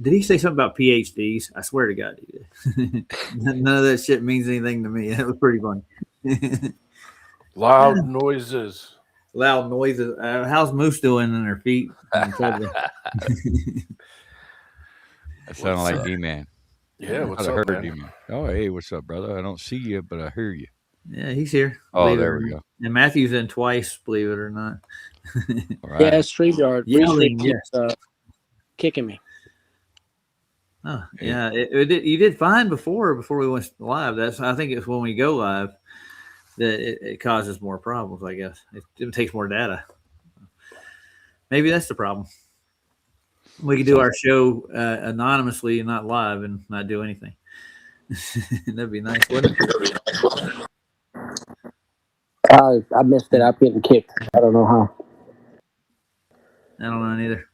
Did he say something about PhDs? I swear to God, he did. None of that shit means anything to me. That was pretty funny. Loud noises. Loud noises. How's Moose doing in her feet? That sounded like D-Man. Yeah, what's I up, heard man? D-Man. Oh, hey, what's up, brother? I don't see you, but I hear you. Yeah, he's here. Oh, there we go. And Matthew's in twice, believe it or not. All right. Yeah, StreamYard. Yelling, keeps kicking me. Oh, yeah, you did fine before we went live. I think it's when we go live that it causes more problems. I guess it takes more data. Maybe that's the problem. We could do our show anonymously and not live and not do anything. That'd be nice, wouldn't it? I missed it. I'm getting kicked. I don't know how. I don't know neither.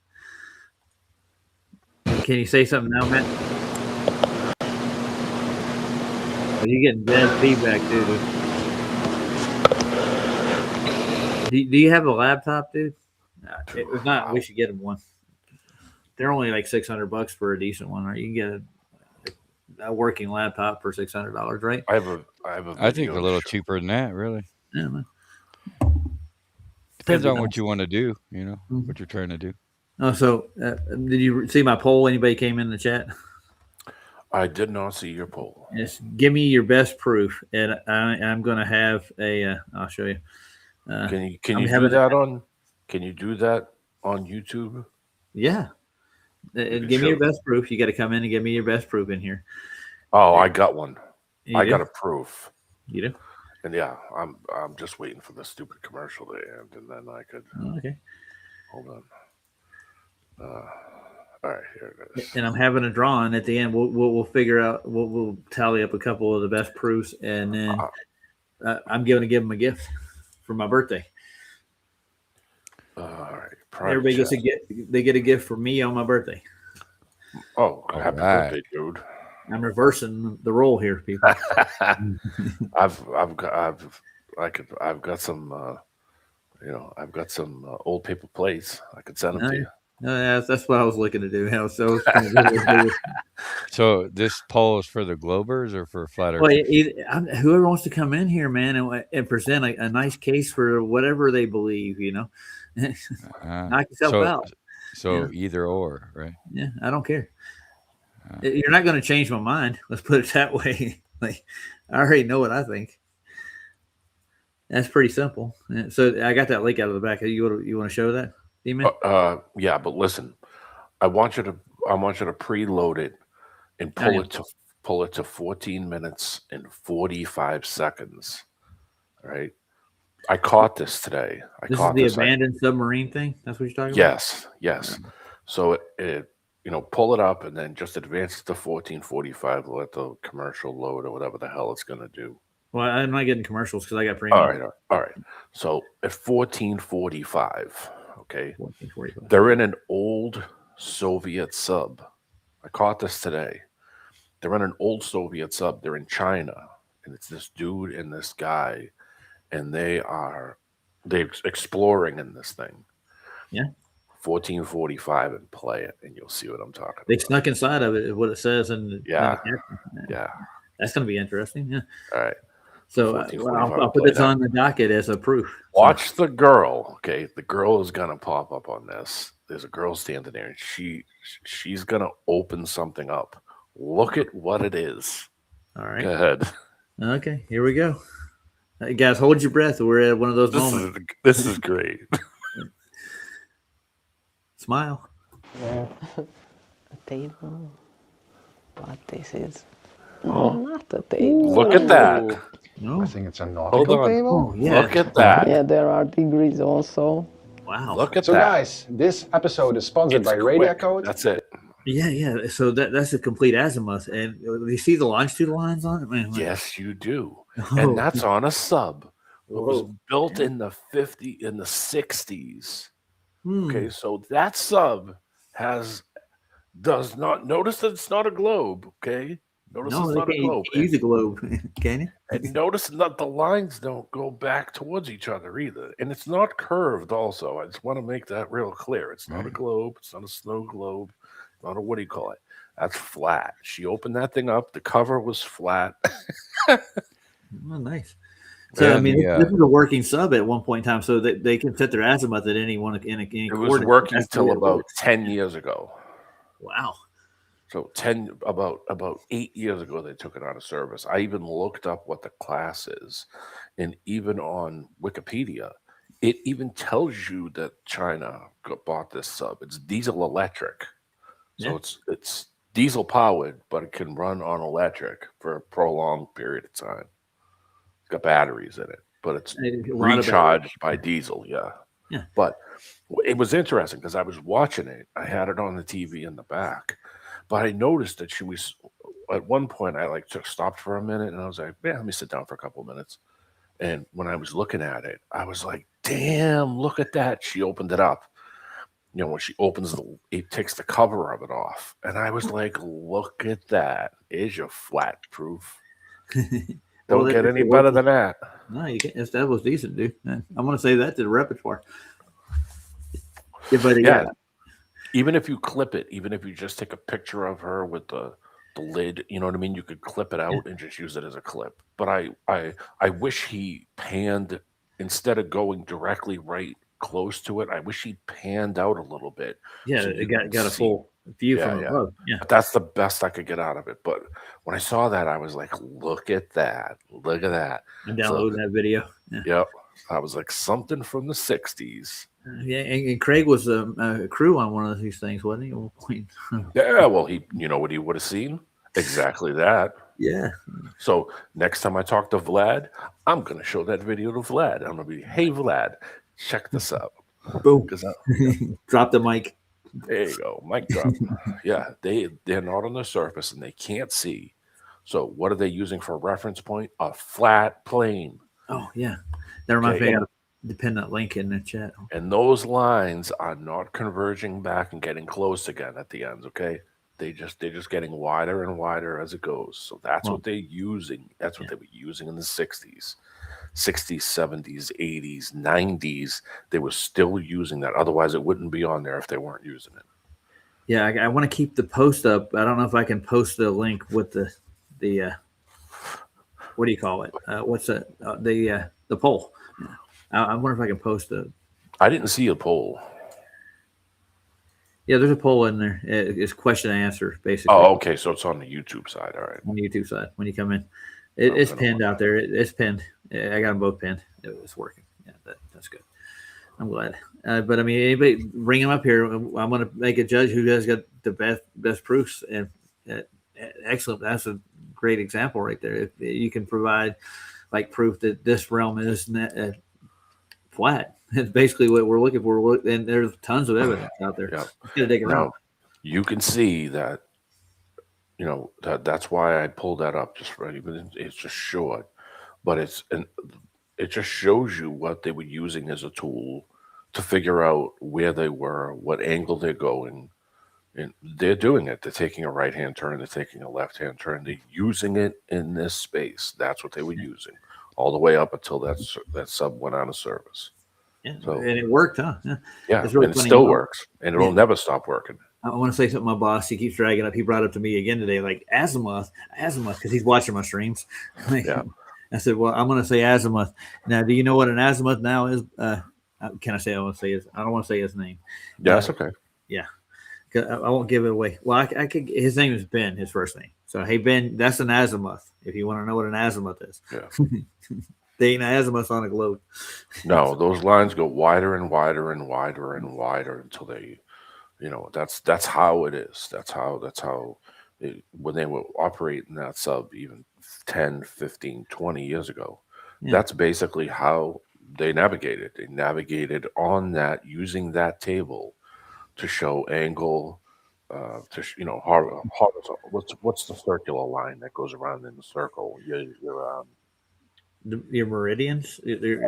Can you say something now, Matt? Oh, you're getting bad feedback, dude. Do you have a laptop, dude? If not, we should get him one. They're only like $600 for a decent one, right? You can get a working laptop for $600, right? I think a little cheaper than that, really. Yeah, man. Depends on what you want to do, what you're trying to do. Oh, so did you see my poll? Anybody came in the chat? I did not see your poll. Yes, give me your best proof, and I'm going to have a. I'll show you. Can you do that on? Can you do that on YouTube? Yeah. Give me your best proof. You got to come in and give me your best proof in here. Oh, I got one. I got a proof. You do? And yeah, I'm just waiting for the stupid commercial to end, and then I could. Okay. Hold on. All right, here it is. And I'm having a drawing at the end. We'll figure out. We'll tally up a couple of the best proofs, and then I'm going to give them a gift for my birthday. All right. Everybody gets a gift. They get a gift from me on my birthday. Oh, happy birthday, dude! I'm reversing the role here, people. I've got some. I've got some old paper plates. I could send them to you. Yeah, that's what I was looking to do. So this poll is for the Globers or for Flat Earth? Well, whoever wants to come in here, man, and present a nice case for whatever they believe, knock yourself out. So either or, right? Yeah, I don't care. You're not going to change my mind. Let's put it that way. Like, I already know what I think. That's pretty simple. So I got that link out of the back. You want to show that? Yeah, but listen, I want you to preload it and pull it to 14 minutes and 45 seconds. All right. I caught this today. This is the abandoned submarine thing. That's what you're talking about? Yes. So it pull it up and then just advance it to 14:45. Let the commercial load or whatever the hell it's going to do. Well, I'm not getting commercials because I got premium. All right. So at 14:45. Okay. They're in an old Soviet sub. I caught this today. They're in an old Soviet sub. They're in China, and it's this dude and this guy, and they're exploring in this thing. Yeah. 14:45 and play it, and you'll see what I'm talking about. They snuck inside of it, what it says, and yeah, that's going to be interesting. Yeah. All right. So I'll put this on the docket as a proof. Watch the girl. Okay, the girl is gonna pop up on this. There's a girl standing there, and she's gonna open something up. Look at what it is. All right. Go ahead. Okay, here we go. Guys, hold your breath. We're at one of those moments. This is great. Smile. Yeah. A table. What this is? No, not a table. Look at that. No. I think it's a nautical table. Oh, yeah. Look at that. Yeah, there are degrees also. Wow. Look at that. So guys, this episode is sponsored by Radio Code. That's it. Yeah. So that's a complete azimuth. And you see the longitude lines on it? Man, yes, you do. Oh. And that's on a sub. It was built in the 60s. Okay, so that sub does not notice that it's not a globe, okay? Notice it's not a globe. Use a globe, can you? And notice that the lines don't go back towards each other either. And it's not curved also. I just want to make that real clear. It's not a globe. It's not a snow globe. Not a, what do you call it? That's flat. She opened that thing up. The cover was flat. Oh, nice. So Yeah, I mean, the, this is a working sub at one point in time, so that they can set their azimuth at any one any It was coordinate. working That's the way till it about works. 10 years ago. Wow. So about 8 years ago, they took it out of service. I even looked up what the class is, and even on Wikipedia, it even tells you that China bought this sub. It's diesel electric, so Yeah. it's diesel powered, but it can run on electric for a prolonged period of time. It's got batteries in it, but it's A lot of recharged by diesel. Yeah. Yeah. But it was interesting because I was watching it. I had it on the TV in the back, but I noticed that she was at one point. I like stopped for a minute, and I was like, "Yeah, let me sit down for a couple of minutes." And when I was looking at it, I was like, "Damn, look at that!" She opened it up. You know, when she opens it takes the cover of it off, and I was like, "Look at that! Is your flat proof? Don't get any better than that." No, you can't. That was decent, dude. I'm gonna say that to the repertoire. Yeah, but Yeah. Even if you clip it, even if you just take a picture of her with the lid, you know what I mean? You could clip it out and just use it as a clip. But I wish he panned instead of going directly right close to it. I wish he panned out a little bit. Yeah, so it you got could a see. full view Yeah, from yeah. above. Yeah. But that's the best I could get out of it. But when I saw that, I was like, look at that. Look at that. I downloaded that video. Yeah. Yep. I was like, something from the 60s. Yeah, and Craig was a crew on one of these things, wasn't he? At one point. Yeah, well, you know what he would have seen? Exactly that. Yeah. So next time I talk to Vlad, I'm going to show that video to Vlad. I'm going to be, hey, Vlad, check this out. Boom. Drop the mic. There you go. Mic drop. Yeah, they're not on the surface and they can't see. So what are they using for a reference point? A flat plane. Oh, yeah. That reminds me, I got to depend that link in the chat. And those lines are not converging back and getting close again at the ends, okay? They're just getting wider and wider as it goes. So that's what they're using. That's what they were using in the 60s, 70s, 80s, 90s. They were still using that. Otherwise, it wouldn't be on there if they weren't using it. Yeah, I want to keep the post up. I don't know if I can post the link with the what do you call it? What's the poll? I wonder if I can post it. I didn't see a poll. Yeah, there's a poll in there. It's question and answer, basically. Oh, okay. So it's on the YouTube side. All right. On the YouTube side, when you come in, it's pinned out there. It's pinned. I got them both pinned. It's working. Yeah, that's good. I'm glad. But I mean, anybody bring them up here. I'm going to make a judge who has got the best proofs. And excellent. That's a great example right there. If you can provide like proof that this realm is flat. It's basically what we're looking for. And there's tons of evidence out there. Yeah. Now, you can see that, you know, that's why I pulled that up just for anybody. It's just short, but it just shows you what they were using as a tool to figure out where they were, what angle they're going. And they're doing it. They're taking a right-hand turn. They're taking a left-hand turn. They're using it in this space. That's what they were using all the way up until that sub went out of service. Yeah, so, and it worked, huh? Yeah, really and it still works, and it'll never stop working. I want to say something. My boss, he keeps dragging up. He brought up to me again today, like azimuth, because he's watching my streams. Yeah. I said, well, I'm going to say azimuth. Now, do you know what an azimuth now is? Can I say? I don't want to say his name. Yeah, that's okay. Yeah. I won't give it away. Well, I could. His name is Ben. His first name. So, hey Ben, that's an azimuth. If you want to know what an azimuth is, yeah, they ain't azimuth on a globe. No, those lines go wider and wider and wider and wider until they, you know, that's how it is. That's how when they were operating that sub even 10, 15, 20 years ago. Yeah. That's basically how they navigated. They navigated on that using that table to show angle, to you know, horizontal. What's the circular line that goes around in the circle? Your meridians,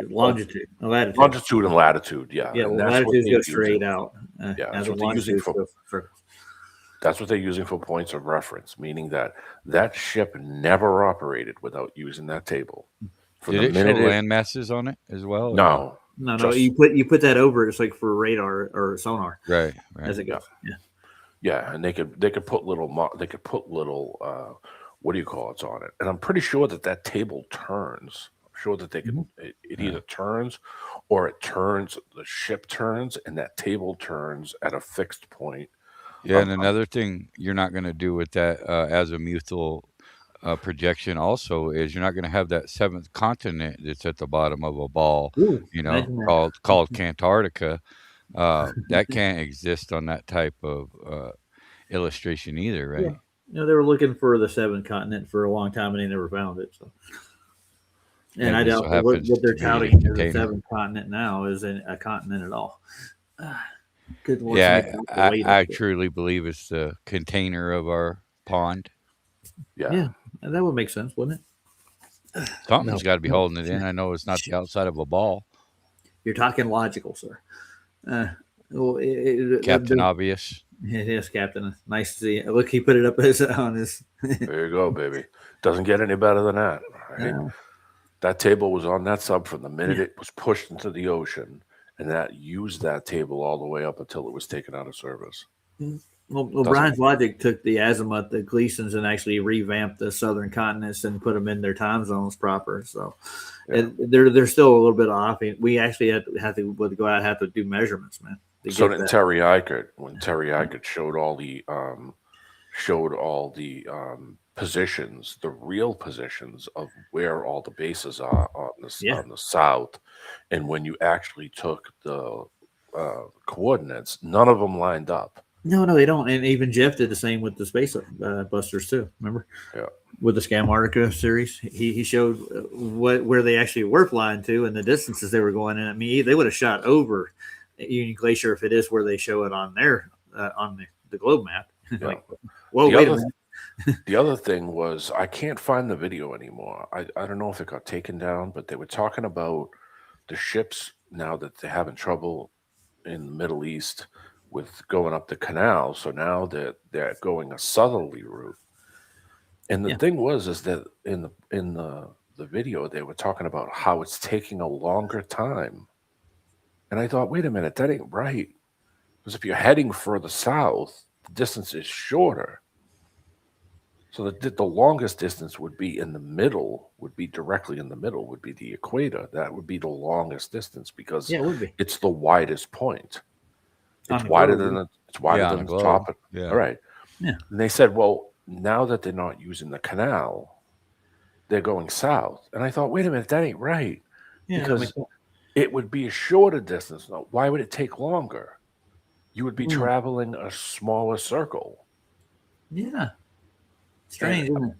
longitude, latitude. Longitude and latitude, yeah. Yeah, well, latitudes go straight out. Yeah, that's what they're using for. That's what they're using for points of reference, meaning that ship never operated without using that table. Did it show land masses on it as well? No. No. You put that over. It's like for radar or sonar. Right. As it goes. Yeah. Yeah, and they could put little what do you call it on it, and I'm pretty sure that table turns. I'm sure that they can. It either turns, or it turns. The ship turns, and that table turns at a fixed point. Yeah, and another thing you're not going to do with that azimuthal projection also is you're not going to have that seventh continent that's at the bottom of a ball, Ooh, you know, imagine that. called Cantarctica. That can't exist on that type of illustration either, right? Yeah. You know, they were looking for the seventh continent for a long time, and they never found it. So, and And I this doubt so that what happens they're to be in a touting as the container. seventh continent now is a continent at all. Good Lord, Yeah, somebody got the weight I of it. truly believe it's the container of our pond. Yeah, that would make sense, wouldn't it? Something's got to be holding it in. I know it's not the outside of a ball. You're talking logical, sir. Well, Captain Obvious. It is, Captain. Nice to see. Look, he put it up as on his. There you go, baby. Doesn't get any better than that. Right? No. That table was on that sub from the minute it was pushed into the ocean, and that used that table all the way up until it was taken out of service. Well, Brian's Logic took the azimuth, the Gleasons, and actually revamped the southern continents and put them in their time zones proper. So they're still a little bit off. We actually have to go out and have to do measurements, man. So then Terry Eichert, when Terry Eichert showed all the positions, the real positions of where all the bases are on the south, and when you actually took the coordinates, none of them lined up. No, they don't. And even Jeff did the same with the Space Busters too. Remember? Yeah. With the Scamartica series, he showed where they actually were flying to and the distances they were going in. I mean, they would have shot over Union Glacier if it is where they show it on their on the globe map. Yeah. Like, whoa, wait a minute. The other thing was I can't find the video anymore. I don't know if it got taken down, but they were talking about the ships now that they're having trouble in the Middle East with going up the canal. So now they're going a southerly route. And the thing is that in the video they were talking about how it's taking a longer time. And I thought, wait a minute, that ain't right. Because if you're heading further south, the distance is shorter. So the longest distance would be in the middle, would be directly in the middle, would be the equator. That would be the longest distance because it would be. It's the widest point. It's wider than the top. Yeah. All right. Yeah. And they said, well, now that they're not using the canal, they're going south. And I thought, wait a minute, that ain't right. Yeah, because it would be a shorter distance. Now, why would it take longer? You would be traveling a smaller circle. Yeah. Strange, isn't it?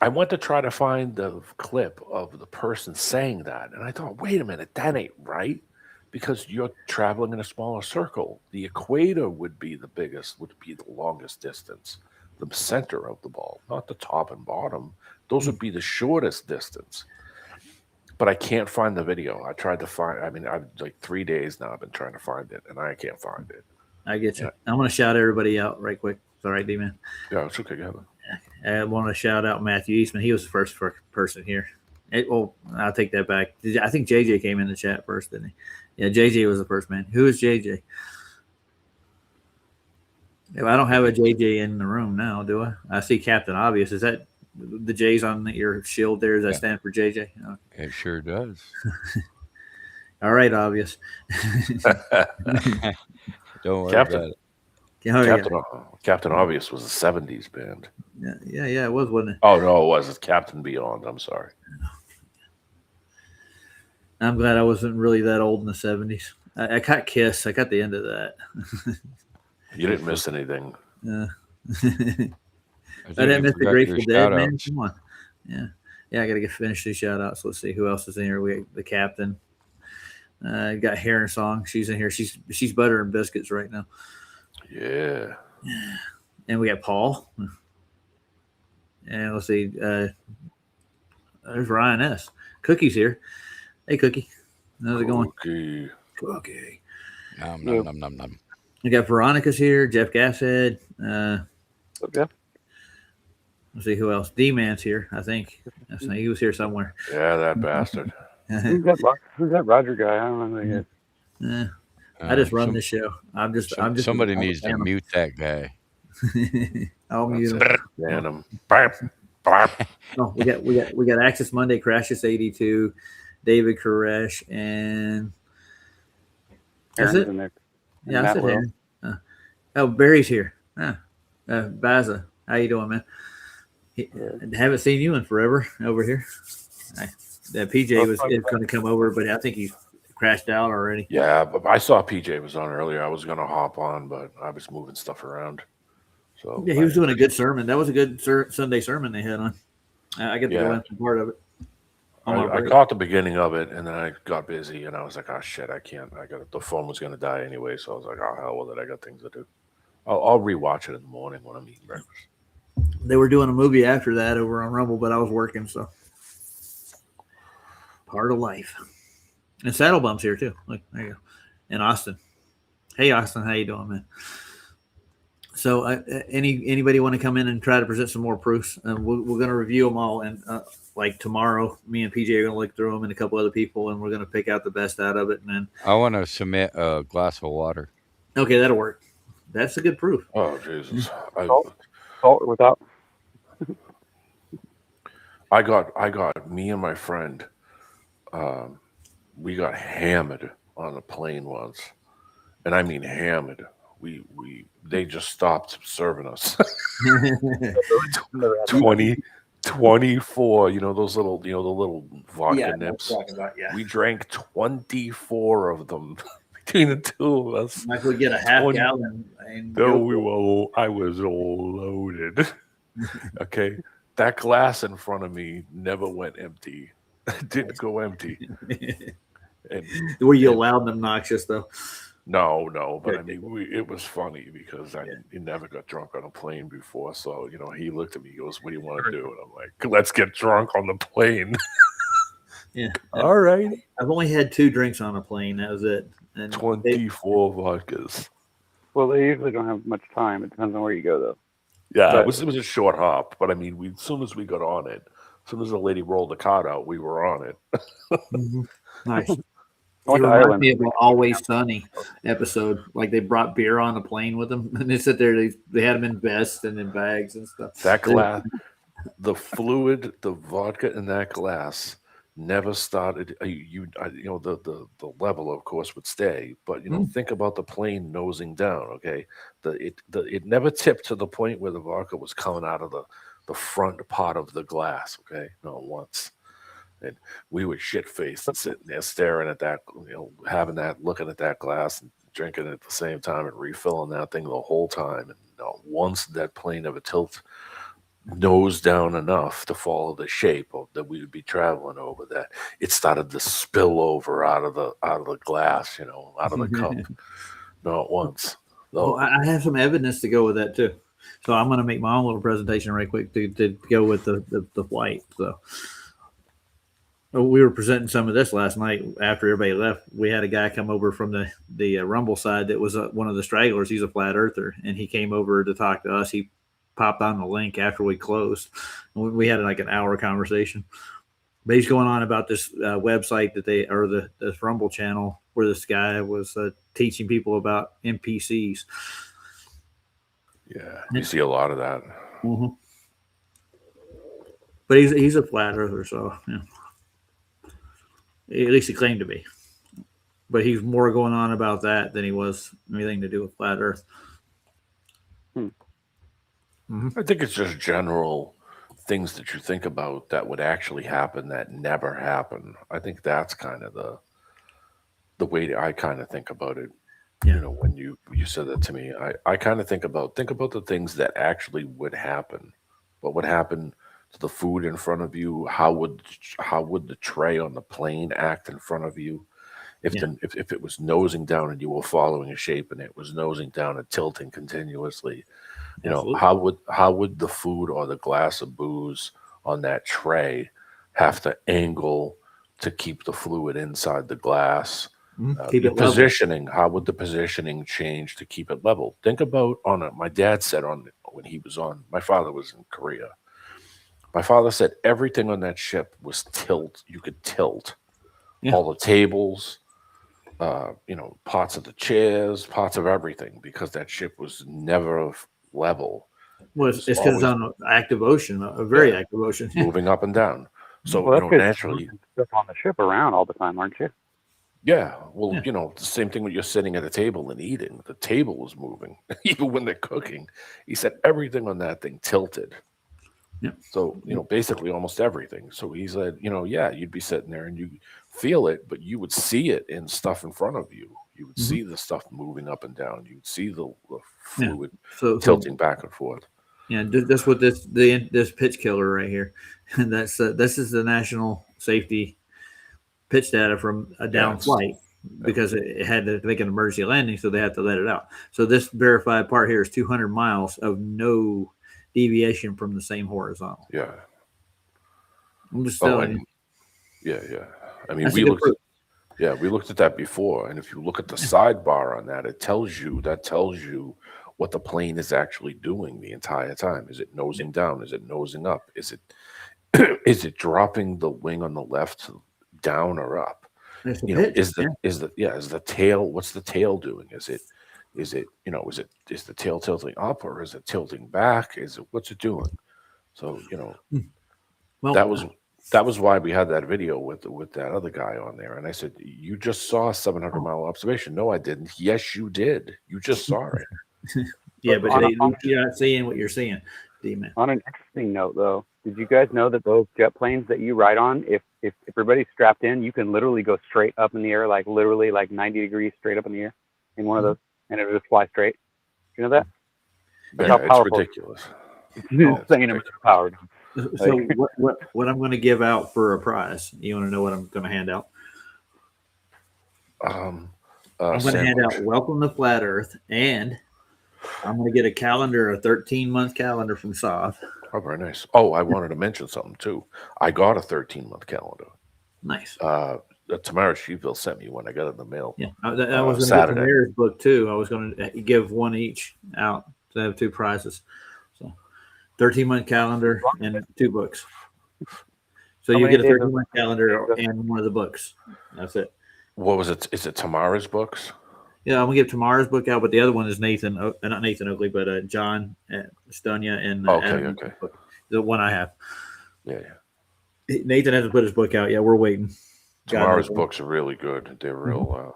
I went to try to find the clip of the person saying that. And I thought, wait a minute, that ain't right. Because you're traveling in a smaller circle. The equator would be the longest distance. The center of the ball, not the top and bottom. Those would be the shortest distance. But I can't find the video. I tried to find, I've like 3 days now I've been trying to find it, and I can't find it. I get you. Yeah. I'm going to shout everybody out right quick. It's all right, D-Man. Yeah, it's okay. Go ahead. I want to shout out Matthew Eastman. He was the first person here. I'll take that back. I think JJ came in the chat first, didn't he? Yeah, JJ was the first man. Who is JJ? If I don't have a JJ in the room now, do I? I see Captain Obvious. Is that the J's on your shield there? Does that stand for JJ? Oh. It sure does. All right, Obvious. Don't worry about it. Captain Obvious was a 70s band. Yeah, it was, wasn't it? Oh, no, it was. It's Captain Beyond. I'm sorry. I'm glad I wasn't really that old in the 70s. I got Kiss. I got the end of that. You didn't miss anything. I didn't miss the Grateful Dead, man. Come on. Yeah, I got to finish these shout outs. Let's see who else is in here. We got the Captain. Got Heron Song. She's in here. She's butter and biscuits right now. Yeah. And we got Paul. And let's see. There's Ryan S. Cookie's here. Hey, Cookie. How's it going? Cookie. Nom, nom, nom, nom, nom. We got Veronica's here. Jeff Gasshead. Okay. Let's see who else. D-Man's here, I think. He was here somewhere. Yeah, that bastard. Who's that Roger guy? I don't know who I just run the show. I'm just somebody needs to mute that guy. I'll mute That's him. it. Ban him. Bam, bam. Oh, we got Access Monday, Crashes 82, David Koresh, and that's Aaron's it. in there. And Yeah, I Matt said Will. Aaron. Oh, Barry's here. Baza, how you doing, man? Haven't seen you in forever over here. PJ is going to come over, but I think he's crashed out already. Yeah, but I saw PJ was on earlier. I was going to hop on, but I was moving stuff around. So Yeah, he was doing a good sermon. That was a good Sunday sermon they had on. I get to go into part of it. I caught the beginning of it, and then I got busy, and I was like, "Oh shit, I can't." The phone was going to die anyway, so I was like, "Oh hell with it, I got things to do." I'll rewatch it in the morning when I'm eating breakfast. They were doing a movie after that over on Rumble, but I was working, so part of life. And Saddlebum's here too. Look, there you go. And Austin. Hey, Austin, how you doing, man? So, anybody want to come in and try to present some more proofs? We're going to review them all, and like tomorrow, me and PJ are going to look through them, and a couple other people, and we're going to pick out the best out of it. And then I want to submit a glass of water. Okay, that'll work. That's a good proof. Oh Jesus! Salt without. I got me and my friend. We got hammered on a plane once, and I mean hammered. They just stopped serving us. 24, those little, the little vodka nips. We drank 24 of them between the two of us. Might as well get a half gallon. I was all loaded. Okay, that glass in front of me never went empty. It didn't go empty. Were you loud and obnoxious though? No, but I mean, it was funny because he never got drunk on a plane before. So, he looked at me, he goes, "What do you want to do?" And I'm like, "Let's get drunk on the plane." Yeah. All right. I've only had 2 drinks on a plane. That was it. And 24 vodkas. Well, they usually don't have much time. It depends on where you go, though. Yeah, But- it was a short hop. But I mean, as soon as we got on it, as soon as the lady rolled the cart out, we were on it. Nice. I went It to reminds Ireland. me of an Always Sunny episode. Like they brought beer on a plane with them, and they sit there. They had them in vests and in bags and stuff. That glass, the fluid, the vodka in that glass never started. The level, of course, would stay, but think about the plane nosing down. Okay, it never tipped to the point where the vodka was coming out of the front part of the glass. Okay, not once. And we were shit faced and sitting there staring at that, looking at that glass and drinking it at the same time and refilling that thing the whole time. And once that plane ever tilted nose down enough to follow the shape that we would be traveling over, that it started to spill over out of the glass, out of the cup. Not once. Well, I have some evidence to go with that too. So I'm going to make my own little presentation right quick to go with the white. So. We were presenting some of this last night after everybody left. We had a guy come over from the Rumble side that was one of the stragglers. He's a flat earther, and he came over to talk to us. He popped on the link after we closed. We had like an hour conversation. But he's going on about this website that this Rumble channel where this guy was teaching people about NPCs. Yeah, you see a lot of that. Mm-hmm. But he's a flat earther, so yeah. At least he claimed to be. But he's more going on about that than he was anything to do with flat Earth. I think it's just general things that you think about that would actually happen that never happen. I think that's kind of the way I kind of think about it. Yeah. When you said that to me, I kind of think about the things that actually would happen. What would happen to the food in front of you? How would the tray on the plane act in front of you? If it was nosing down and you were following a shape and it was nosing down and tilting continuously, how would the food or the glass of booze on that tray have to angle to keep the fluid inside the glass? Keep it positioning. Level. How would the positioning change to keep it level? Think about my dad said when he was on. My father was in Korea. My father said everything on that ship was tilt. You could tilt all the tables, parts of the chairs, parts of everything, because that ship was never level. Well, it's because it's on active ocean, a very active ocean. Moving up and down. So, Well, that's 'cause naturally. you're stuff on the ship around all the time, aren't you? Yeah. Well, the same thing when you're sitting at a table and eating. The table is moving, even when they're cooking. He said everything on that thing tilted. Yeah. So, basically almost everything. So he said, you'd be sitting there and you feel it, but you would see it in stuff in front of you. You would see the stuff moving up and down. You'd see the fluid tilting back and forth. Yeah, that's what this pitch killer right here, and this is the national safety pitch data from a down flight because it had to make an emergency landing, so they had to let it out. So this verified part here is 200 miles of no deviation from the same horizontal. Yeah, I'm just telling you. Yeah. I mean, we looked at that before, and if you look at the sidebar on that, it tells you what the plane is actually doing the entire time. Is it nosing down? Is it nosing up? Is it dropping the wing on the left down or up? Is the tail? What's the tail doing? Is the tail tilting up or is it tilting back? What's it doing? So well, that was why we had that video with that other guy on there. And I said, you just saw a 700-mile observation. No, I didn't. Yes, you did. You just saw it. Yeah, but you're not seeing what you're seeing, D-Man. On an interesting note, though, did you guys know that those jet planes that you ride on, if everybody's strapped in, you can literally go straight up in the air, like literally like 90 degrees straight up in the air in one of those, and it'll just fly straight. Do you know that? Yeah, it's ridiculous. It's insane amount of power. So what I'm going to give out for a prize? You want to know what I'm going to hand out? I'm going to hand out Welcome to Flat Earth, and I'm going to get a 13-month calendar from Saab. Oh, very nice. Oh, I wanted to mention something too. I got a 13-month calendar. Nice. Tamara Sheville sent me one. I got it in the mail. Yeah, I was going to get Tamara's book too. I was going to give one each out to have two prizes. So 13-month calendar and 2 books. So you get a 13-month calendar and one of the books. That's it. What was it? Is it Tamara's books? Yeah, I'm gonna give Tamara's book out, but the other one is not Nathan Oakley, but John Estonia and okay. Book, the one I have. Yeah. Nathan hasn't put his book out yet. We're waiting. Tamara's books are really good. They're real.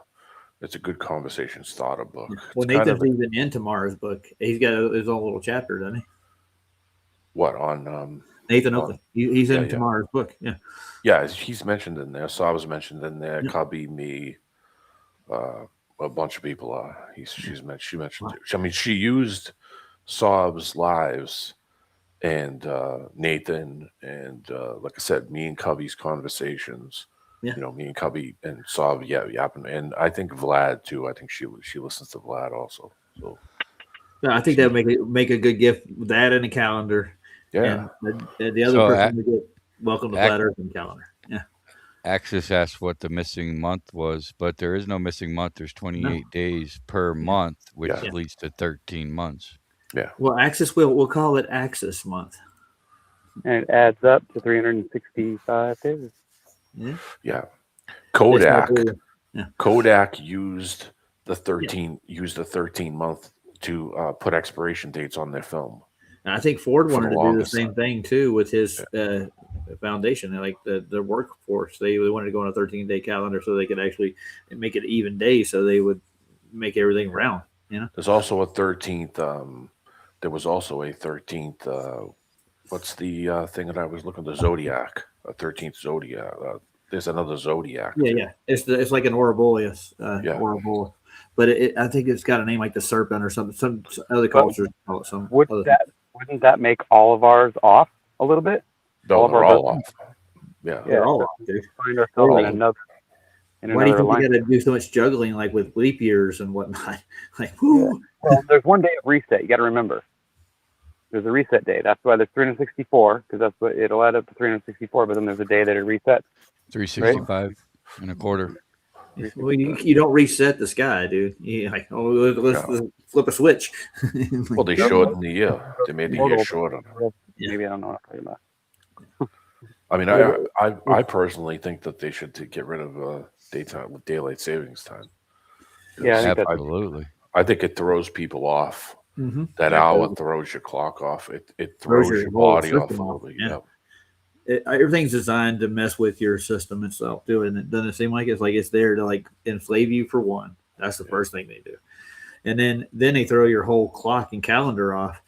It's a good conversation starter book. Well, Nathan's even in Tamara's book. He's got his own little chapter, doesn't he? What on Nathan Oakley? He's in Tamara's book. Yeah. Yeah, he's mentioned in there. So I was mentioned in there. Cubby, me, a bunch of people are. She mentioned it. I mean, she used Saab's lives and Nathan and like I said, me and Cubby's conversations. Yeah. Me and Cubby and Saab, yapping, and I think Vlad too. I think she listens to Vlad also. So I think that would make a good gift. That and a calendar. Yeah. And the other person would get Welcome to Flat Earth and calendar. Yeah. Axis asked what the missing month was, but there is no missing month. There's 28 days per month, which leads to 13 months. Yeah. Well, Axis, we'll call it Axis month. And it adds up to 365 days. Yeah. Kodak used the 13 month to put expiration dates on their film. And I think Ford wanted to do the same thing too with his foundation, like the workforce. They wanted to go on a 13-day calendar so they could actually make it even days, so they would make everything round. There's also a 13th. There was also a 13th. What's the thing that I was looking? The Zodiac, a 13th Zodiac. There's another Zodiac. Yeah. It's like an Ouroboros. Ouroboros. But I think it's got a name like the Serpent or something. Some other cultures call it some. Wouldn't that make all of ours off a little bit? No, they're all off. Yeah, they're all off, dude. Find ourselves in another. Why do you think we got to do so much juggling, like with leap years and whatnot? Like, whoo. Well, there's one day of reset. You got to remember. There's a reset day. That's why there's 364, because that's what it'll add up to 364. But then there's a day that it resets. 365 and a quarter. Well, you don't reset the sky, dude. Let's flip a switch. Well, they shortened the year. They made the year shorter. Maybe I don't know what I'm talking about. I mean, I personally think that they should get rid of daylight savings time. Yeah, absolutely. I think it throws people off That hour throws your clock off. It throws your whole body off a system little off. bit. Yeah. Yeah. Everything's designed to mess with your system itself, too. And it doesn't seem like it's there to like enslave you for one. That's the first thing they do. And then they throw your whole clock and calendar off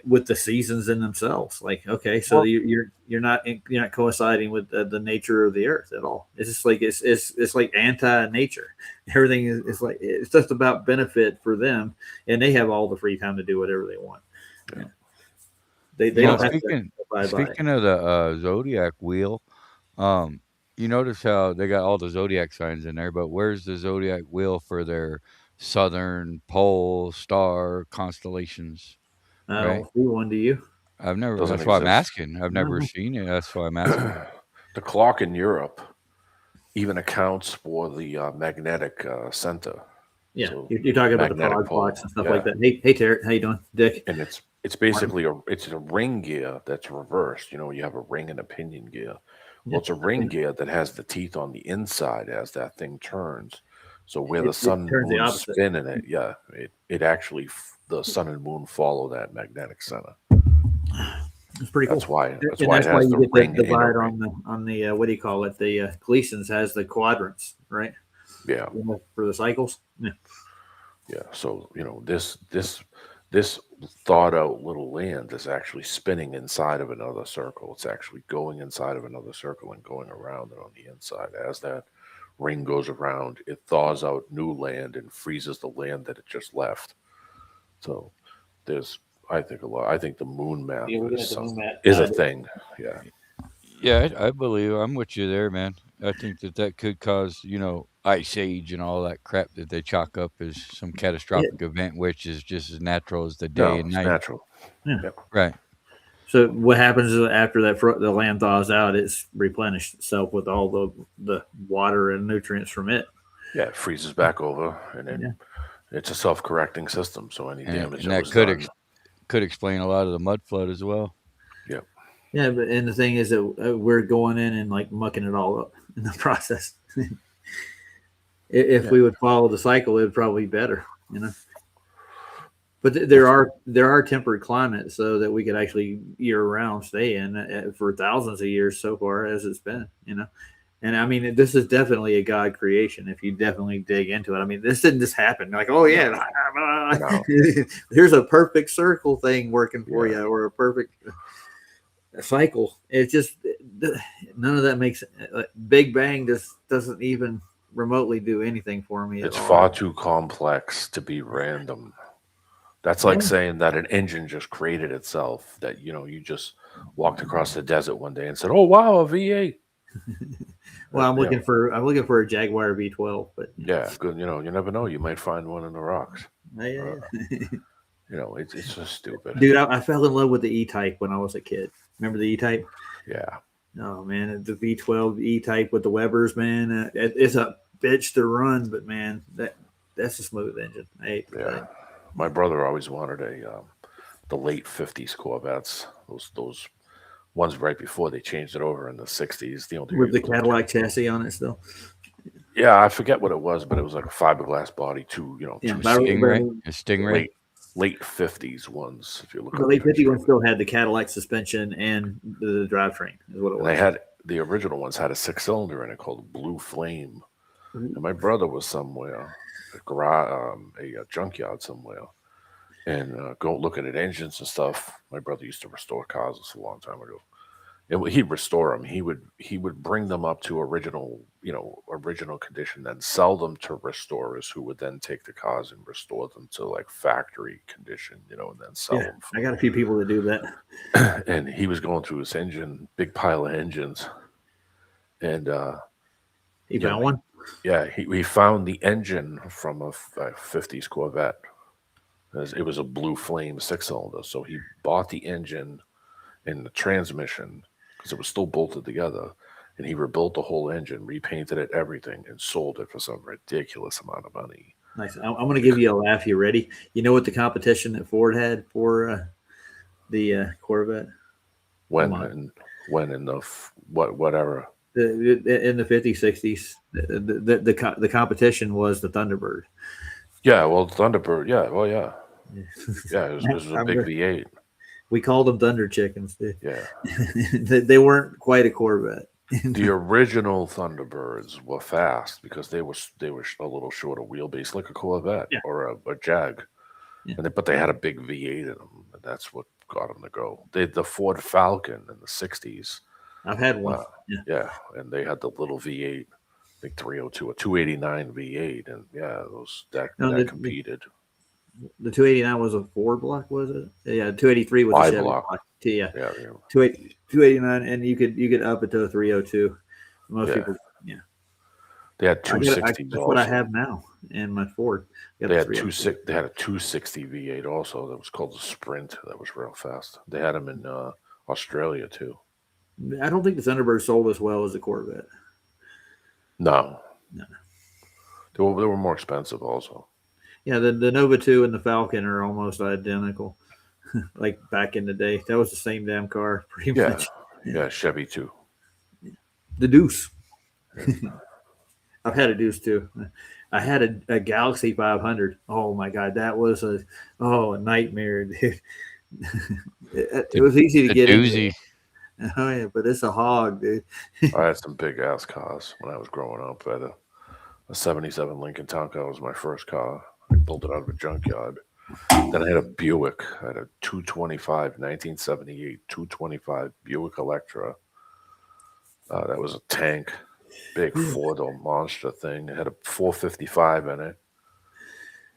with the seasons in themselves. Like, okay, so you're not coinciding with the nature of the earth at all. It's just like it's like anti-nature. Everything is like it's just about benefit for them, and they have all the free time to do whatever they want. Yeah. They don't have to. Speaking of the zodiac wheel, you notice how they got all the zodiac signs in there, but where's the zodiac wheel for their southern pole, star, constellations? I don't see one. Do you? I've never. Doesn't that's why I'm exist. asking. I've never seen it. That's why I'm asking. The clock in Europe even accounts for the magnetic center. Yeah, So you're talking about the magnetic frog pole. clocks and stuff like that. Hey, Terry, how you doing, Dick? And it's basically it's a ring gear that's reversed. You know, you have a ring and a pinion gear. Well, it's a ring gear that has the teeth on the inside as that thing turns. So where the sun and turns the moon opposite. spin in it, it actually the sun and moon follow that magnetic center. It's pretty cool. That's why it That's has why the you get ring the in a divide ring. on the what do you call it? The Gleason's has the quadrants, right? Yeah. For the cycles. Yeah. Yeah. So, you know, this thought out little land is actually spinning inside of another circle. It's actually going inside of another circle and going around it on the inside. As that ring goes around, it thaws out new land and freezes the land that it just left. So there's I think the moon map is a thing. Yeah. Yeah, I believe I'm with you there, man. I think that could cause, ice age and all that crap that they chalk up as some catastrophic event, which is just as natural as the day and it's night. natural. Yeah. Yep. Right. So what happens is after the land thaws out, it's replenished itself with all the water and nutrients from it. Yeah, it freezes back over, and then it's a self-correcting system. So any damage and that that was done, could explain a lot of the mud flood as well. Yep. Yeah, and the thing is that we're going in and like mucking it all up in the process. If we would follow the cycle, it would probably be better, But there are temperate climates so that we could actually year round stay in for thousands of years so far as it's been, And I mean, this is definitely a God creation. If you definitely dig into it, I mean, this didn't just happen. Like, oh yeah, No. here's a perfect circle thing working for you, or a perfect cycle. It's just none of that makes Big Bang just doesn't even remotely do anything for me. It's at all. far too complex to be random. That's like saying that an engine just created itself. That you just walked across the desert one day and said, "Oh wow, a V8." Well, I'm looking for a Jaguar V12, but yeah, good. You never know. You might find one in the rocks. Yeah. It's just stupid. Dude, I fell in love with the E-Type when I was a kid. Remember the E-Type? Yeah. Oh man, the V12 E-Type with the Webers, man, it's a bitch to run, but man, that's a smooth engine. My brother always wanted the late '50s Corvettes. Those ones right before they changed it over in the '60s. With the Cadillac chassis on it still. Yeah, I forget what it was, but it was like a fiberglass body, two Stingray. Late '50s ones. If you look, the late '50s ones still had the Cadillac suspension and the drivetrain. Is what it was. And they had the original ones had a 6-cylinder in it called Blue Flame. Mm-hmm. And my brother was somewhere, a junkyard somewhere, and go looking at engines and stuff. My brother used to restore cars. This a long time ago. And he'd restore them. He would bring them up to original condition, then sell them to restorers who would then take the cars and restore them to like factory condition, and then sell them. I got a few people that do that. And he was going through his big pile of engines, and he found one. Yeah, he found the engine from a '50s Corvette. It was a Blue Flame 6-cylinder, so he bought the engine and the transmission, because it was still bolted together, and he rebuilt the whole engine, repainted it, everything, and sold it for some ridiculous amount of money. Nice. I'm going to give you a laugh. You ready? You know what the competition that Ford had for the Corvette? When in the what era? In the 50s, 60s, the competition was the Thunderbird. Yeah, well, Thunderbird. Yeah, well, yeah. Yeah, it was a big V8. We called them Thunder Chickens. Yeah. They weren't quite a Corvette. The original Thunderbirds were fast because they were a little shorter wheelbase, like a Corvette or a Jag, but they had a big V8 in them, and that's what got them to go. They had the Ford Falcon in the '60s. I've had one. And they had the little V8, big 302, a 289 V8, and that competed. The 289 was a 4-block, was it? Yeah, 283 was a 5-block. Yeah. 289, and you could up it to a 302. Most people, They had 260s. That's what I have now in my Ford. They had a 260 V8 also that was called the Sprint. That was real fast. They had them in Australia too. I don't think the Thunderbird sold as well as the Corvette. No. They were more expensive also. Yeah, the Nova 2 and the Falcon are almost identical. Like back in the day. That was the same damn car, pretty much. Yeah, Chevy too. The Deuce. I've had a Deuce too. I had a Galaxy 500. Oh my God, that was a nightmare, dude. It was easy to get doozy. into. Oh yeah, but it's a hog, dude. I had some big ass cars when I was growing up. I had a '77 Lincoln Town Car was my first car. I pulled it out of a junkyard. Then I had a Buick. I had a 225, 1978 225 Buick Electra. That was a tank, big 4-door monster thing. It had a 455 in it,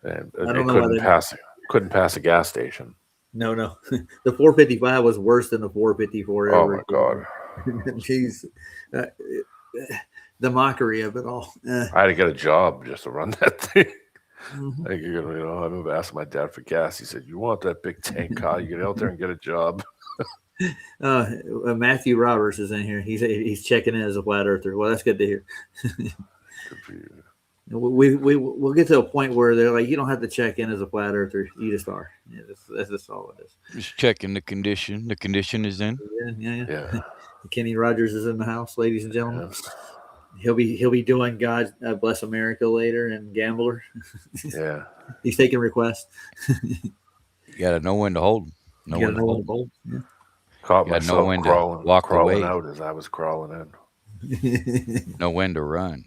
and it couldn't pass a gas station. No. The 455 was worse than the 454. Oh my God! Jeez, the mockery of it all. I had to get a job just to run that thing. I remember asking my dad for gas. He said, "You want that big tank car? You get out there and get a job." Matthew Roberts is in here. He's checking in as a flat earther. Well, that's good to hear. We'll get to a point where they're like, you don't have to check in as a flat earther. You just are. Yeah, that's just all it is. Just checking the condition. The condition is in. Yeah. Kenny Rogers is in the house, ladies and gentlemen. He'll be doing God Bless America later and Gambler. Yeah. He's taking requests. You gotta know when to hold them. Know when to hold. Yeah. Caught myself crawling away. out as I was crawling in. Know when to run.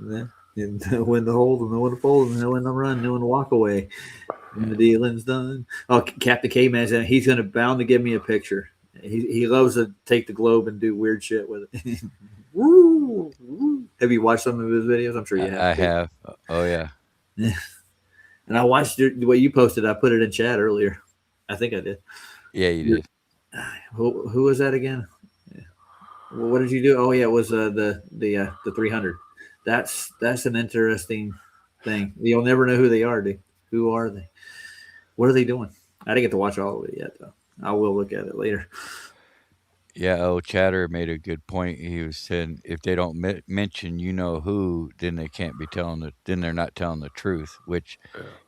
Yeah. And know when to hold and know when to fold and know when to run, know when to walk away. When the dealing's done. Oh, Captain K-Man's in. He's going to bound to give me a picture. He loves to take the globe and do weird shit with it. Woo, woo. Have you watched some of his videos? I'm sure you have. I have. Oh, yeah. And I watched what you posted. I put it in chat earlier. I think I did. Yeah, you did. Who was that again? Well, what did you do? Oh, yeah, it was the 300. That's an interesting thing. You'll never know who they are, dude. Who are they? What are they doing? I didn't get to watch all of it yet, though. I will look at it later. Yeah, Chatter made a good point. He was saying if they don't mention you know who, then they can't be then they're not telling the truth, which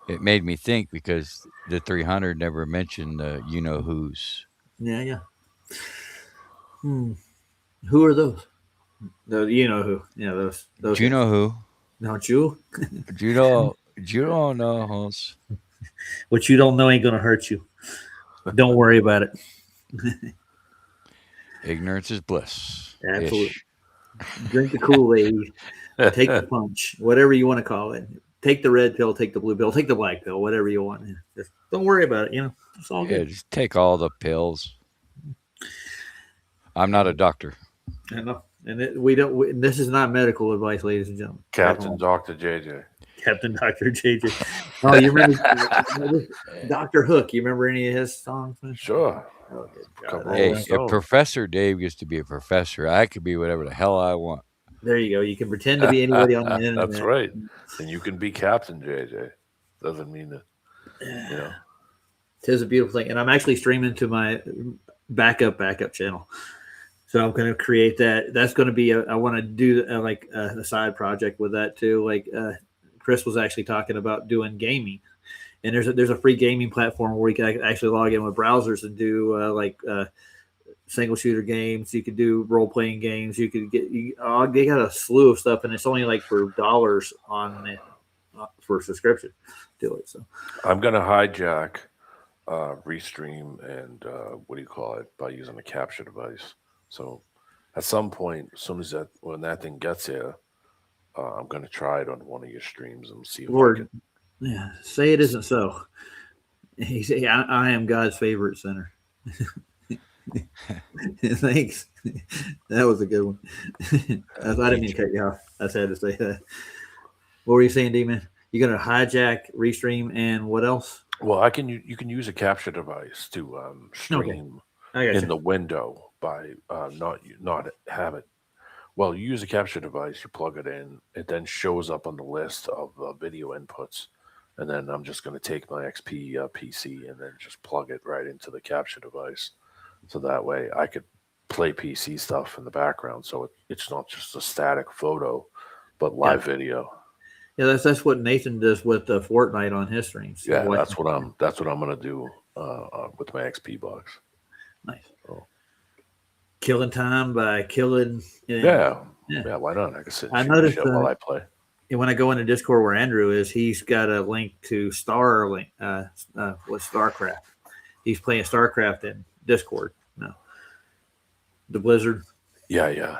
it made me think because the 300 never mentioned the you know who's. Yeah. Who are those? You know who? Yeah, those. Do you know who? Don't you? You don't know who's. What you don't know ain't gonna hurt you. Don't worry about it. Ignorance is bliss. Absolutely. Drink the Kool-Aid. Take the punch. Whatever you want to call it. Take the red pill. Take the blue pill. Take the black pill. Whatever you want. Just don't worry about it. It's all good. Just take all the pills. I'm not a doctor. I know. And we don't. This is not medical advice, ladies and gentlemen. Captain Dr. JJ. Captain Dr. JJ. Oh, you remember Dr. Hook? You remember any of his songs? Man? Sure. Hey, if Professor Dave gets to be a professor, I could be whatever the hell I want. There you go. You can pretend to be anybody on the internet. That's right. And you can be Captain JJ. Doesn't mean that, It is a beautiful thing. And I'm actually streaming to my backup channel. So I'm going to create that. That's going to be I want to do a side project with that too. Like Chris was actually talking about doing gaming, and there's a free gaming platform where you can actually log in with browsers and do single shooter games. You could do role playing games. You could they got a slew of stuff, and it's only like for dollars on for subscription to it. So I'm gonna hijack Restream and what do you call it by using a capture device. So at some point, as soon as when that thing gets here, I'm gonna try it on one of your streams and see if I can. Yeah, say it isn't so. He said, I am God's favorite sinner. Thanks. That was a good one. I didn't mean to cut you off. I just had to say that. What were you saying, D-Man? You're going to hijack, Restream, and what else? Well, you can use a capture device to stream in the window by not have it. Well, you use a capture device, you plug it in, it then shows up on the list of video inputs. And then I'm just going to take my XP PC and then just plug it right into the capture device. So that way I could play PC stuff in the background. So it's not just a static photo, but live video. Yeah, that's what Nathan does with Fortnite on his streams. Yeah, that's what I'm going to do with my XP box. Nice. So. Killing time by killing. Yeah, why not? I can sit and noticed while I play. When I go into Discord where Andrew is, he's got a link to StarCraft. He's playing StarCraft in Discord now. The Blizzard. Yeah.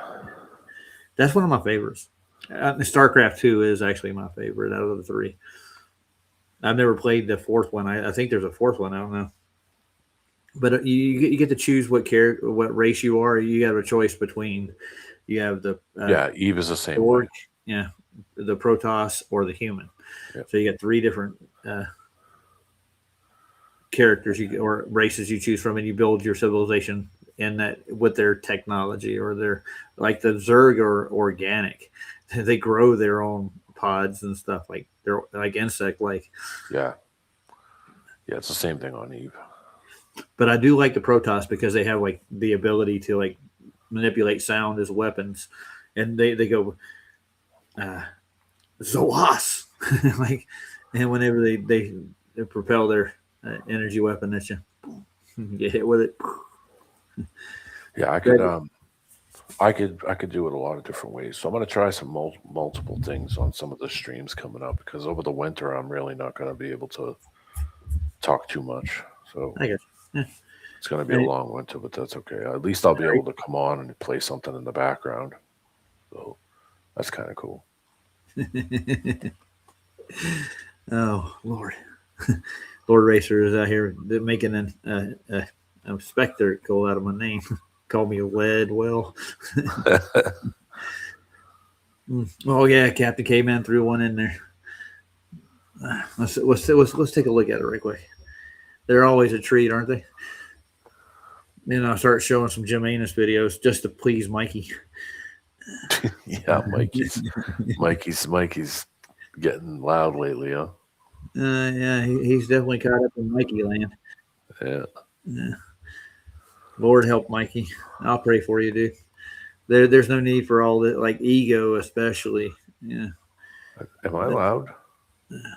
That's one of my favorites. StarCraft 2 is actually my favorite out of the three. I've never played the fourth one. I think there's a fourth one. I don't know. But you get to choose what race you are. You have a choice between. You have the Eve is the same way. Yeah. The Protoss or the human. Yep. So you got three different characters or races you choose from, and you build your civilization in that with their technology or their like the Zerg are organic. They grow their own pods and stuff like they're like insect like. Yeah, it's the same thing on Eve. But I do like the Protoss because they have like the ability to like manipulate sound as weapons, and they go. Zoas like, and whenever they propel their energy weapon at you, get hit with it. Yeah, I could do it a lot of different ways. So I'm going to try some multiple things on some of the streams coming up because over the winter I'm really not going to be able to talk too much. So I guess it's going to be a long winter, but that's okay. At least I'll be able to come on and play something in the background. So that's kind of cool. Oh Lord, Lord Racer is out here making a spectacle out of my name. Call me a lead. Well, oh yeah, Captain K-Man threw one in there. Let's take a look at it right quick. They're always a treat, aren't they? Then I'll start showing some Jim Anus videos just to please Mikey. Yeah, Mikey's getting loud lately, huh? Yeah, he's definitely caught up in Mikey land. Yeah. Lord help Mikey. I'll pray for you, dude. There's no need for all that, like ego, especially. Yeah. Am I loud?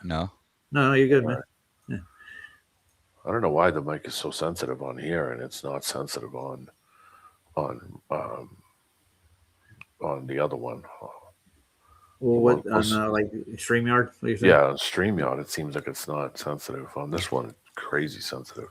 No, you're good, man. Yeah. I don't know why the mic is so sensitive on here, and it's not sensitive on the other one. Well, what on like StreamYard? Yeah, on StreamYard, it seems like it's not sensitive. On this one, it's crazy sensitive.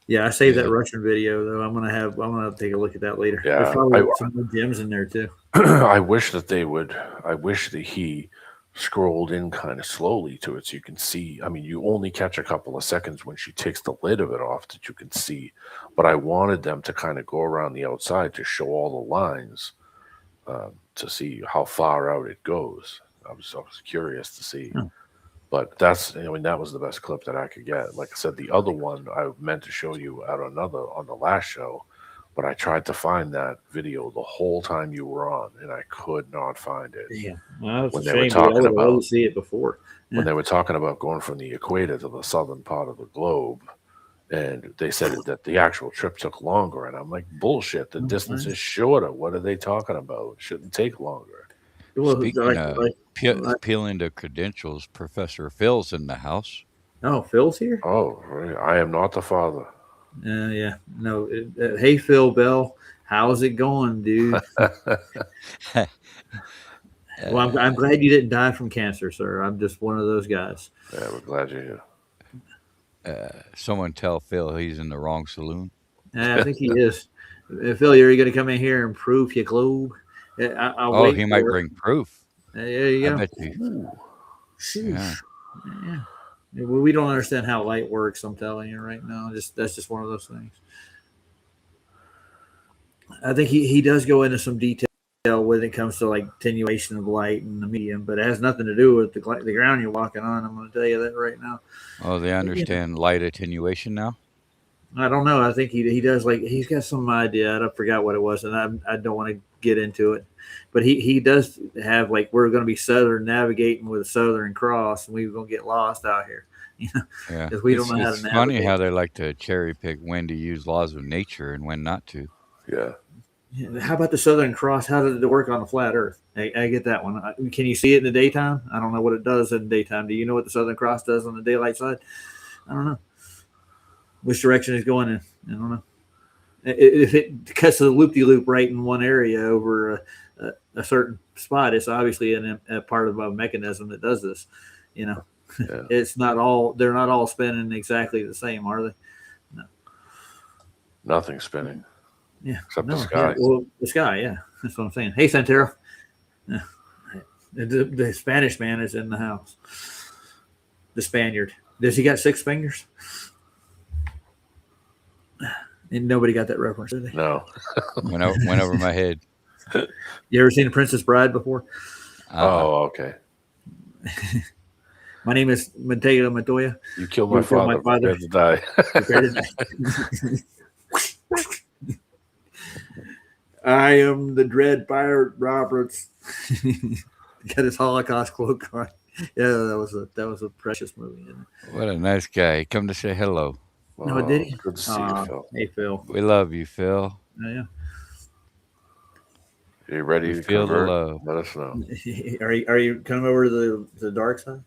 Yeah, I saved that Russian video though. I'm gonna take a look at that later. Yeah, there's probably some more gems in there too. I wish that he scrolled in kind of slowly to it so you can see. I mean, you only catch a couple of seconds when she takes the lid of it off that you can see. But I wanted them to kind of go around the outside to show all the lines to see how far out it goes. I was curious to see. But that was the best clip that I could get. Like I said, the other one I meant to show you on the last show, but I tried to find that video the whole time you were on, and I could not find it. Yeah, well, when they were talking about see it before. When they were talking about going from the equator to the southern part of the globe, and they said that the actual trip took longer, and I'm like, bullshit. The distance is shorter. What are they talking about? It shouldn't take longer. Speaking of peeling the credentials, Professor Phil's in the house. Oh, Phil's here? Oh, I am not the father. Yeah. No. Hey, Phil Bell. How's it going, dude? Well, I'm glad you didn't die from cancer, sir. I'm just one of those guys. Yeah, we're glad you're here. Someone tell Phil he's in the wrong saloon. I think he is. Phil, you're going to come in here and proof your globe? I'll Oh, wait he for might it. bring proof. There you I go. bet you. Yeah. Yeah. Well, we don't understand how light works. I'm telling you right now. That's just one of those things. I think he does go into some detail when it comes to like attenuation of light and the medium, but it has nothing to do with the ground you're walking on. I'm going to tell you that right now. Oh, they understand light attenuation now? I don't know. I think he does. Like, he's got some idea. I forgot what it was, and I don't want to get into it. But he does have, like, we're going to be southern navigating with a Southern Cross, and we're going to get lost out here. You know, Yeah. because we don't know how to It's navigate. funny how they like to cherry pick when to use laws of nature and when not to. Yeah. How about the Southern Cross? How did it work on the flat Earth? I get that one. Can you see it in the daytime? I don't know what it does in the daytime. Do you know what the Southern Cross does on the daylight side? I don't know. Which direction it's going in? I don't know. If it cuts the loop-de-loop right in one area over a certain spot, it's obviously a part of a mechanism that does this. You know, Yeah. it's not all. They're not all spinning exactly the same, are they? No. Nothing's spinning. Yeah. Except the sky. Yeah, well, the sky. Yeah, that's what I'm saying. Hey, Santero. Yeah. The Spanish man is in the house. The Spaniard. Does he got 6 fingers? And nobody got that reference, did they? No. Went over my head. You ever seen The Princess Bride before? Oh, okay. My name is Mateo Montoya. You killed You my killed my father. father. Prepare to die. I am the Dread Pirate Roberts. Got his Holocaust cloak on. Yeah, that was a precious movie. Isn't it? What a nice guy. He come to say hello. No, did he? Good to see you, Phil. Hey, Phil. We love you, Phil. Oh, yeah. Are you ready to Feel the convert? love. Let us know. Are you coming over to the dark side?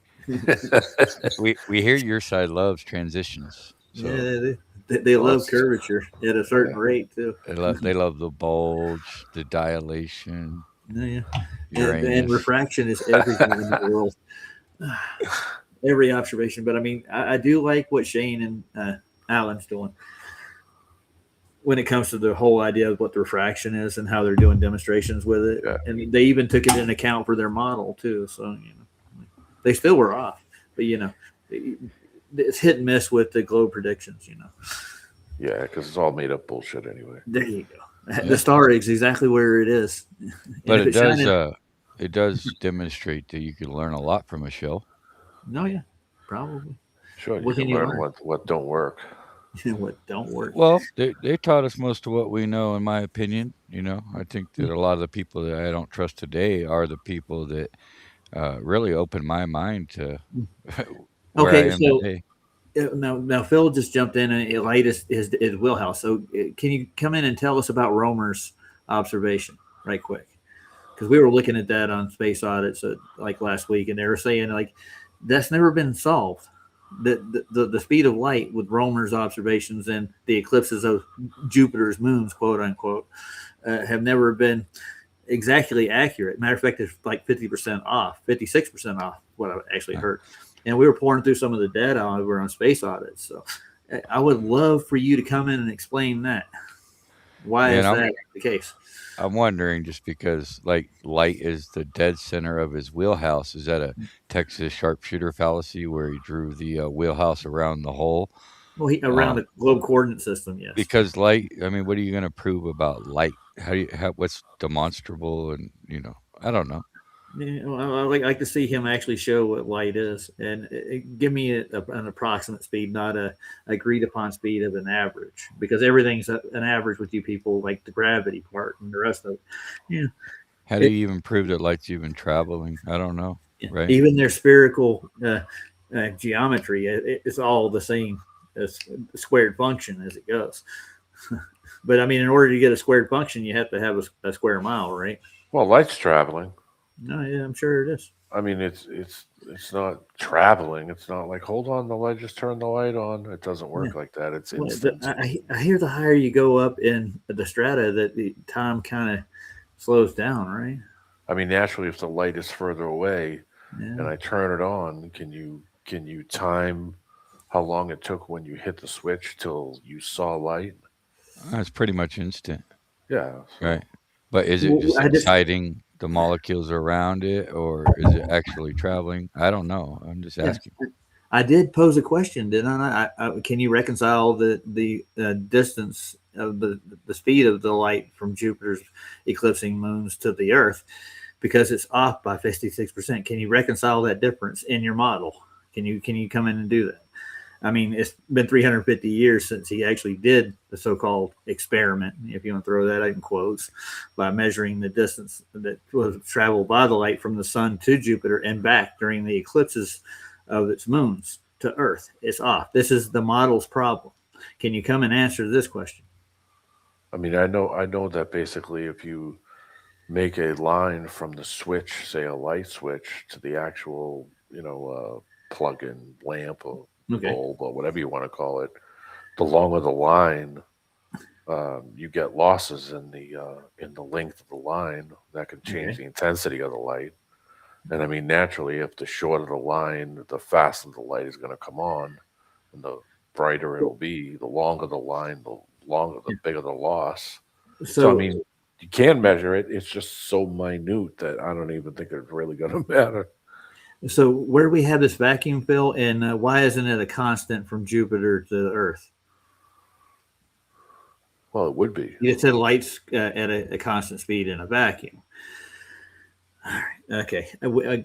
We hear your side loves transitions. So Yeah, they love curvature at a certain rate too. they love the bulge, the dilation. Yeah. Uranus. And refraction is everything in the world. Every observation. But I mean, I do like what Shane and Alan's doing when it comes to the whole idea of what the refraction is and how they're doing demonstrations with it. Yeah. And they even took it into account for their model too. So, you know, they still were off, but you know, it's hit and miss with the globe predictions, you know. Yeah, because it's all made up bullshit anyway. There you go. Yeah. The star is exactly where it is. But it does demonstrate that you can learn a lot from a show. No, yeah, probably. Sure, you What can can you learn learn? what don't work. What don't work. Well, they taught us most of what we know, in my opinion. You know, I think that a lot of the people that I don't trust today are the people that really opened my mind to where I am today. Now Phil just jumped in and light his wheelhouse. So can you come in and tell us about Romer's observation right quick? Because we were looking at that on Space Audits like last week, and they were saying like that's never been solved. The speed of light with Romer's observations and the eclipses of Jupiter's moons, quote unquote, have never been exactly accurate. Matter of fact, it's like 50% off, 56% off, what I actually heard. And we were pouring through some of the data over on Space Audits. So I would love for you to come in and explain that. Why is that the case? I'm wondering, just because like light is the dead center of his wheelhouse. Is that a Texas sharpshooter fallacy where he drew the wheelhouse around the hole? Well, around the globe coordinate system, yes. Because light, I mean, what are you going to prove about light? What's demonstrable? And, you know, I don't know. Yeah, well, I like to see him actually show what light is, and give me an approximate speed, not a agreed upon speed of an average, because everything's an average with you people, like the gravity part and the rest of it. Yeah. How do you even prove that light's even traveling? I don't know. Right. Even their spherical geometry, it's all the same squared function as it goes. But I mean, in order to get a squared function, you have to have a square mile, right? Well, light's traveling. No, yeah, I'm sure it is. I mean, it's not traveling. It's not like, hold on, the light, just turn the light on. It doesn't work like that. It's instant. I hear the higher you go up in the strata that the time kind of slows down, right? I mean, naturally, if the light is further away and Yeah. I turn it on, can you time how long it took when you hit the switch till you saw light? It's pretty much instant, Yeah. So, right? But is it Well, just I just exciting the molecules around it, or is it actually traveling? I don't know. I'm just yeah. asking. I did pose a question, didn't I? Can you reconcile the distance of the speed of the light from Jupiter's eclipsing moons to the Earth, because it's off by 56%? Can you reconcile that difference in your model? Can you come in and do that? I mean, it's been 350 years since he actually did the so-called experiment, if you want to throw that in quotes, by measuring the distance that was traveled by the light from the sun to Jupiter and back during the eclipses of its moons to Earth. It's off. This is the model's problem. Can you come and answer this question? I mean, I know that basically if you make a line from the switch, say a light switch, to the actual, plug-in lamp or bulb or whatever you want to call it, the longer the line, you get losses in the length of the line that can change the intensity of the light. And I mean, naturally, if the shorter the line, the faster the light is going to come on, and the brighter it'll be. The longer the line, the bigger the loss. So I mean, you can measure it. It's just so minute that I don't even think it's really going to matter. So where do we have this vacuum fill, and why isn't it a constant from Jupiter to the Earth? Well, it would be. You said light's at a constant speed in a vacuum. All right. Okay.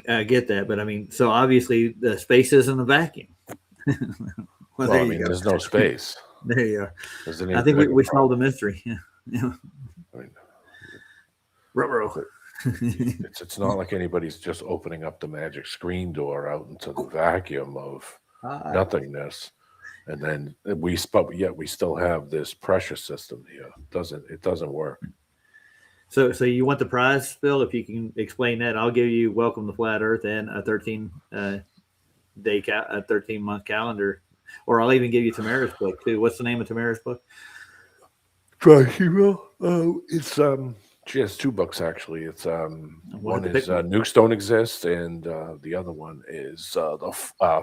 I get that. But I mean, so obviously the space isn't a vacuum. Well, I mean, there's no space. There you are. I think we solved the mystery. Yeah. I mean, Ruh-roh. it's not like anybody's just opening up the magic screen door out into the vacuum of nothingness. And then yet we still have this pressure system here. It doesn't work. So you want the prize, Phil? If you can explain that, I'll give you Welcome to Flat Earth and a 13-month calendar, or I'll even give you Tamara's book too. What's the name of Tamara's book? It's she has two books actually. It's one is Nukes Don't Exist, and the other one is the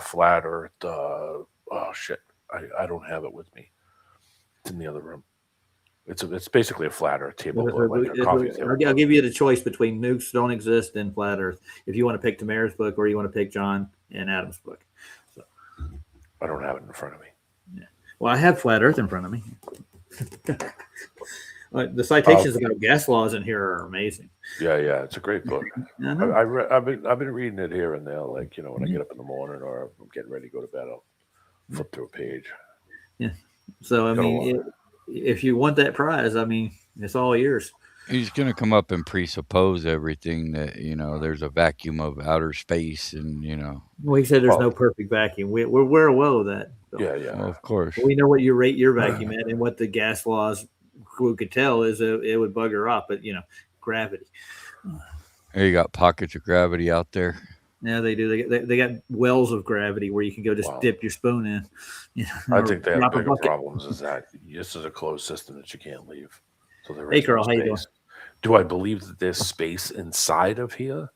Flat Earth. Oh shit, I don't have it with me. It's in the other room. It's basically a flat Earth table, like a coffee table. I'll give you the choice between Nukes Don't Exist and Flat Earth. If you want to pick Tamara's book, or you want to pick John and Adam's book. So I don't have it in front of me. Yeah. Well, I have Flat Earth in front of me. The citations about gas laws in here are amazing. Yeah, it's a great book. I've been reading it here and there, like when I get up in the morning or I'm getting ready to go to bed, I'll flip through a page. Yeah. So I mean, if you want that prize, I mean, it's all yours. He's going to come up and presuppose everything that, there's a vacuum of outer space and, Well, he said there's no perfect vacuum. We're well of that. So. Yeah. Well, of course. We know what you rate your vacuum at, and what the gas laws we could tell is it would bugger up, but gravity. You got pockets of gravity out there. Yeah, they do. They got wells of gravity where you can go just dip your spoon in. I think they have bigger problems. Is that this is a closed system that you can't leave. So there is hey, Carl, how you doing? Do I believe that there's space inside of here?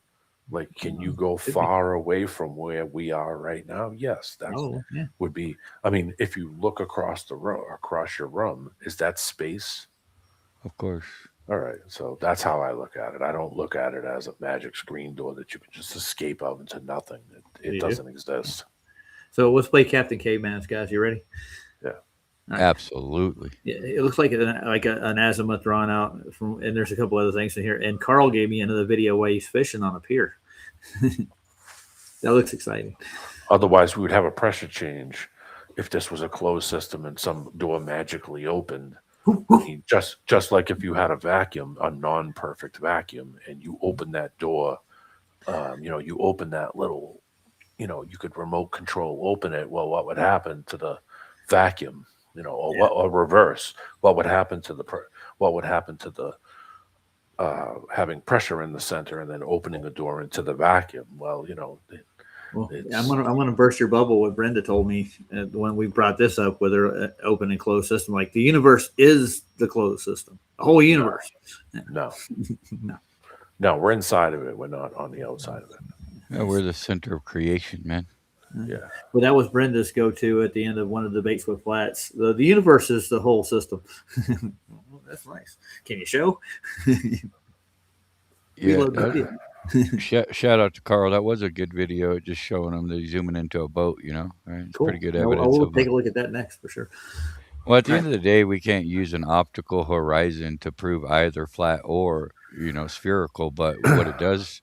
Like, can you go far away from where we are right now? Yes, that would be. I mean, if you look across your room, is that space? Of course. All right, so that's how I look at it. I don't look at it as a magic screen door that you can just escape out into nothing. It doesn't exist. So let's play Captain Caveman, guys. You ready? Yeah. Right. Absolutely. Yeah, it looks like an azimuth drawn out from, and there's a couple other things in here. And Carl gave me another video where he's fishing on a pier. That looks exciting. Otherwise, we would have a pressure change if this was a closed system and some door magically opened. I mean, just like if you had a vacuum, a non-perfect vacuum, and you open that door, you open that little, you could remote control open it. Well, what would happen to the vacuum? Or reverse? What would happen to the having pressure in the center and then opening a door into the vacuum? Well, I'm gonna burst your bubble. What Brenda told me when we brought this up, whether open and closed system, like the universe is the closed system, the whole universe. No. No. No, we're inside of it. We're not on the outside of it. Yeah, we're the center of creation, man. Yeah. Well, that was Brenda's go-to at the end of one of the debates with Flats. The universe is the whole system. Well, that's nice. Can you show? Yeah. Shout out to Carl. That was a good video. Just showing them the zooming into a boat. Right? It's Cool. pretty good I evidence. will take a look at that next for sure. Well, at the end of the day, we can't use an optical horizon to prove either flat or spherical. But what it does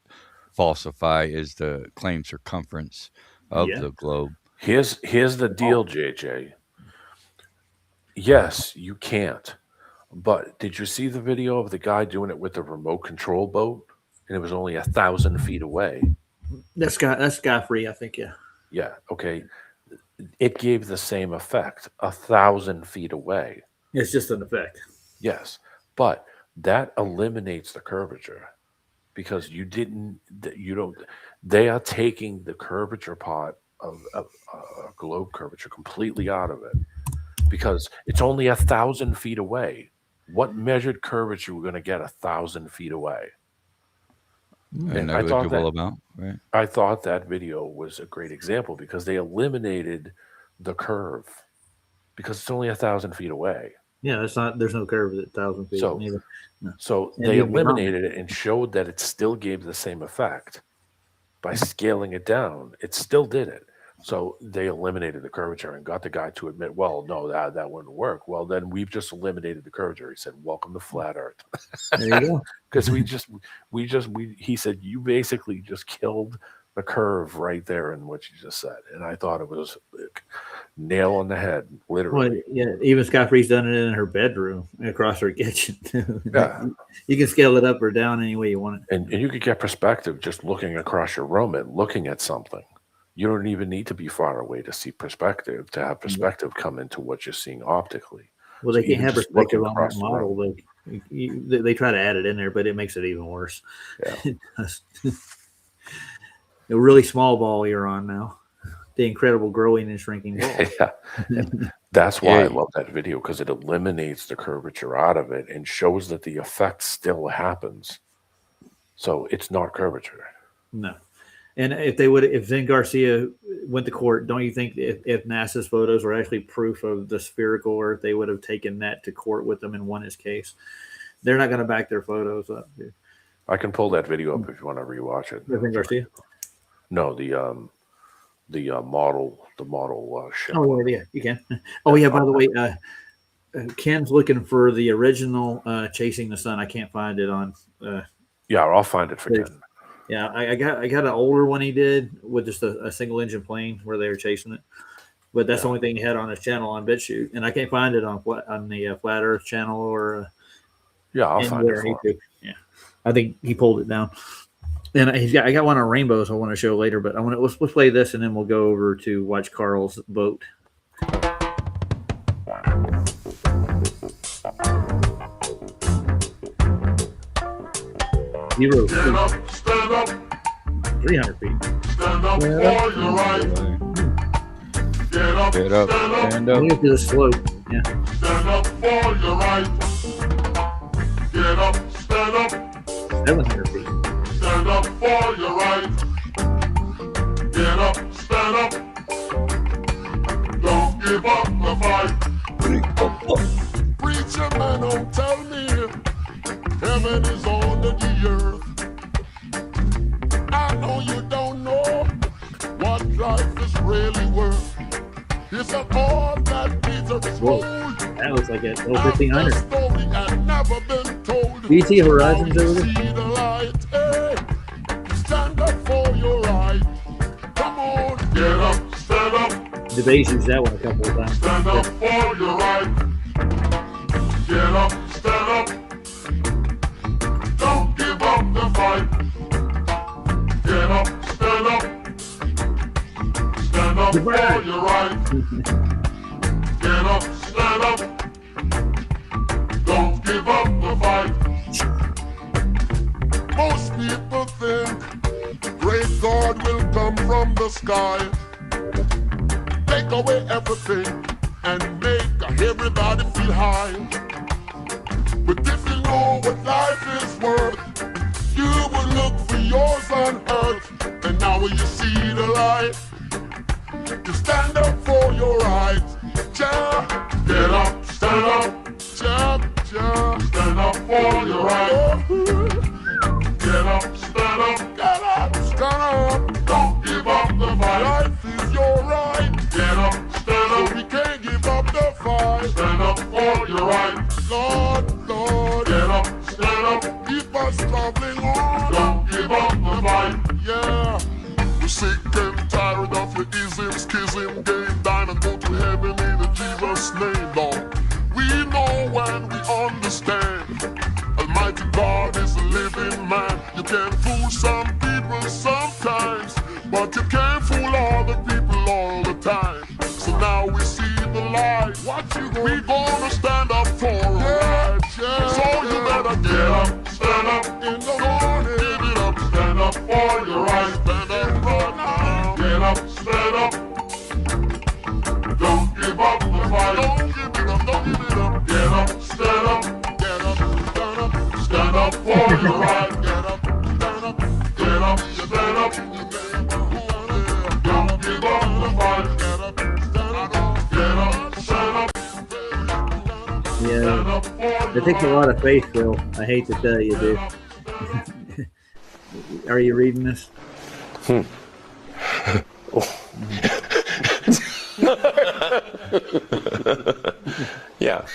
falsify is the claimed circumference of the globe. Here's the deal, JJ. Yes, you can't. But did you see the video of the guy doing it with the remote control boat? And it was only 1,000 feet away. That's Godfrey, I think. Yeah. Yeah. Okay. It gave the same effect 1,000 feet away. It's just an effect. Yes. But that eliminates the curvature because they are taking the curvature part of globe curvature completely out of it because it's only 1,000 feet away. What measured curvature we're going to get 1,000 feet away? And I thought that video was a great example because they eliminated the curve because it's only 1,000 feet away. Yeah, there's no curve at 1,000 feet. So they eliminated it and showed that it still gave the same effect by scaling it down. It still did it. So they eliminated the curvature and got the guy to admit, well, no, that wouldn't work. Well, then we've just eliminated the curvature. He said, welcome to flat Earth. There you go. Because he said, you basically just killed the curve right there in what you just said. And I thought it was nail on the head, literally. Well, yeah, even Godfrey's done it in her bedroom across her kitchen. Yeah. You can scale it up or down any way you want it. And you could get perspective just looking across your room and looking at something. You don't even need to be far away to see perspective, to have perspective come into what you're seeing optically. Well, they can't have perspective on that model. They try to add it in there, but it makes it even worse. Yeah. A really small ball you're on now. The incredible growing and shrinking ball. Yeah. That's why I love that video, because it eliminates the curvature out of it and shows that the effect still happens. So it's not curvature. No. And if Zen Garcia went to court, don't you think if NASA's photos were actually proof of the spherical Earth, they would have taken that to court with them and won his case? They're not going to back their photos up, dude. I can pull that video up if you want to rewatch it. Zen Garcia? No, the model ship. Oh yeah, you can. Oh yeah, by the way, Ken's looking for the original Chasing the Sun. I can't find it on. Yeah, I'll find it for Ken. Yeah, I got an older one he did with just a single engine plane where they were chasing it, but that's the only thing he had on his channel on BitChute, and I can't find it on the Flat Earth channel or. Yeah, I'll find it. For him. Yeah, I think he pulled it down, and I got one on rainbows I want to show later, but let's play this and then we'll go over to watch Carl's boat. Zero. Stand up, stand up. 300 feet. Stand up for your right. Get up, Get up, stand up. Look at the slope. Yeah. Stand up for your right. Get up, stand up. 700 feet. Stand up for your right. Get up, stand up. Don't give up the fight. Preacher man, don't tell me heaven is on the earth. I know you don't know what life is really worth. It's an all that Peter told. That looks like a little 1500. Story had never been told. BT Horizons over there. See the light, hey. Stand up for your right. Come on, get up, stand up. DeBase used that one a couple of times. Stand up for your right. Get up, stand up. Don't give up the fight. Get up, stand up. Stand up for your right. Get up, stand up. Don't give up the fight. Most people think great God will come from the sky, take away everything and make everybody feel high. But if you know what life is worth, You would look for yours on earth, and now when you see the light, you stand up for your rights. Ja, get up, stand up. Ja, ja, stand up for your rights. Get up, stand up. Get up, stand up. Don't give up the fight. Life is your right. Get up, stand up. We can't give up the fight. Stand up for your rights. Lord, Lord. Get up, stand up. Keep us traveling on. Don't give up the fight. Yeah. We're sick and tired of your ism, schism, game, dine and go to heaven in Jesus' name, Lord. We know when we understand. Almighty God is a living man. You can fool some people sometimes, but you can't fool all the people all the time. So now we see the light. What you gonna? We gonna stand up for right. Yeah. So you better get up, stand up in the morning. Give it up, stand up for your right. Stand up right now. Get up, stand up. Don't give up the fight. Don't give it up, don't give it up. Get up, stand up. Get up, stand up. Stand up for your right. Get up, stand up. Get up, stand up. Don't give up the fight. Get up, stand up. Get up, stand up. Yeah, it takes a lot of faith, Phil. I hate to tell you, dude. Are you reading this? Yeah.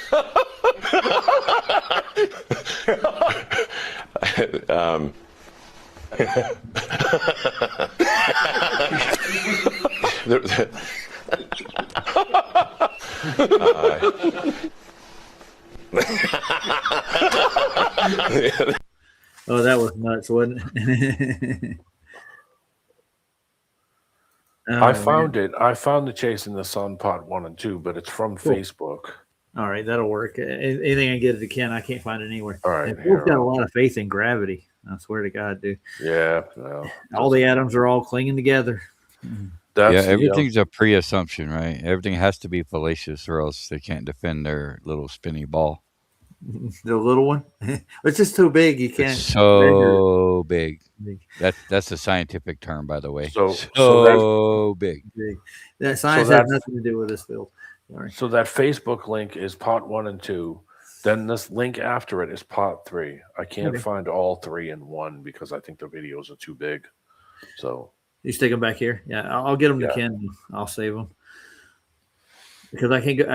Oh, that was nuts, wasn't it? Oh, I found it. I found the Chasing the Sun part 1 and 2, but it's from Cool. Facebook. All right, that'll work. Anything I get it to Ken, I can't find it anywhere. All right, And here, Phil's got a lot of faith in gravity. I swear to God, dude. Yeah, well, All the atoms are all clinging together. that's Yeah, the, everything's a pre-assumption, right? Everything has to be fallacious, or else they can't defend their little spinny ball. The little one, it's just too big. You can't. It's so big. That's a scientific term, by the way. So big. That science has nothing to do with this, Phil. Sorry. So that Facebook link is part 1 and 2. Then this link after it is part 3. I can't find all 3 in one because I think the videos are too big. So you stick them back here. Yeah, I'll get them to Ken. I'll save them because I can't go.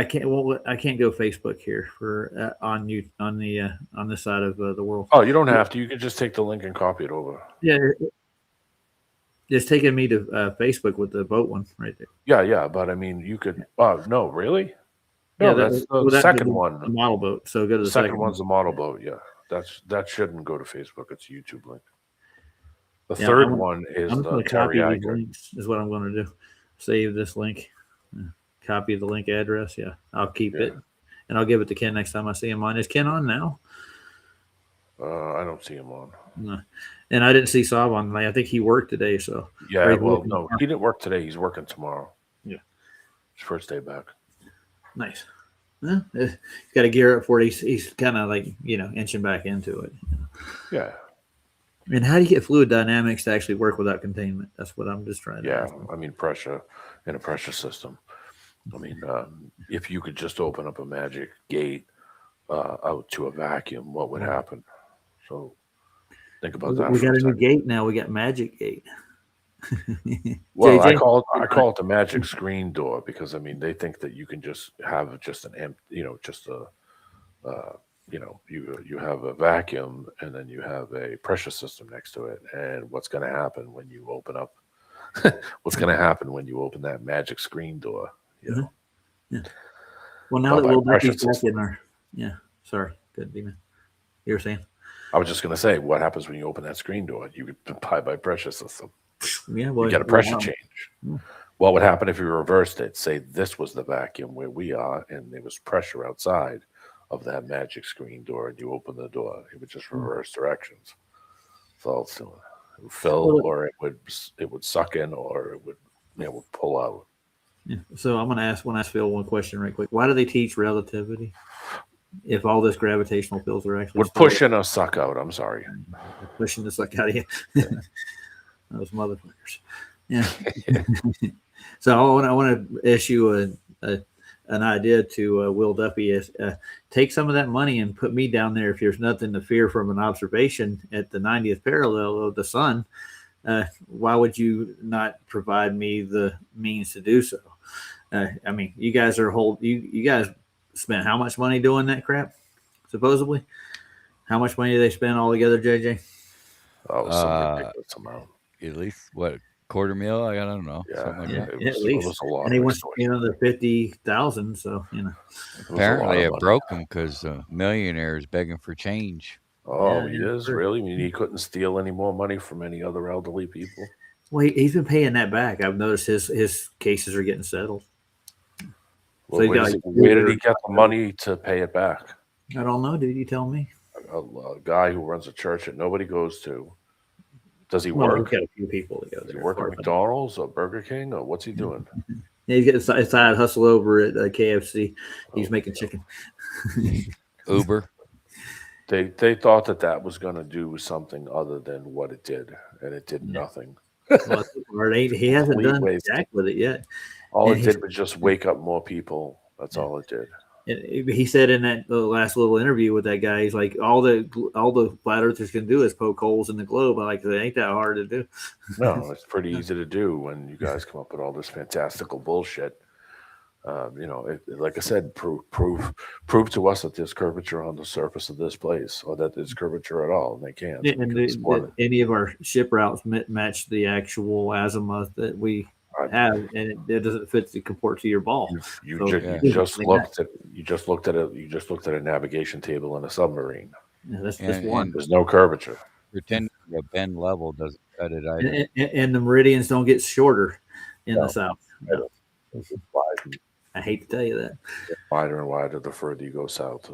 I can't go Facebook here for on this side of the world. Oh, you don't have to. You can just take the link and copy it over. Yeah, it's taking me to Facebook with the boat one right there. Yeah, but I mean, you could. Oh no, really? No, that's the second one. The model boat. So go to the second one's the model boat. Yeah, that shouldn't go to Facebook. It's a YouTube link. The third one is I'm the going to copy these Teriyaki. links. Is what I'm going to do. Save this link. Copy the link address. Yeah, I'll keep it, and I'll give it to Ken next time I see him on. Is Ken on now? I don't see him on. No. And I didn't see Saab on. I think he worked today. So Yeah, well, no, he didn't work today. He's working tomorrow. Yeah, his first day back. Nice. He's got to gear up for it. He's kind of like inching back into it. Yeah. And how do you get fluid dynamics to actually work without containment? That's what I'm just trying to. Yeah, I mean pressure in a pressure system. I mean, if you could just open up a magic gate out to a vacuum, what would happen? So think about that. We got a new gate now. We got Magic Gate. Well, JJ? I call it the magic screen door because I mean they think that you can just have just an you have a vacuum and then you have a pressure system next to it, and what's going to happen when you open up? What's going to happen when you open that magic screen door? You know. Yeah. Well, now that Will Becky's back in there. Yeah. Sorry. Good, D-man. You were saying? I was just going to say, what happens when you open that screen door? You could buy by pressure system. Yeah, well, you get a pressure change. What would happen if you reversed it? Say this was the vacuum where we are, and there was pressure outside of that magic screen door, and you open the door. It would just reverse directions. So it's doing. It would fill, or it would suck in, or it would pull out. Yeah. So I'm going to ask Phil one question right quick. Why do they teach relativity? if all this gravitational fields are actually We're pushing a suck out. I'm sorry. pushing the suck out of you. Those motherfuckers. Yeah. So I want to issue an idea to Will Duffy is take some of that money and put me down there if there's nothing to fear from an observation at the 90th parallel of the sun. Why would you not provide me the means to do so? I mean, you guys are you guys spent how much money doing that crap? Supposedly, how much money do they spend all together, JJ? Oh, some ridiculous amount. At least what, $250,000? I don't know. Yeah, Something like Yeah, that. at least. It was a lot. And he wants the 50,000. So Apparently, it broke him because the millionaire is begging for change. Oh, he is really? I mean, he couldn't steal any more money from any other elderly people. Well, he's been paying that back. I've noticed his cases are getting settled. Well, So where did he get the money to pay it back? I don't know. Did you tell me? A guy who runs a church that nobody goes to. Does he Well, work? we've got a few people to go Does there. he work at McDonald's or Burger King or what's he doing? Yeah, he's got a side hustle over at KFC. He's making chicken. Uber. They thought that was going to do something other than what it did, and it did nothing. Well, he hasn't Complete done waste. jack with it yet. All And it did was just wake up more people. That's all it did. He said in that last little interview with that guy, he's like, all the flat earthers can do is poke holes in the globe. I like, it ain't that hard to do. No, it's pretty easy to do when you guys come up with all this fantastical bullshit. Like I said, prove to us that there's curvature on the surface of this place, or that there's curvature at all, and they can't. And any of our ship routes match the actual azimuth that we have, and it doesn't fit the comport to your ball. You just looked at a navigation table in a submarine. Yeah, that's just one. There's no curvature. Pretending the bend level doesn't cut it either. And the meridians don't get shorter in the south. I hate to tell you that. Wider and wider the further you go south.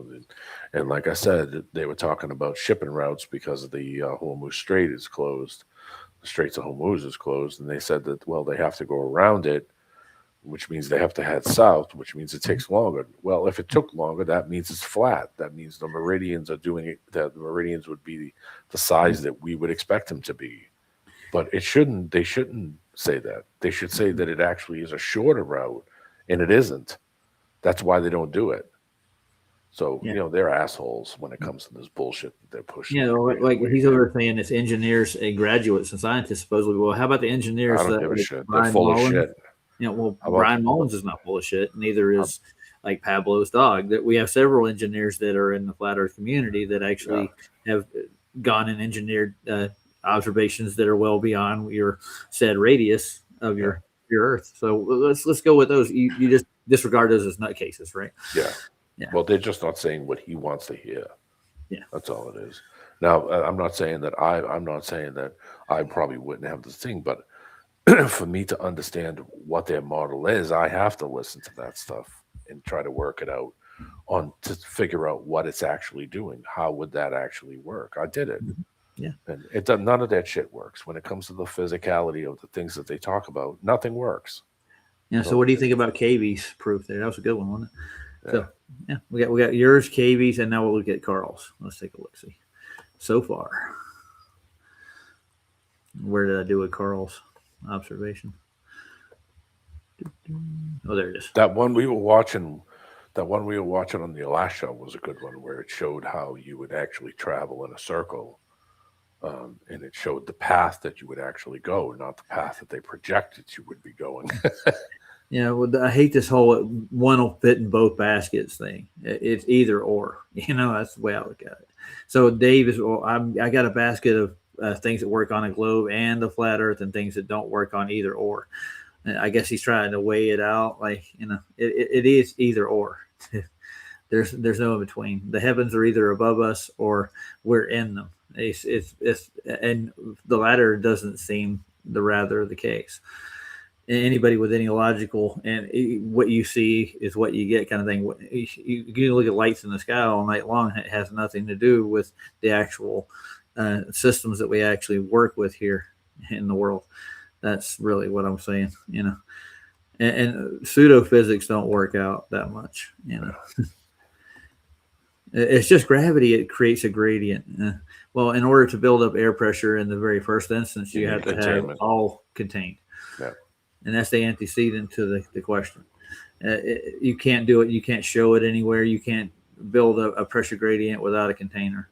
And like I said, they were talking about shipping routes because of the Hormuz Strait is closed. The Straits of Hormuz is closed. And they said that, well, they have to go around it, which means they have to head south, which means it takes longer. Well, if it took longer, that means it's flat. That means the meridians are doing it, that the meridians would be the size that we would expect them to be. But they shouldn't say that. They should say that it actually is a shorter route. And it isn't. That's why they don't do it. So, they're assholes when it comes to this bullshit that they're pushing. Yeah, like he's over saying it's engineers and graduates and scientists supposedly. Well, how about the engineers? I don't give a shit. They're Brian full Mullins? of shit. Brian Mullins is not full of shit. Neither is like Pablo's dog. That we have several engineers that are in the flat Earth community that actually have gone and engineered observations that are well beyond your said radius of your Earth. So let's go with those. You just disregard those as nutcases, right? Yeah. Well, they're just not saying what he wants to hear. Yeah, that's all it is. Now, I'm not saying that I probably wouldn't have this thing, but for me to understand what their model is, I have to listen to that stuff and try to work it out to figure out what it's actually doing. How would that actually work? I did it. Yeah, and none of that shit works when it comes to the physicality of the things that they talk about. Nothing works. Yeah. So what do you think about KV's proof there? That was a good one, wasn't it? So we got yours, KV's, and now we'll look at Carl's. Let's take a look. See so far. Where did I do with Carl's observation? Oh, there it is. That one we were watching on the last show was a good one, where it showed how you would actually travel in a circle. And it showed the path that you would actually go, not the path that they projected you would be going. Well, I hate this whole one will fit in both baskets thing. It's either or. That's the way I look at it. So Dave is, I got a basket of things that work on a globe and the flat Earth, and things that don't work on either or. And I guess he's trying to weigh it out. Like, it is either or. There's no in between. The heavens are either above us or we're in them. It's and the latter doesn't seem the rather the case. Anybody with any logical and what you see is what you get kind of thing. You can look at lights in the sky all night long. It has nothing to do with the actual systems that we actually work with here in the world. That's really what I'm saying. And pseudo physics don't work out that much. It's just gravity. It creates a gradient. Well, in order to build up air pressure in the very first instance, you have to have containment. all contained. Yeah. And that's the antecedent to the question. You can't do it. You can't show it anywhere. You can't build a pressure gradient without a container.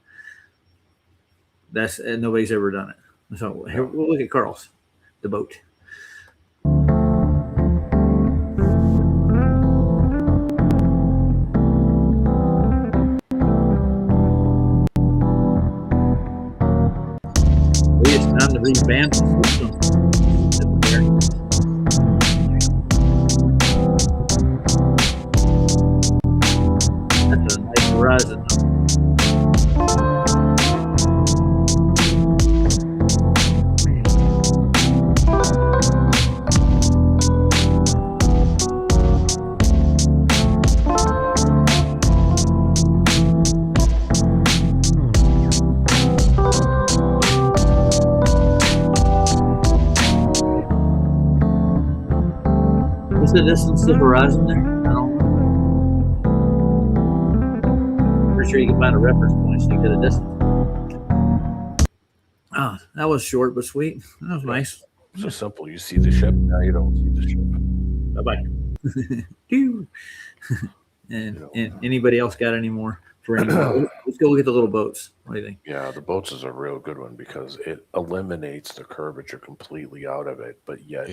That's nobody's ever done it. So here, we'll look at Carl's, the boat. It's time to revamp the system. That's a nice horizon. What's the distance to the horizon there? I don't know. Pretty sure you can find a reference point so you get a distance. Oh, that was short but sweet. That was nice. So simple. You see the ship, now you don't see the ship. Bye-bye. and anybody else got any more for any more? Let's go look at the little boats. What do you think? Yeah, the boats is a real good one because it eliminates the curvature completely out of it, but yet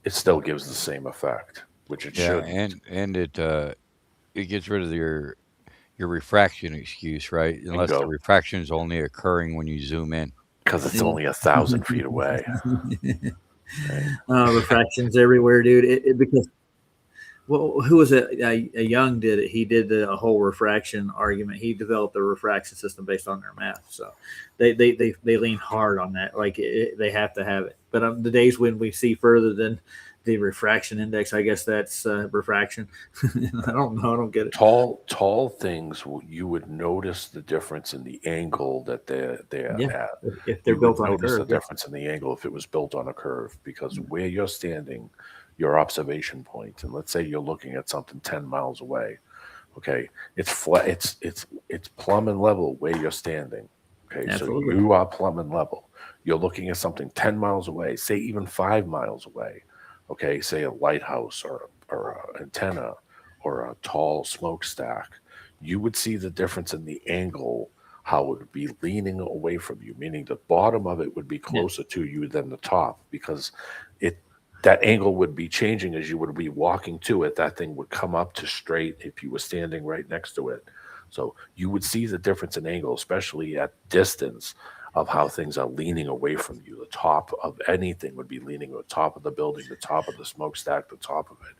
it still gives the same effect, which it should. And it gets rid of your refraction excuse, right? Unless the refraction is only occurring when you zoom in. Because it's only 1,000 feet away. Refractions everywhere, dude. Because who was it? A Young did it. He did a whole refraction argument. He developed a refraction system based on their math. So they lean hard on that. Like they have to have it. But the days when we see further than the refraction index, I guess that's refraction. I don't know. I don't get it. Tall things, you would notice the difference in the angle that they're at. If they're built on a curve. The difference in the angle if it was built on a curve, because where you're standing, your observation point, and let's say you're looking at something 10 miles away. Okay, it's flat. It's plumb and level where you're standing. Okay, Absolutely. So you are plumb and level. You're looking at something 10 miles away, say even 5 miles away. Okay, say a lighthouse or an antenna or a tall smokestack, you would see the difference in the angle, how it would be leaning away from you, meaning the bottom of it would be closer to you than the top, because that angle would be changing as you would be walking to it. That thing would come up to straight if you were standing right next to it. So you would see the difference in angle, especially at distance, of how things are leaning away from you. The top of anything would be leaning, the top of the building, the top of the smokestack, the top of it.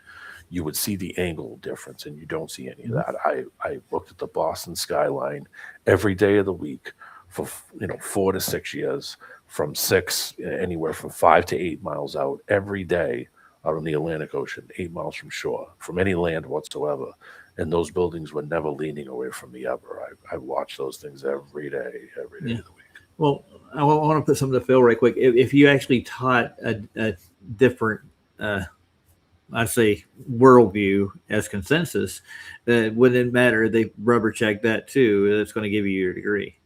You would see the angle difference, and you don't see any of that. I looked at the Boston skyline every day of the week for 4 to 6 years, from 6 anywhere from 5 to 8 miles out every day out on the Atlantic Ocean, 8 miles from shore, from any land whatsoever. And those buildings were never leaning away from me ever. I watched those things every day of the week. Well, I want to put something to Phil right quick. If you actually taught a different, I'd say, worldview as consensus, it wouldn't matter. They rubber check that too. That's going to give you your degree.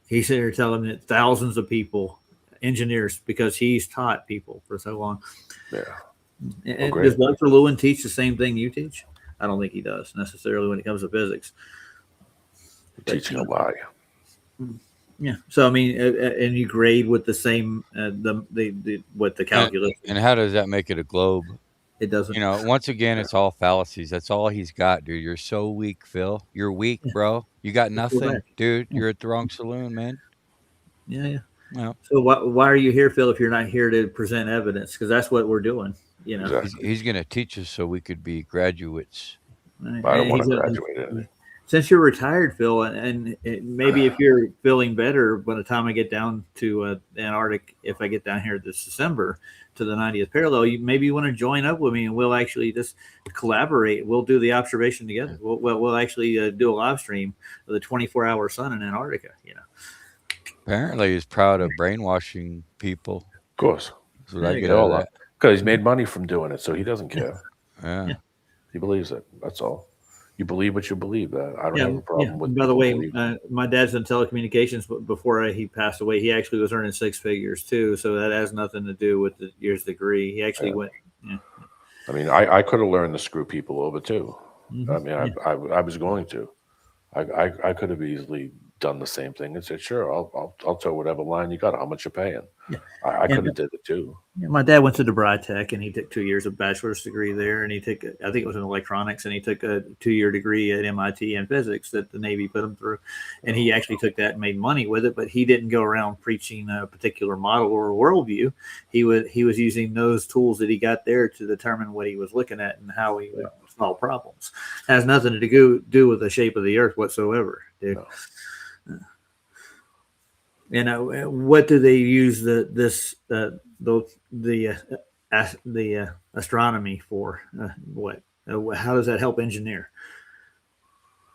He's here telling it thousands of people, engineers, because he's taught people for so long. Yeah. And does Dr. Lewin teach the same thing you teach? I don't think he does necessarily when it comes to physics. Teaching a lie. Yeah. So I mean, and you grade with the same the calculus. And how does that make it a globe? It doesn't. Once again, it's all fallacies. That's all he's got, dude. You're so weak, Phil. You're weak, bro. You got nothing, dude. You're at the wrong saloon, man. Yeah. Well, so why are you here, Phil? If you're not here to present evidence, because that's what we're doing. Exactly. He's going to teach us so we could be graduates. I don't want to graduate. Since you're retired, Phil, and maybe if you're feeling better by the time I get down to Antarctic, if I get down here this December to the 90th parallel, maybe you want to join up with me, and we'll actually just collaborate. We'll do the observation together. We'll actually do a live stream of the 24-hour sun in Antarctica. Apparently, he's proud of brainwashing people. Of course, that's what I get all that. Because he's made money from doing it, so he doesn't care. Yeah. He believes it. That's all. You believe what you believe. I don't Yeah, have a problem with. By the way, believing. my dad's in telecommunications, but before he passed away, he actually was earning six figures too. So that has nothing to do with the year's degree. He actually went. Yeah. I mean, I could have learned to screw people over too. Mm-hmm. I mean, I was going to. I could have easily done the same thing and said, sure, I'll tow whatever line you got. How much you're paying? Yeah. I could have did it too. Yeah, my dad went to DeVry Tech and he took 2 years of bachelor's degree there, and he took I think it was in electronics, and he took a 2-year degree at MIT in physics that the Navy put him through, and he actually took that and made money with it. But he didn't go around preaching a particular model or worldview. He was using those tools that he got there to determine what he was looking at and how he would solve problems. It has nothing to do with the shape of the earth whatsoever, dude. No. What do they use the astronomy for? What? How does that help engineer?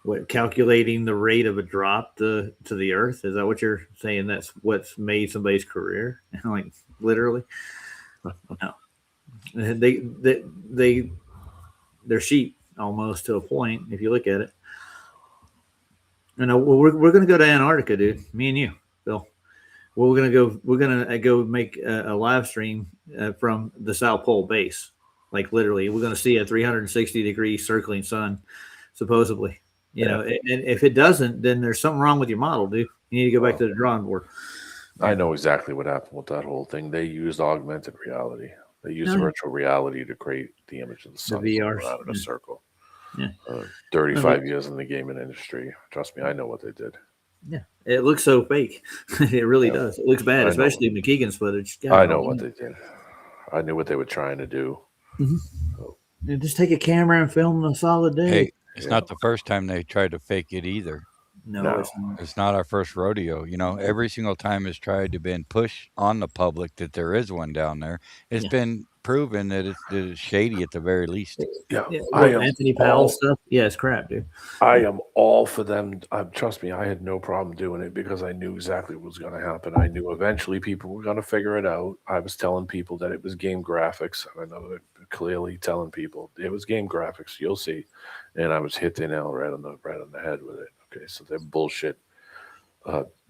What, calculating the rate of a drop to the earth? Is that what you're saying? That's what's made somebody's career? Like literally? No. They're sheep almost to a point if you look at it. We're going to go to Antarctica, dude. Me and you, Bill. Well, we're gonna go make a live stream from the South Pole base. Like literally, we're gonna see a 360-degree circling sun, supposedly. You know, and if it doesn't, then there's something wrong with your model, dude. You need to go back to the drawing board. I know exactly what happened with that whole thing. They used augmented reality. They used virtual reality to create the image of the sun around in a circle. Yeah. 35 years in the gaming industry. Trust me, I know what they did. Yeah, it looks so fake. It really does. It looks bad, especially McKeegan's footage. God, I know what they did. I knew what they were trying to do. Mm-hmm. So. Just take a camera and film a solid day. Hey, it's not the first time they tried to fake it either. No. It's not our first rodeo. You know, every single time it's tried to been pushed on the public that there is one down there. It's been proven that it's shady at the very least. Yeah. Anthony Powell stuff. Yeah, it's crap, dude. I am all for them. Trust me, I had no problem doing it because I knew exactly what was going to happen. I knew eventually people were going to figure it out. I was telling people that it was game graphics. I know that clearly telling people it was game graphics. You'll see. And I was hit the nail right on the head with it. Okay, so their bullshit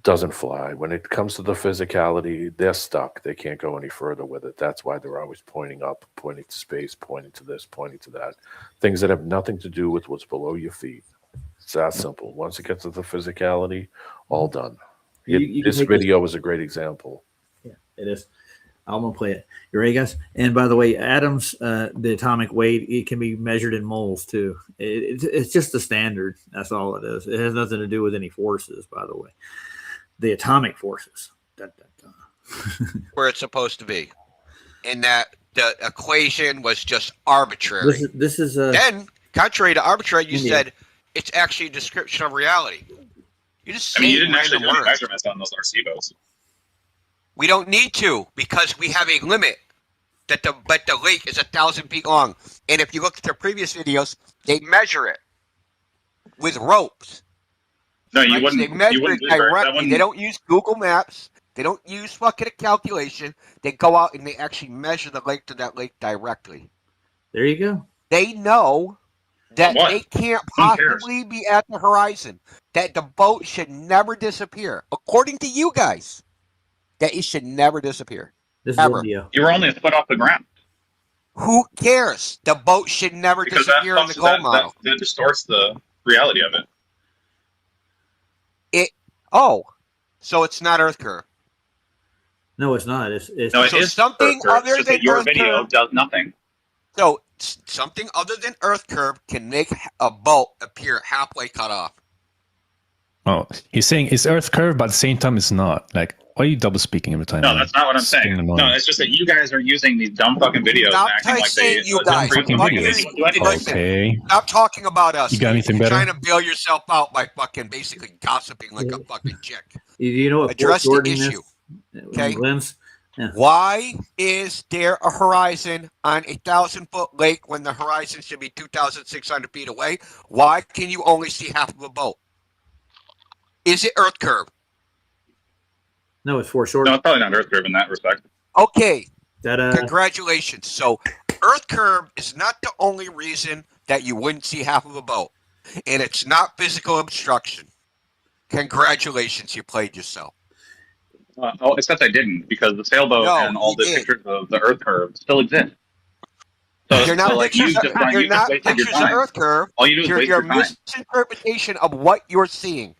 doesn't fly. When it comes to the physicality, they're stuck. They can't go any further with it. That's why they're always pointing up, pointing to space, pointing to this, pointing to that. Things that have nothing to do with what's below your feet. It's that simple. Once it gets to the physicality, all done. This video is a great example. Yeah, it is. I'm going to play it. You ready, guys? And by the way, atoms, the atomic weight, it can be measured in moles too. It's just the standard. That's all it is. It has nothing to do with any forces, by the way. The atomic forces. Where it's supposed to be. And that the equation was just arbitrary. This is then, contrary to arbitrary, you said it's actually a description of reality. You just you didn't actually do any measurements on those Arcevos. We don't need to because we have a limit but the lake is 1,000 feet long. And if you look at their previous videos, they measure it with ropes. No, you right? wouldn't. They measure you wouldn't it directly. They don't use Google Maps. They don't use fucking a calculation. They go out and they actually measure the length of that lake directly. There you go. They know that they can't possibly be at the horizon. That the boat should never disappear. According to you guys, that it should never disappear. This ever. video. You were only a foot off the ground. Who cares? The boat should never disappear in the gold model. That distorts the reality of it. So it's not Earth curve. No, it's not. It's no, it so is something other than your Earth video curve does nothing. So something other than Earth curve can make a boat appear halfway cut off. Oh, he's saying it's Earth curve, but at the same time it's not. Like, why are you double speaking every time? No, that's not what I'm saying. No, it's just that you guys are using these dumb fucking videos Stop and acting like they you guys. fucking videos. Okay. Stop talking about us. You got anything better? You're trying to bail yourself out by fucking basically gossiping like a fucking chick. You know what? Address the issue. Okay. Yeah. Why is there a horizon on 1,000-foot lake when the horizon should be 2,600 feet away? Why can you only see half of a boat? Is it Earth curve? No, it's foreshortened. No, it's probably not Earth curve in that respect. Okay. Ta-da. Congratulations. So Earth curve is not the only reason that you wouldn't see half of a boat. and it's not physical obstruction. Congratulations, you played yourself. Except I didn't, because the sailboat and all the pictures of the Earth curve still exist. So, You're not pictures of Earth curve. All you do is waste your your time. misinterpretation of what you're seeing.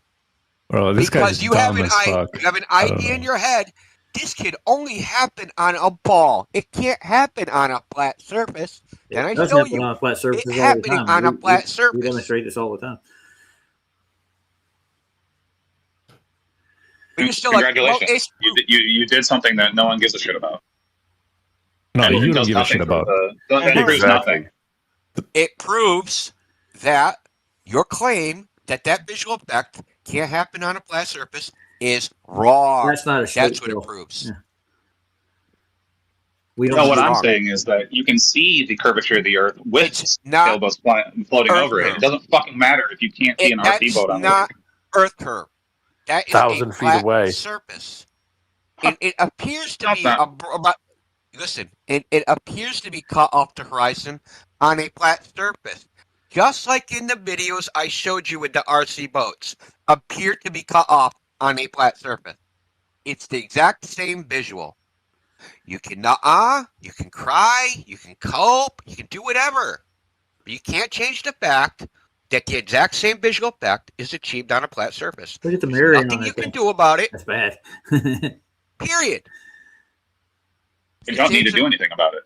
Bro, this Because guy's you have dumb as fuck. you have an idea in your head. This can only happen on a ball. It can't happen on a flat surface. It Then I does show happen you on flat surfaces it all the happening time. on a flat surface. We demonstrate this all the time. But you're still like, well, Congratulations. You did something that no one gives a shit about. No, And it you don't does give a nothing shit about. that proves nothing. It proves that your claim that visual effect can't happen on a flat surface is wrong. That's not a straight That's what it bill. proves. Yeah. We don't No, what do I'm wrong. saying is that you can see the curvature of the Earth with sailboats floating Earth over it. curve. It doesn't fucking matter if you can't see an RC boat on That's not it. Earth curve. That is 1,000 a feet flat away. surface. And it appears to That's be not- listen, it appears to be cut off the horizon on a flat surface. Just like in the videos I showed you with the RC boats, appear to be cut off on a flat surface. It's the exact same visual. You can you can cry, you can cope, you can do whatever. But you can't change the fact that the exact same visual effect is achieved on a flat surface. Look at the There's mirroring nothing on you that can thing. do about it. That's bad. Period. You don't need to do anything about it.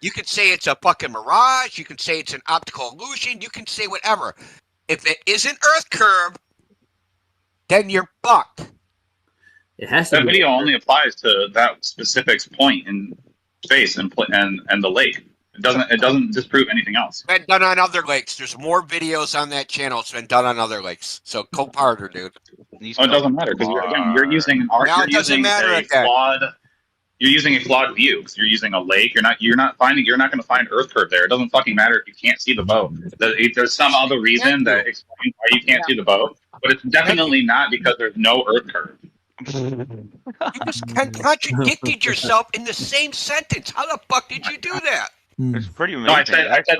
You can say it's a fucking mirage. You can say it's an optical illusion. You can say whatever. If it isn't Earth curve, then you're fucked. It has to That be. video only applies to that specific point in space and the lake. It doesn't disprove anything else. It's been done on other lakes. There's more videos on that channel. It's been done on other lakes. So cope harder, dude. Oh, it doesn't matter because you're using Now it doesn't matter again. You're using a flawed view because you're using a lake. You're not going to find Earth curve there. It doesn't fucking matter if you can't see the boat. There's some other reason that explains why you can't see the boat, but it's definitely not because there's no Earth curve. You just contradicted yourself in the same sentence. How the fuck did you do that? It's pretty amazing. No, I said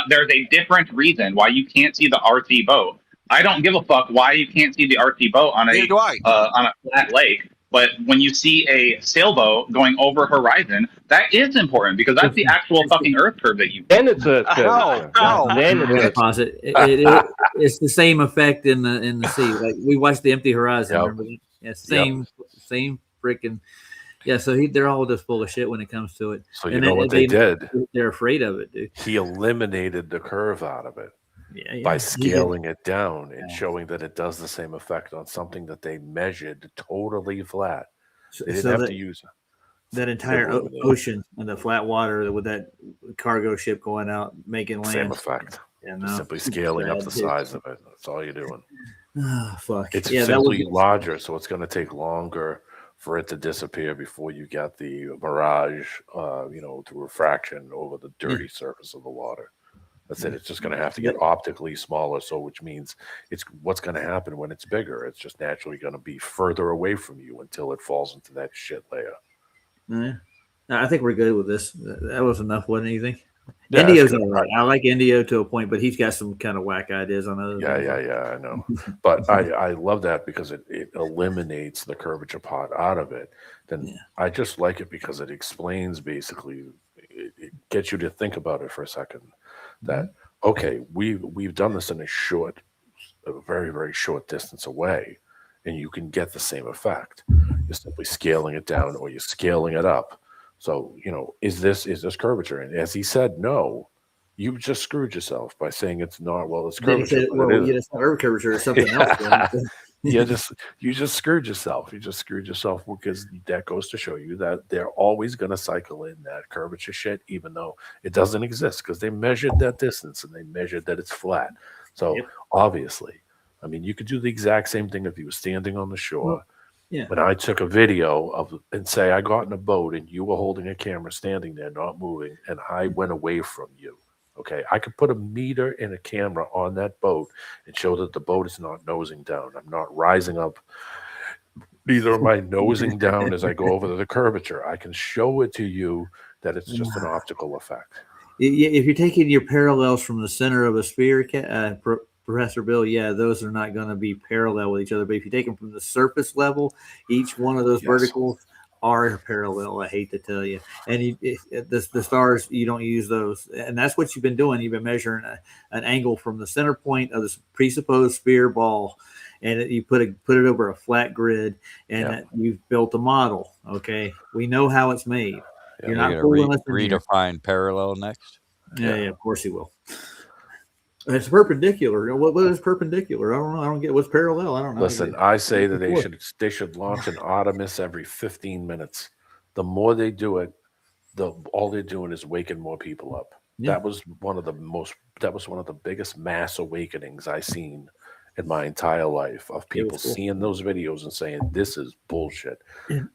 there's a different reason why you can't see the RC boat. I don't give a fuck why you can't see the RC boat on a flat lake. But when you see a sailboat going over horizon, that is important because that's the actual fucking Earth curve that you. Then it's Earth curve. Then it's It's the same effect in the sea. Like we watched the Empty Horizon. Yep. Remember that? Yeah, same freaking. Yeah, so they're all just full of shit when it comes to it. So you know what they did? They're afraid of it, dude. He eliminated the curve out of it Yeah, by scaling it down and showing that it does the same effect on something that they measured totally flat. They didn't So have that- to use it. That entire ocean and the flat water with that cargo ship going out making land. Same effect. Yeah, You're no. simply scaling up Bad the shit. size of it. That's all you're doing. Ah, fuck. It's Yeah, that simply was- larger, so it's going to take longer for it to disappear before you get the mirage, through refraction over the dirty surface of the water. That's it. It's just going to have to get optically smaller, which means it's what's going to happen when it's bigger. It's just naturally going to be further away from you until it falls into that shit layer. Yeah. No, I think we're good with this. That was enough, wasn't it? You think? Yeah, Indio's that's good. all right. I like Indio to a point, but he's got some kind of whack ideas on other things. Yeah, I know. But I love that because it eliminates the curvature part out of it. Then I just like it because it explains basically, it gets you to think about it for a second. That, okay, we've done this in a very, very short distance away, and you can get the same effect. You're simply scaling it down or you're scaling it up. So, is this curvature? And as he said, no, you just screwed yourself by saying it's not. Well, it's curvature. Well, it's not curvature or something else. you just screwed yourself. You just screwed yourself because that goes to show you that they're always going to cycle in that curvature shit, even though it doesn't exist because they measured that distance and they measured that it's flat. So obviously, I mean, you could do the exact same thing if you were standing on the shore. Yeah. When I took a video and say I got in a boat and you were holding a camera standing there, not moving, and I went away from you. Okay, I could put a meter and a camera on that boat and show that the boat is not nosing down. I'm not rising up. Neither am I nosing down as I go over the curvature. I can show it to you that it's just an optical effect. If you're taking your parallels from the center of a sphere, Professor Bill, yeah, those are not going to be parallel with each other. But if you take them from the surface level, each one of those verticals are parallel. I hate to tell you. And the stars, you don't use those. And that's what you've been doing. You've been measuring an angle from the center point of this presupposed sphere ball, and you put it over a flat grid, and you've built a model. Okay, we know how it's made. You're not going to redefine parallel next. Yeah, of course he will. It's perpendicular. What is perpendicular? I don't know. I don't get what's parallel. I don't know. Listen, I say that they should launch an Artemis every 15 minutes. The more they do it, all they're doing is waking more people up. Yeah. That was one of the biggest mass awakenings I've seen in my entire life, of people seeing those videos and saying, this is bullshit.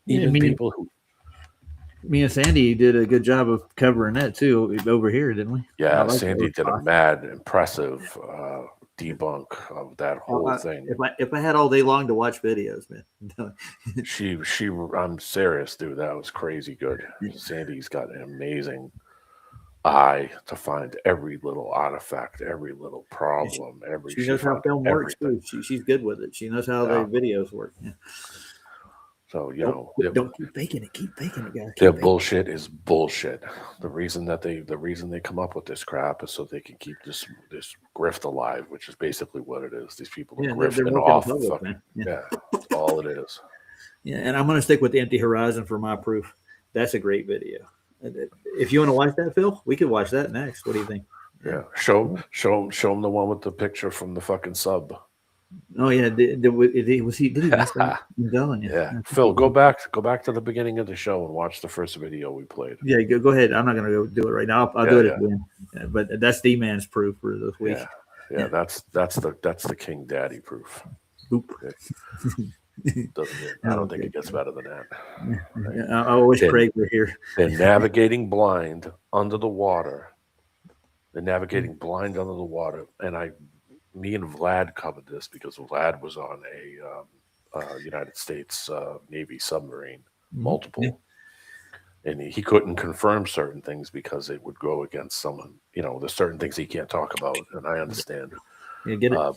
Even people who... Me and Sandy did a good job of covering that too over here, didn't we? Yeah, Sandy did a mad, impressive debunk of that whole thing. If I had all day long to watch videos, man. I'm serious, dude. That was crazy good. Sandy's got an amazing eye to find every little artifact, every little problem, she knows how film works too. She's good with it. She knows how the videos work. Yeah. So, don't keep faking it. Keep faking it, guys. Their bullshit is bullshit. The reason they come up with this crap is so they can keep this grift alive, which is basically what it is. These people are grifting off. That's all it is. Yeah, and I'm going to stick with the Empty Horizon for my proof. That's a great video. If you want to watch that, Phil, we could watch that next. What do you think? Yeah, show them the one with the picture from the fucking sub. Oh yeah, did he mess that? Yeah, Phil, go back to the beginning of the show and watch the first video we played. Yeah, go ahead. I'm not going to go do it right now. I'll do it again. Yeah, but that's D-Man's proof for this week. Yeah, that's the King Daddy proof. Oop. I don't think it gets better than that. Yeah, I wish Craig were here. They're navigating blind under the water. And me and Vlad covered this because Vlad was on a United States Navy submarine, multiple, and he couldn't confirm certain things because it would go against someone. There's certain things he can't talk about, and I understand. You get it.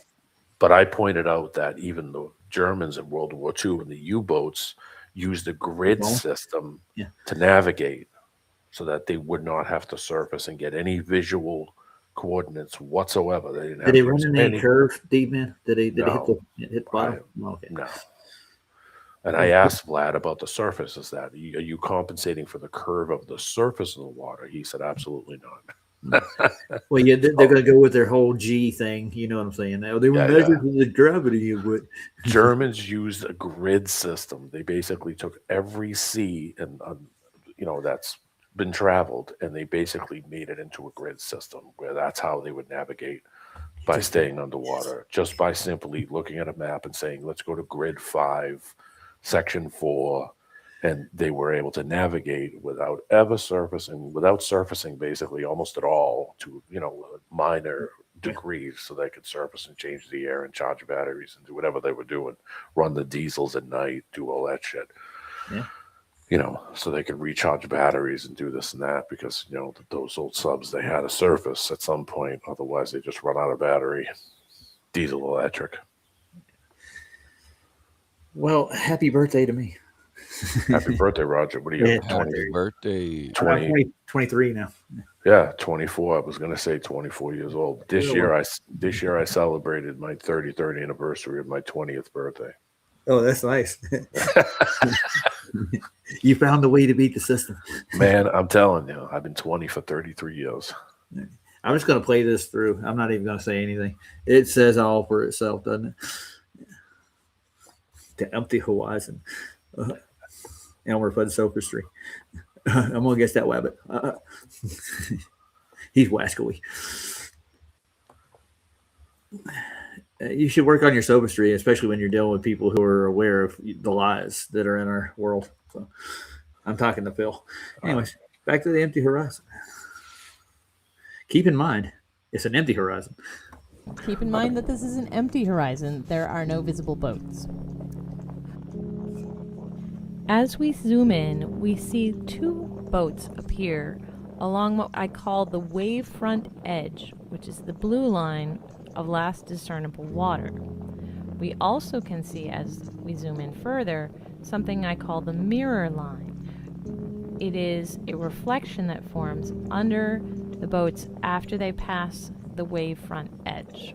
But I pointed out that even the Germans in World War II and the U-boats used a grid system to navigate, so that they would not have to surface and get any visual coordinates whatsoever. Did they run in any curve, D-Man? Did they hit the bottom? Okay. No. And I asked Vlad about the surface. Is that are you compensating for the curve of the surface of the water? He said absolutely not. Well, yeah, they're going to go with their whole G thing. You know what I'm saying? Now they were measuring the gravity of it. Germans used a grid system. They basically took every sea and that's been traveled, and they basically made it into a grid system where that's how they would navigate by staying underwater, just by simply looking at a map and saying, let's go to grid 5, section 4, and they were able to navigate without surfacing basically almost at all, to minor degrees, so they could surface and change the air and charge batteries and do whatever they were doing, run the diesels at night, do all that shit. Yeah. So they could recharge batteries and do this and that, because, those old subs, they had a surface at some point. Otherwise, they just run out of battery, diesel electric. Well, happy birthday to me. Happy birthday, Roger. What are you? Happy birthday. 23 now. Yeah, 24. I was going to say 24 years old. This year I celebrated my 33rd anniversary of my 20th birthday. Oh, that's nice. You found a way to beat the system. Man, I'm telling you, I've been 20 for 33 years. I'm just going to play this through. I'm not even going to say anything. It says all for itself, doesn't it? The Empty Horizon. Elmer Fudd Sophistry. I'm going to guess that wabbit. He's wascally. You should work on your sophistry, especially when you're dealing with people who are aware of the lies that are in our world. So I'm talking to Phil. Anyways, back to the Empty Horizon. Keep in mind, it's an empty horizon. Keep in mind that this is an empty horizon. There are no visible boats. As we zoom in, we see two boats appear along what I call the wavefront edge, which is the blue line of last discernible water. We also can see, as we zoom in further, something I call the mirror line. It is a reflection that forms under the boats after they pass the wavefront edge.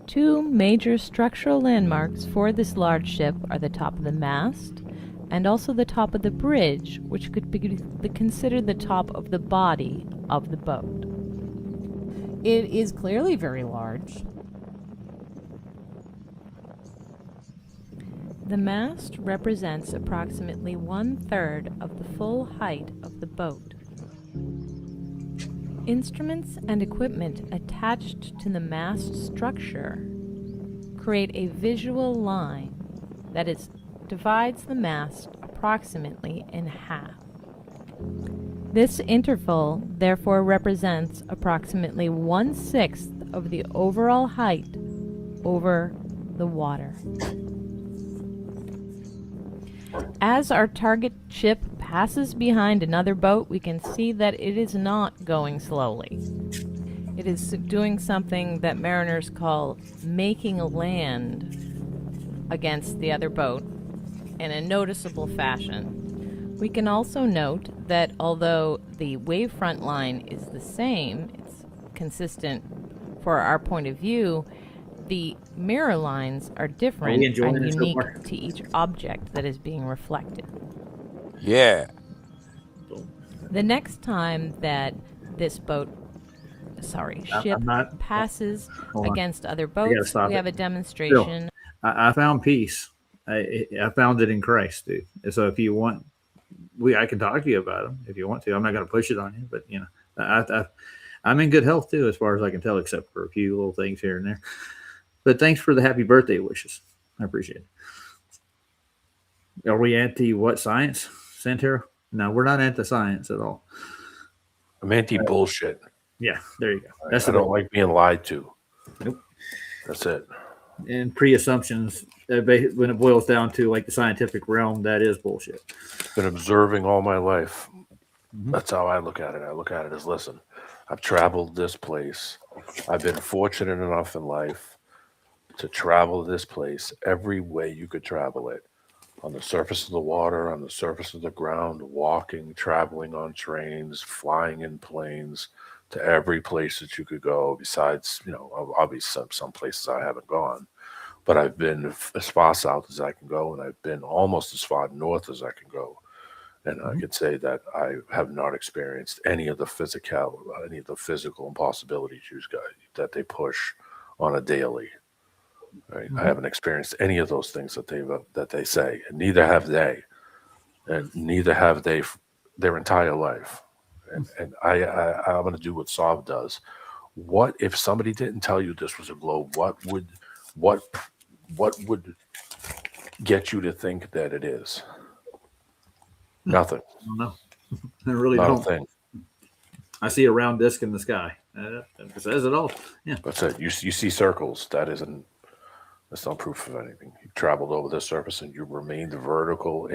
Two major structural landmarks for this large ship are the top of the mast and also the top of the bridge, which could be considered the top of the body of the boat. It is clearly very large. The mast represents approximately 1/3 of the full height of the boat. Instruments and equipment attached to the mast structure create a visual line that divides the mast approximately in half. This interval therefore represents approximately 1/6 of the overall height over the water. As our target ship passes behind another boat, we can see that it is not going slowly. It is doing something that mariners call making a land against the other boat in a noticeable fashion. We can also note that although the wavefront line is the same, it's consistent for our point of view, the mirror lines are different and unique to each object that is being reflected. Yeah. The next time that this ship passes against other boats, we have a demonstration. I found peace. I found it in Christ, dude. So if you want, I can talk to you about them if you want to. I'm not going to push it on you, but you know, I'm in good health too, as far as I can tell, except for a few little things here and there. But thanks for the happy birthday wishes. I appreciate it. Are we anti what science, Santero? No, we're not anti science at all. I'm anti bullshit. Yeah, there you go. I don't like being lied to. Nope. That's it. And pre-assumptions, when it boils down to like the scientific realm, that is bullshit. Been observing all my life. That's how I look at it. I look at it as, listen, I've traveled this place. I've been fortunate enough in life to travel this place every way you could travel it. On the surface of the water, on the surface of the ground, walking, traveling on trains, flying in planes, to every place that you could go. Besides, you know, obviously some places I haven't gone, but I've been as far south as I can go, and I've been almost as far north as I can go. And I could say that I have not experienced any of the physical impossibilities that they push on a daily. Right? I haven't experienced any of those things that they say, and neither have they, and neither have they their entire life. And I'm going to do what Sav does. What if somebody didn't tell you this was a globe? What would get you to think that it is? Nothing. No, I really Not don't. A thing. I see a round disc in the sky. That says it all. Yeah, that's it. You see circles. That's not proof of anything. You traveled over the surface and you remained vertical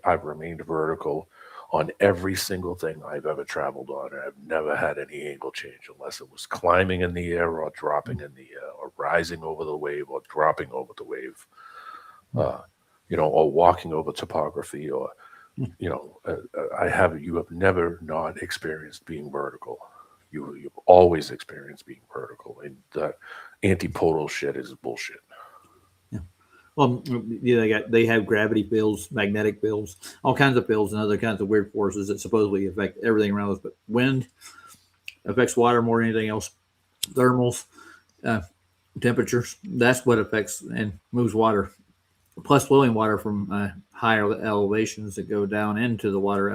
I've remained vertical on every single thing I've ever traveled on. And I've never had any angle change unless it was climbing in the air or dropping in the air or rising over the wave or dropping over the wave, or walking over topography or, you have never not experienced being vertical. You've always experienced being vertical, and the antipodal shit is bullshit. Well, they have gravity fields, magnetic fields, all kinds of fields, and other kinds of weird forces that supposedly affect everything around us. But wind affects water more than anything else. Thermals, temperatures, that's what affects and moves water. Plus, flowing water from higher elevations that go down into the water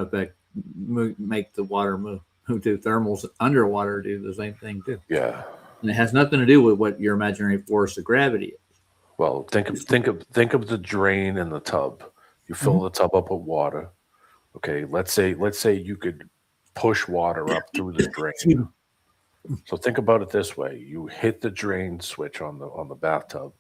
make the water move. To thermals underwater do the same thing too. Yeah, and it has nothing to do with what your imaginary force of gravity is. Well, think of the drain in the tub. You fill the tub up with water. Okay, let's say you could push water up through the drain. So think about it this way: you hit the drain switch on the bathtub.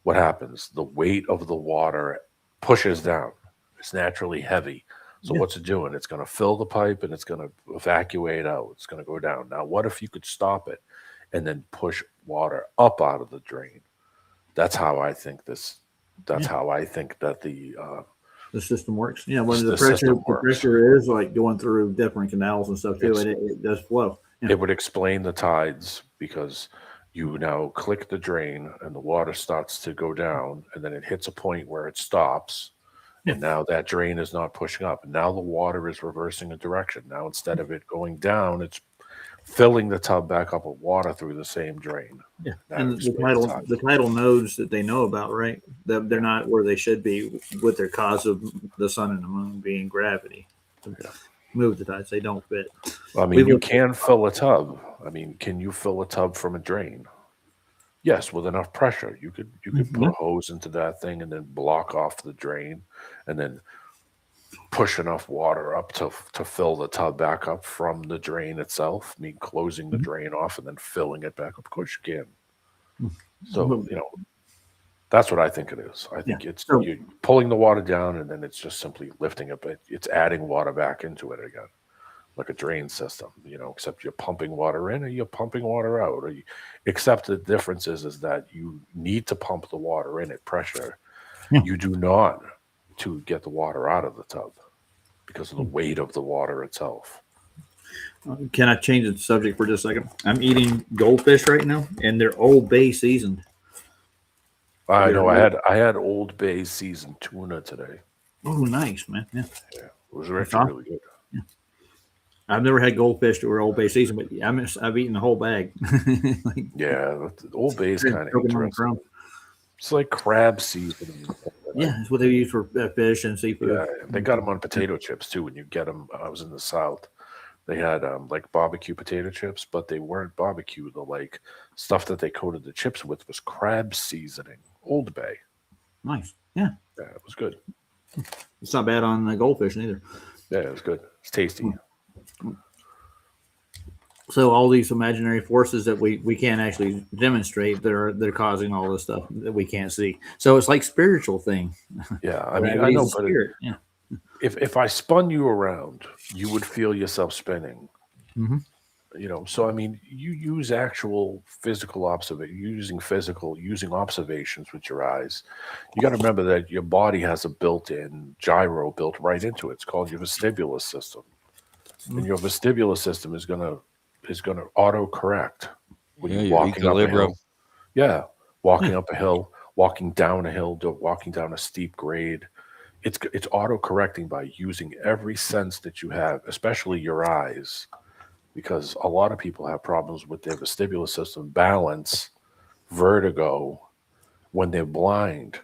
What happens? The weight of the water pushes down. It's naturally heavy. So what's it doing? It's going to fill the pipe and it's going to evacuate out. It's going to go down. Now, what if you could stop it and then push water up out of the drain? That's how I think this. That's how I think that the system works. Yeah, when the pressure is like going through different canals and stuff too, it does flow. Yeah. It would explain the tides because you now click the drain and the water starts to go down, and then it hits a point where it stops. And now that drain is not pushing up. Now the water is reversing a direction. Now instead of it going down, it's filling the tub back up with water through the same drain. Yeah, and the tidal nodes that they know about, right? They're not where they should be with their cause of the sun and the moon being gravity. Move the tides; they don't fit. Well, I mean, you can fill a tub. I mean, can you fill a tub from a drain? Yes, with enough pressure, you could put a hose into that thing and then block off the drain, and then push enough water up to fill the tub back up from the drain itself. I mean, closing the drain off and then filling it back up. Of course, you can. So that's what I think it is. I think it's you're pulling the water down and then it's just simply lifting it, but it's adding water back into it again, like a drain system, except you're pumping water in or you're pumping water out, except the difference is that you need to pump the water in at pressure. You do not to get the water out of the tub because of the weight of the water itself. Can I change the subject for just a second? I'm eating goldfish right now, and they're Old Bay seasoned. I know. I had Old Bay seasoned tuna today. Oh, nice, man. Yeah, it was actually really good. Yeah. I've never had goldfish that were Old Bay seasoned, but I've eaten the whole bag. Old Bay is kind of interesting. It's like crab seasoning. Yeah, that's what they use for fish and seafood. Yeah, they got them on potato chips too. When you get them, I was in the South. They had like barbecue potato chips, but they weren't barbecue. The like stuff that they coated the chips with was crab seasoning. Old Bay. Nice. Yeah. Yeah, it was good. It's not bad on the goldfish neither. Yeah, it was good. It's tasty. So all these imaginary forces that we can't actually demonstrate, they're causing all this stuff that we can't see. So it's like spiritual thing. Yeah, I mean, I know, but if I spun you around, you would feel yourself spinning. So I mean, you use actual physical observation, using observations with your eyes. You got to remember that your body has a built-in gyro built right into it. It's called your vestibular system, and your vestibular system is gonna auto-correct when you're walking up a hill. Yeah, walking up a hill, walking down a hill, walking down a steep grade. It's auto-correcting by using every sense that you have, especially your eyes, because a lot of people have problems with their vestibular system, balance, vertigo, when they're blind,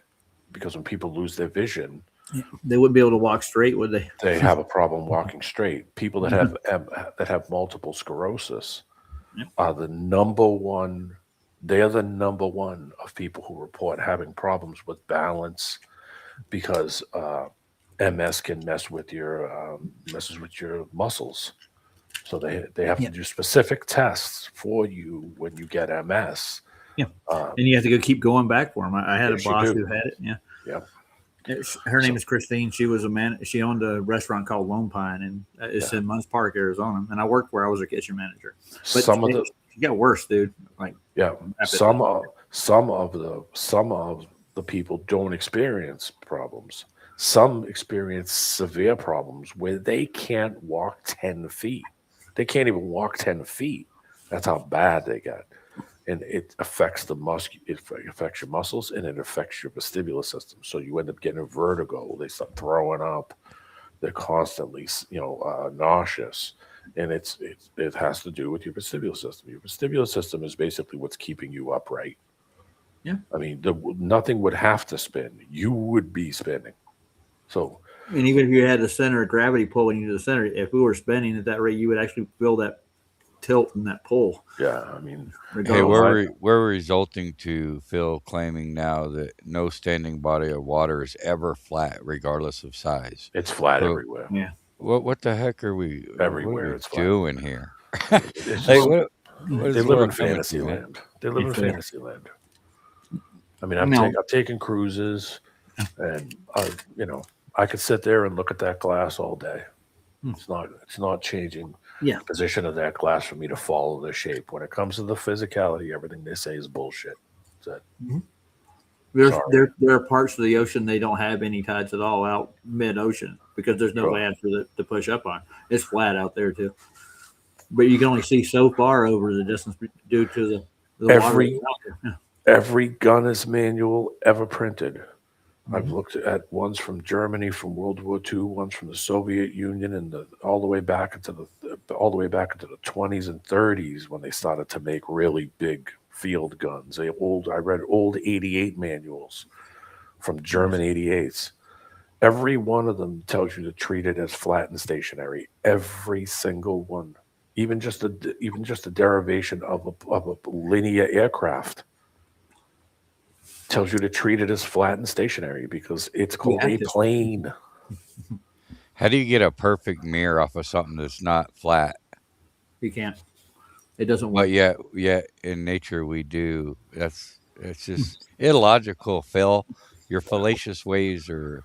because when people lose their vision, they wouldn't be able to walk straight, would they? They have a problem walking straight. People that have multiple sclerosis are the number one. They're the number one of people who report having problems with balance, because MS can messes with your muscles. So they have to do specific tests for you when you get MS. Yeah, and you have to keep going back for them. I had a boss who had it. Yeah. Her name is Christine. She was she owned a restaurant called Lone Pine, and it's in Munns Park, Arizona. And I worked where I was a kitchen manager. But it got worse, dude. Like some of the people don't experience problems. Some experience severe problems where they can't walk 10 feet. They can't even walk 10 feet. That's how bad they get. And it affects it affects your muscles, and it affects your vestibular system. So you end up getting a vertigo. They start throwing up. They're constantly, nauseous, and it has to do with your vestibular system. Your vestibular system is basically what's keeping you upright. Yeah, I mean, nothing would have to spin. You would be spinning. So, and even if you had the center of gravity pulling you to the center, if we were spinning at that rate, you would actually feel that tilt and that pull. Yeah, I mean, hey, we're resulting to Phil claiming now that no standing body of water is ever flat, regardless of size. It's flat everywhere. Yeah. What the heck are we everywhere? It's doing here? They live in fantasy land. They live in fantasy land. I mean, I've taken cruises, and I could sit there and look at that glass all day. Hmm. It's not changing Yeah. the position of that glass for me to follow the shape. When it comes to the physicality, everything they say is bullshit. That's it. There are parts of the ocean they don't have any tides at all out mid-ocean because there's no Sure. land for it to push up on. It's flat out there too, but you can only see so far over the distance due to the water Every that's out there. Yeah. every gunner's manual ever printed. I've looked at ones from Germany from World War II, ones from the Soviet Union, and all the way back into the 20s and 30s when they started to make really big field guns. I read old 88 manuals from German 88s. Every one of them tells you to treat it as flat and stationary. Every single one, even just a derivation of a linear aircraft, tells you to treat it as flat and stationary because it's called a plane. How do you get a perfect mirror off of something that's not flat? You can't. It doesn't work. But yet in nature we do. It's just illogical, Phil. Your fallacious ways are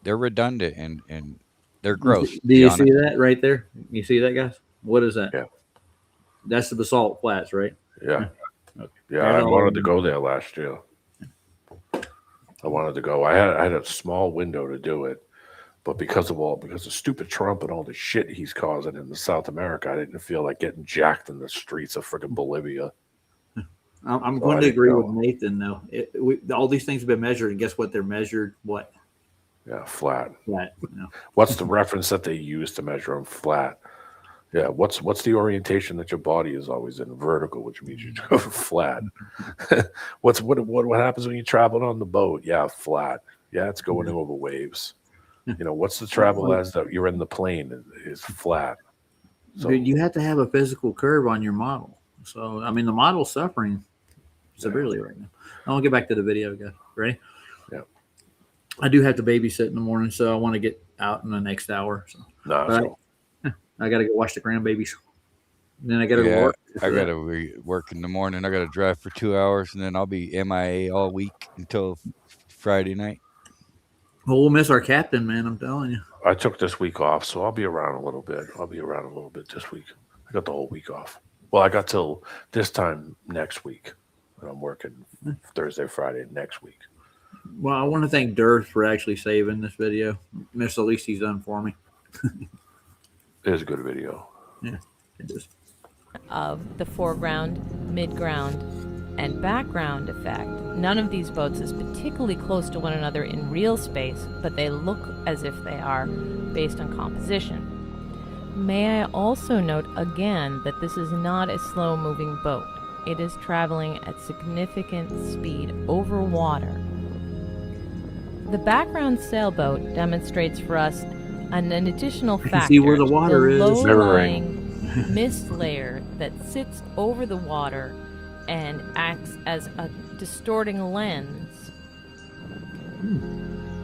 they're redundant and they're gross. Do you see that right there? You see that, guys? What is that? Yeah. That's the basalt flats, right? Yeah. Okay. Yeah, I wanted to go there last year. I wanted to go. I had a small window to do it, but because of stupid Trump and all the shit he's causing in South America, I didn't feel like getting jacked in the streets of freaking Bolivia. I'm going to agree with Nathan though. All these things have been measured, and guess what? They're measured what? Yeah, flat. Flat. No. What's the reference that they use to measure them flat? Yeah, what's the orientation that your body is always in? Vertical, which means you go flat. what happens when you travel on the boat? Yeah, flat. Yeah, it's going over waves. What's the travel as that you're in the plane is flat. So Dude, you have to have a physical curve on your model. So I mean, the model's suffering severely right now. I'll get back to the video, guys. Ready? Yeah. I do have to babysit in the morning, so I want to get out in the next hour. So. I got to go watch the grandbabies. And then I got to go work. I got to work in the morning. I got to drive for 2 hours, and then I'll be MIA all week until Friday night. Well, we'll miss our captain, man. I'm telling you. I took this week off, so I'll be around a little bit. This week. I got the whole week off. Well, I got till this time next week. And I'm working Thursday, Friday next week. Well, I want to thank Dirth for actually saving this video. That's the least he's done for me. It is a good video. Yeah, it is. Of the foreground, midground, and background effect. None of these boats is particularly close to one another in real space, but they look as if they are based on composition. May I also note again that this is not a slow-moving boat. It is traveling at significant speed over water. The background sailboat demonstrates for us an additional factor. See where the water is. Low-lying mist layer that sits over the water and acts as a distorting lens.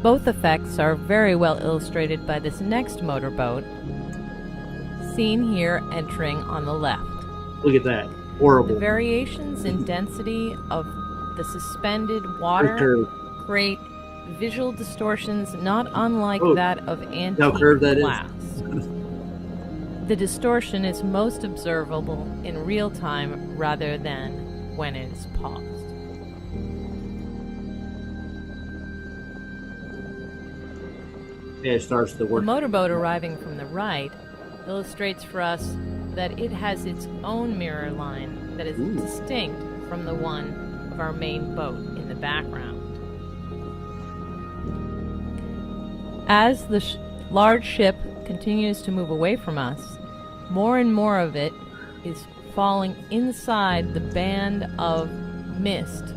Both effects are very well illustrated by this next motorboat, seen here entering on the left. Look at that. Horrible. The variations in density of the suspended water create visual distortions not unlike that of antique glass. The distortion is most observable in real time rather than when it is paused. Yeah, it starts to work. The motorboat arriving from the right illustrates for us that it has its own mirror line that is distinct from the one of our main boat in the background. As the large ship continues to move away from us, more and more of it is falling inside the band of mist.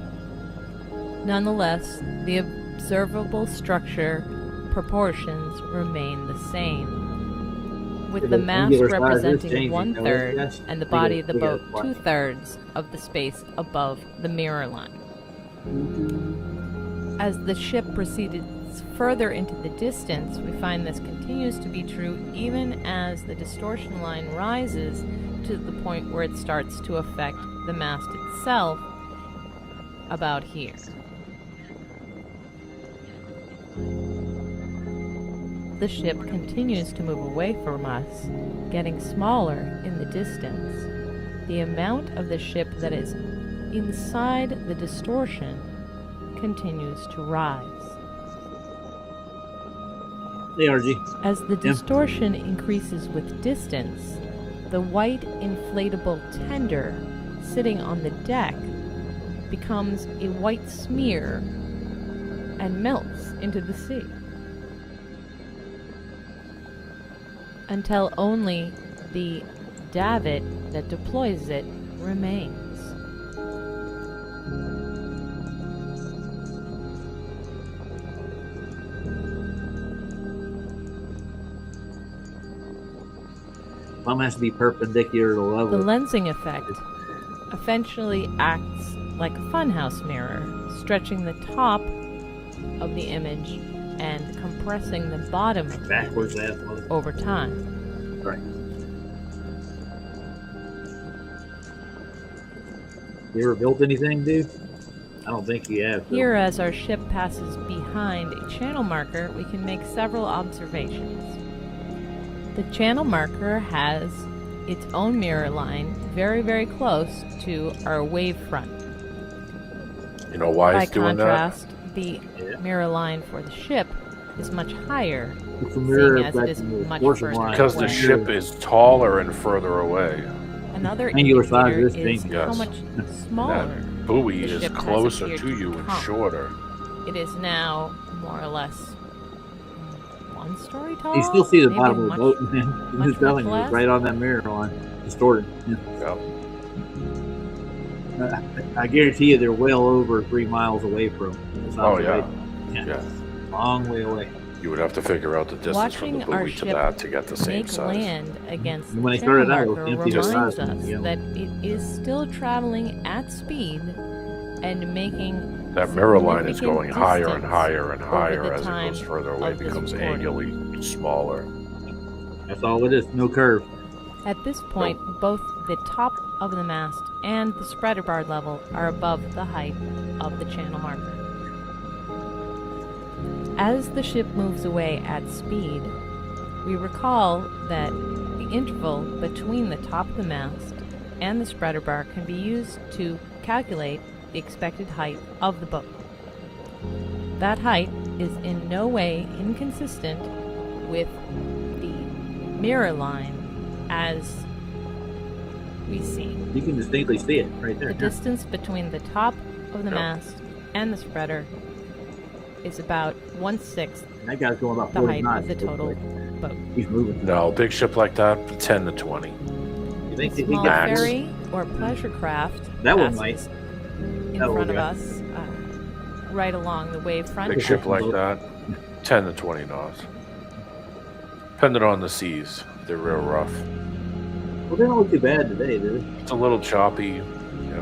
Nonetheless, the observable structure proportions remain the same, with the mast representing 1/3 and the body of the boat 2/3 of the space above the mirror line. As the ship proceeded further into the distance, we find this continues to be true even as the distortion line rises to the point where it starts to affect the mast itself about here. the ship continues to move away from us, getting smaller in the distance, the amount of the ship that is inside the distortion continues to rise. Hey, RG. As the distortion increases with distance, the white inflatable tender sitting on the deck becomes a white smear and melts into the sea, until only the davit that deploys it remains. Plumb has to be perpendicular to the level. The lensing effect eventually acts like a funhouse mirror, stretching the top of the image and compressing the bottom of the image over time. Right. You ever built anything, dude? I don't think you have. Here, as our ship passes behind a channel marker, we can make several observations. The channel marker has its own mirror line very, very close to our wavefront. You know why it's doing that? By contrast, the mirror line for the ship is much higher, It's a mirror seeing as it back is in the much portion further line. Because the away. ship is taller and further away. Another Angular size indicator of this is thing. how Yes. much smaller That buoy the is ship has closer appeared to you and become. shorter. It is now more or less 1 story tall. You still see the maybe bottom of the much- boat, man. I'm much, just telling you, much it's less. right on that mirror line, distorted. Yeah. Yep. I guarantee you they're well over 3 miles away from the side Oh of the yeah. boat. Yeah. Long way away. You would have to figure out the distance from Watching the our buoy to ship that to get the same make size. land against When the they channel started out, it was marker empty reminds size, us you know. that it is still traveling at speed and making That mirror line is significant going higher and distance higher and over higher the as it time goes further away. It of this becomes recording. angularly smaller. That's all it is. No curve. At this point, both the top of the mast and the spreader bar level are above the height of the channel marker. As the ship moves away at speed, we recall that the interval between the top of the mast and the spreader bar can be used to calculate the expected height of the boat. That height is in no way inconsistent with the mirror line as we see. You can distinctly see it right there. The distance between the top of the mast and the spreader is about 1/6 That guy's going about the 40 height knots. of the total boat. He's moving. No, big ship like that, 10 to 20. You think he Small got ferry or pleasure craft That one passes in That one front of might. us, right along the wavefront. Big ship like that, 10 to 20 knots. Depending on the seas, they're real rough. Well, they don't look too bad today, do they? It's a little choppy,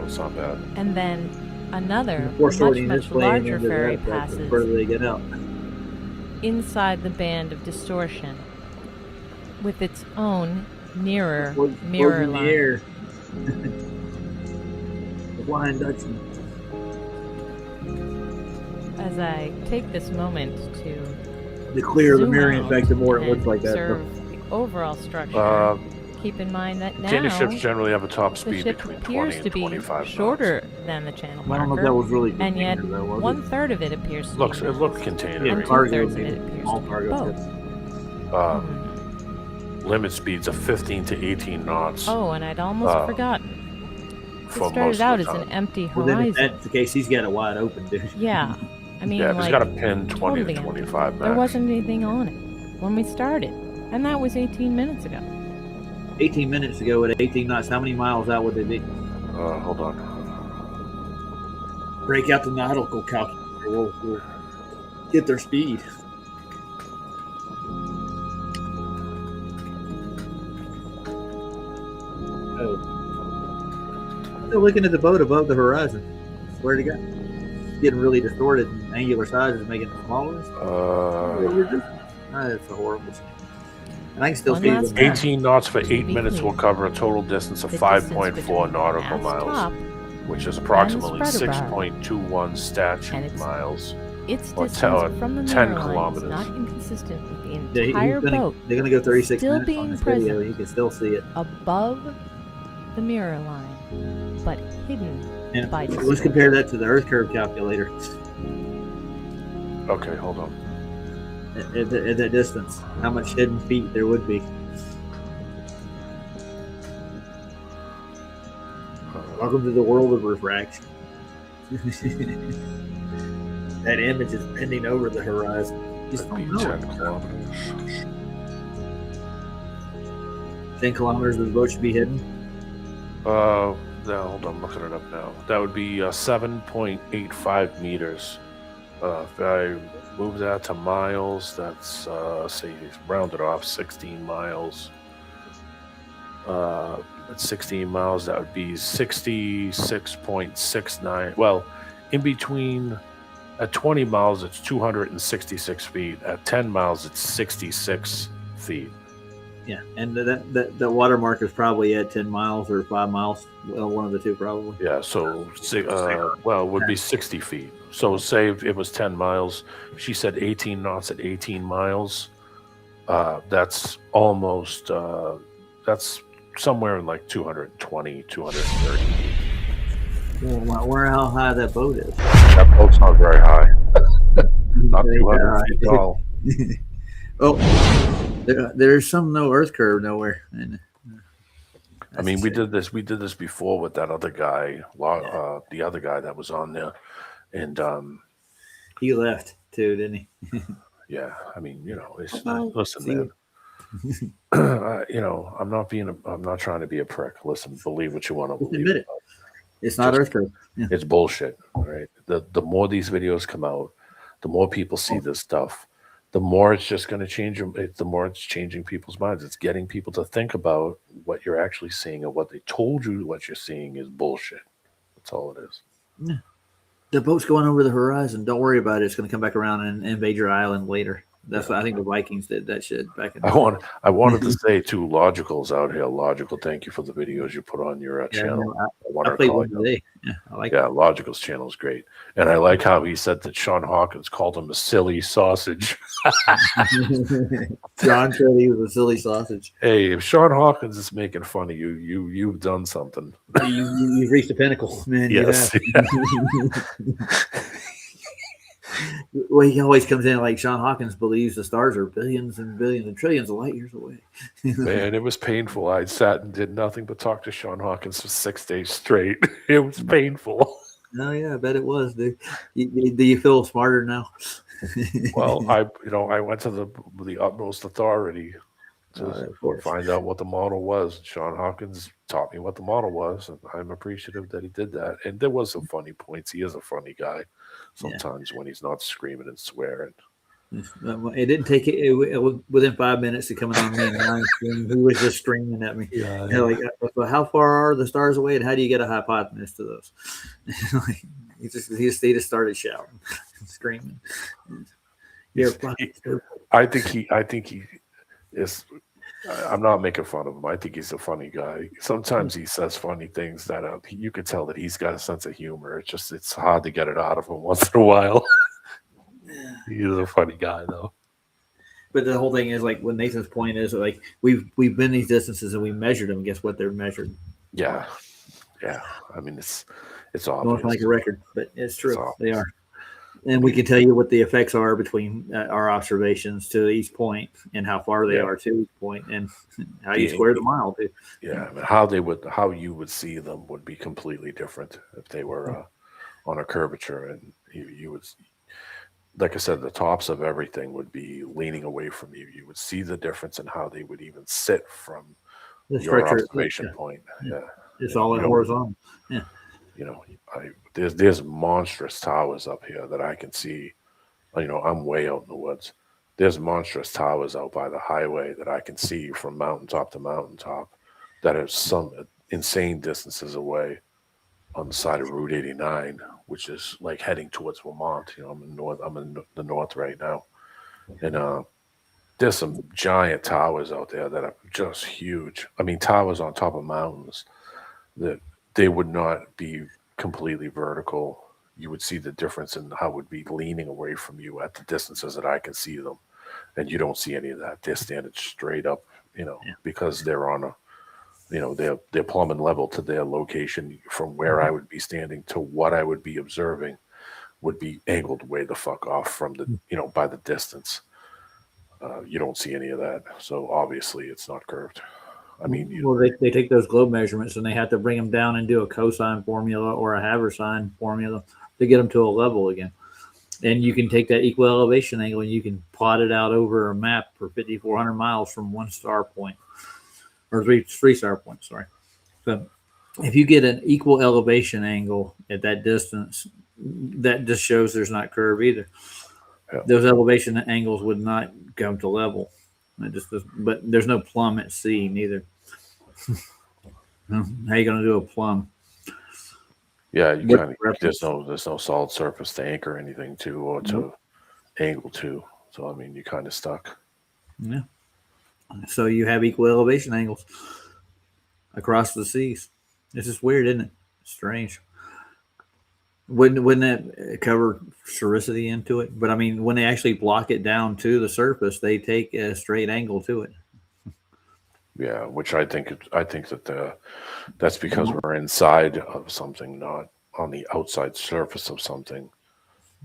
it's not bad. And then another Before much, sorting this much plane larger into ferry that, the passes further they get out. inside the band of distortion with its own nearer Floating mirror in the line. air. The Flying Dutchman. As I take this moment to The clearer the zoom mirroring out effect, the more it and looks like that. observe the overall structure. Keep in mind that now Container ships generally have a top the speed ship between appears 20 to and be 25 shorter than the channel I don't know marker, if that was really and yet container, though, was it? 1/3 of it appears to Looks, be it looked container. Yeah, and cargo 2/3 of it maybe. appears All to be cargo both. ships. Limit speeds of 15 to 18 knots. Oh, and I'd almost forgotten. It for started most out of as the an time. empty Well, then if horizon. that's the case, he's got it wide open, dude. Yeah, I mean, Yeah, if like, he's got a pin 20 totally to empty. 25 There max. wasn't anything on it when we started, and that was 18 minutes ago. 18 minutes ago at 18 knots, how many miles out would they be? Hold on. Break out the nautical calculator. We'll get their speed. Oh. Still looking at the boat above the horizon. Swear to God. It's getting really distorted and angular size is making it smaller. That's a horrible thing. And I can still One see last them. time. 18 knots for 8 be minutes will clear. cover a total distance of The distance 5.4 between nautical mast top miles, which is approximately spreader bar. 6.21 And statute it's- miles. Its Or distance 10 from the 10 mirror line is kilometers. not inconsistent with the entire boat They're gonna go 36 still minutes on being this video. present You can still see it. above the mirror line, but hidden And by let's distance. compare that to the Earth curve calculator. Okay, hold on. At that distance, how much hidden feet there would be. Welcome to the world of refraction. That image is bending over the horizon. You just That'd don't be know 10 it. kilometers. 10 kilometers of the boat should be hidden. No, hold on, I'm looking it up now. That would be 7.85 meters. If I move that to miles, that's say rounded off 16 miles. At 16 miles, that would be 66.69. Well, in between, at 20 miles, it's 266 feet. At 10 miles, it's 66 feet. Yeah, and that watermark is probably at 10 miles or 5 miles. Well, one of the two probably. Yeah, so well, it would be 60 feet. So say if it was 10 miles, she said 18 knots at 18 miles. That's almost that's somewhere in like 220, 230 feet. Well, where how high that boat is? That boat's not very high. Not 200 feet high. tall. Oh, there's some no Earth curve nowhere. And I mean, we did this before with that other guy, the other guy that was on there, and he left too, didn't he? yeah, I mean, you know, it's Well, listen, see man. You know, I'm not trying to be a prick. Listen, believe what you want to believe. Admit it. It's not Earth curve. Yeah. It's bullshit, right? The more these videos come out, the more people see this stuff, the more it's just going to change them. The more it's changing people's minds. It's getting people to think about what you're actually seeing, and what they told you what you're seeing is bullshit. That's all it is. Yeah. The boat's going over the horizon. Don't worry about it. It's going to come back around and invade your island later. That's what I think the Vikings did that shit back in. I wanted to say too, Logical's out here. Logical, thank you for the videos you put on your channel. I want played call one you. today. Yeah, I like. Yeah, Logical's channel is great, and I like how he said that Sean Hawkins called him a silly sausage. John said he was a silly sausage. Hey, if Sean Hawkins is making fun of you, you've done something. You've reached the pinnacle, man. Yes. Well, he always comes in like Sean Hawkins believes the stars are billions and billions and trillions of light years away. Man, it was painful. I sat and did nothing but talk to Sean Hawkins for 6 days straight. It was painful. No, yeah, I bet it was, dude. Do you feel smarter now? Well, I went to the utmost authority to find out what the model was. Sean Hawkins taught me what the model was, and I'm appreciative that he did that. And there was some funny points. He is a funny guy sometimes when he's not screaming and swearing. It didn't take it was within 5 minutes of coming on me and Ryan screaming, who was just screaming at me. Yeah. Like, well, how far are the stars away, and how do you get a hypotenuse to those? Like, he just started shouting, screaming. Yeah, I think he is. I'm not making fun of him. I think he's a funny guy. Sometimes he says funny things that you could tell that he's got a sense of humor. It's hard to get it out of him once in a while. He's a funny guy, though. But the whole thing is like what Nathan's point is like we've been these distances and we measured them. Guess what? They're measured. Yeah. I mean, it's obvious. Don't like a record, but it's true. They are. And we can tell you what the effects are between our observations to each point and how far they are to each point and how you square the mile too. Yeah, I mean, how you would see them would be completely different if they were on a curvature, and you would, like I said, the tops of everything would be leaning away from you. You would see the difference in how they would even sit from your observation point. Yeah, it's all in horizontal. Yeah. There's monstrous towers up here that I can see. I'm way out in the woods. There's monstrous towers out by the highway that I can see from mountaintop to mountaintop that are some insane distances away on the side of Route 89, which is like heading towards Vermont. I'm in the north right now. And there's some giant towers out there that are just huge. I mean, towers on top of mountains that they would not be completely vertical. You would see the difference in how it would be leaning away from you at the distances that I can see them. and you don't see any of that. They're standing straight up, because they're on a, they're plumbing level to their location from where I would be standing to what I would be observing would be angled way the fuck off from the, by the distance. You don't see any of that. So obviously it's not curved. I mean, well, they take those globe measurements and they have to bring them down and do a cosine formula or a Haversine formula to get them to a level again. And you can take that equal elevation angle and you can plot it out over a map for 5,400 miles from one star point, or three star point. Sorry. So if you get an equal elevation angle at that distance, that just shows there's not curve either. Yeah. Those elevation angles would not come to level. But there's no plumb at sea neither. How are you going to do a plumb? Yeah, you kind of there's no solid surface to anchor anything to or to angle to. So I mean, you're kind of stuck. Yeah. So you have equal elevation angles across the seas. It's just weird, isn't it? Strange. Wouldn't that cover sphericity into it? But I mean, when they actually block it down to the surface, they take a straight angle to it. Yeah, which I think that that's because we're inside of something, not on the outside surface of something.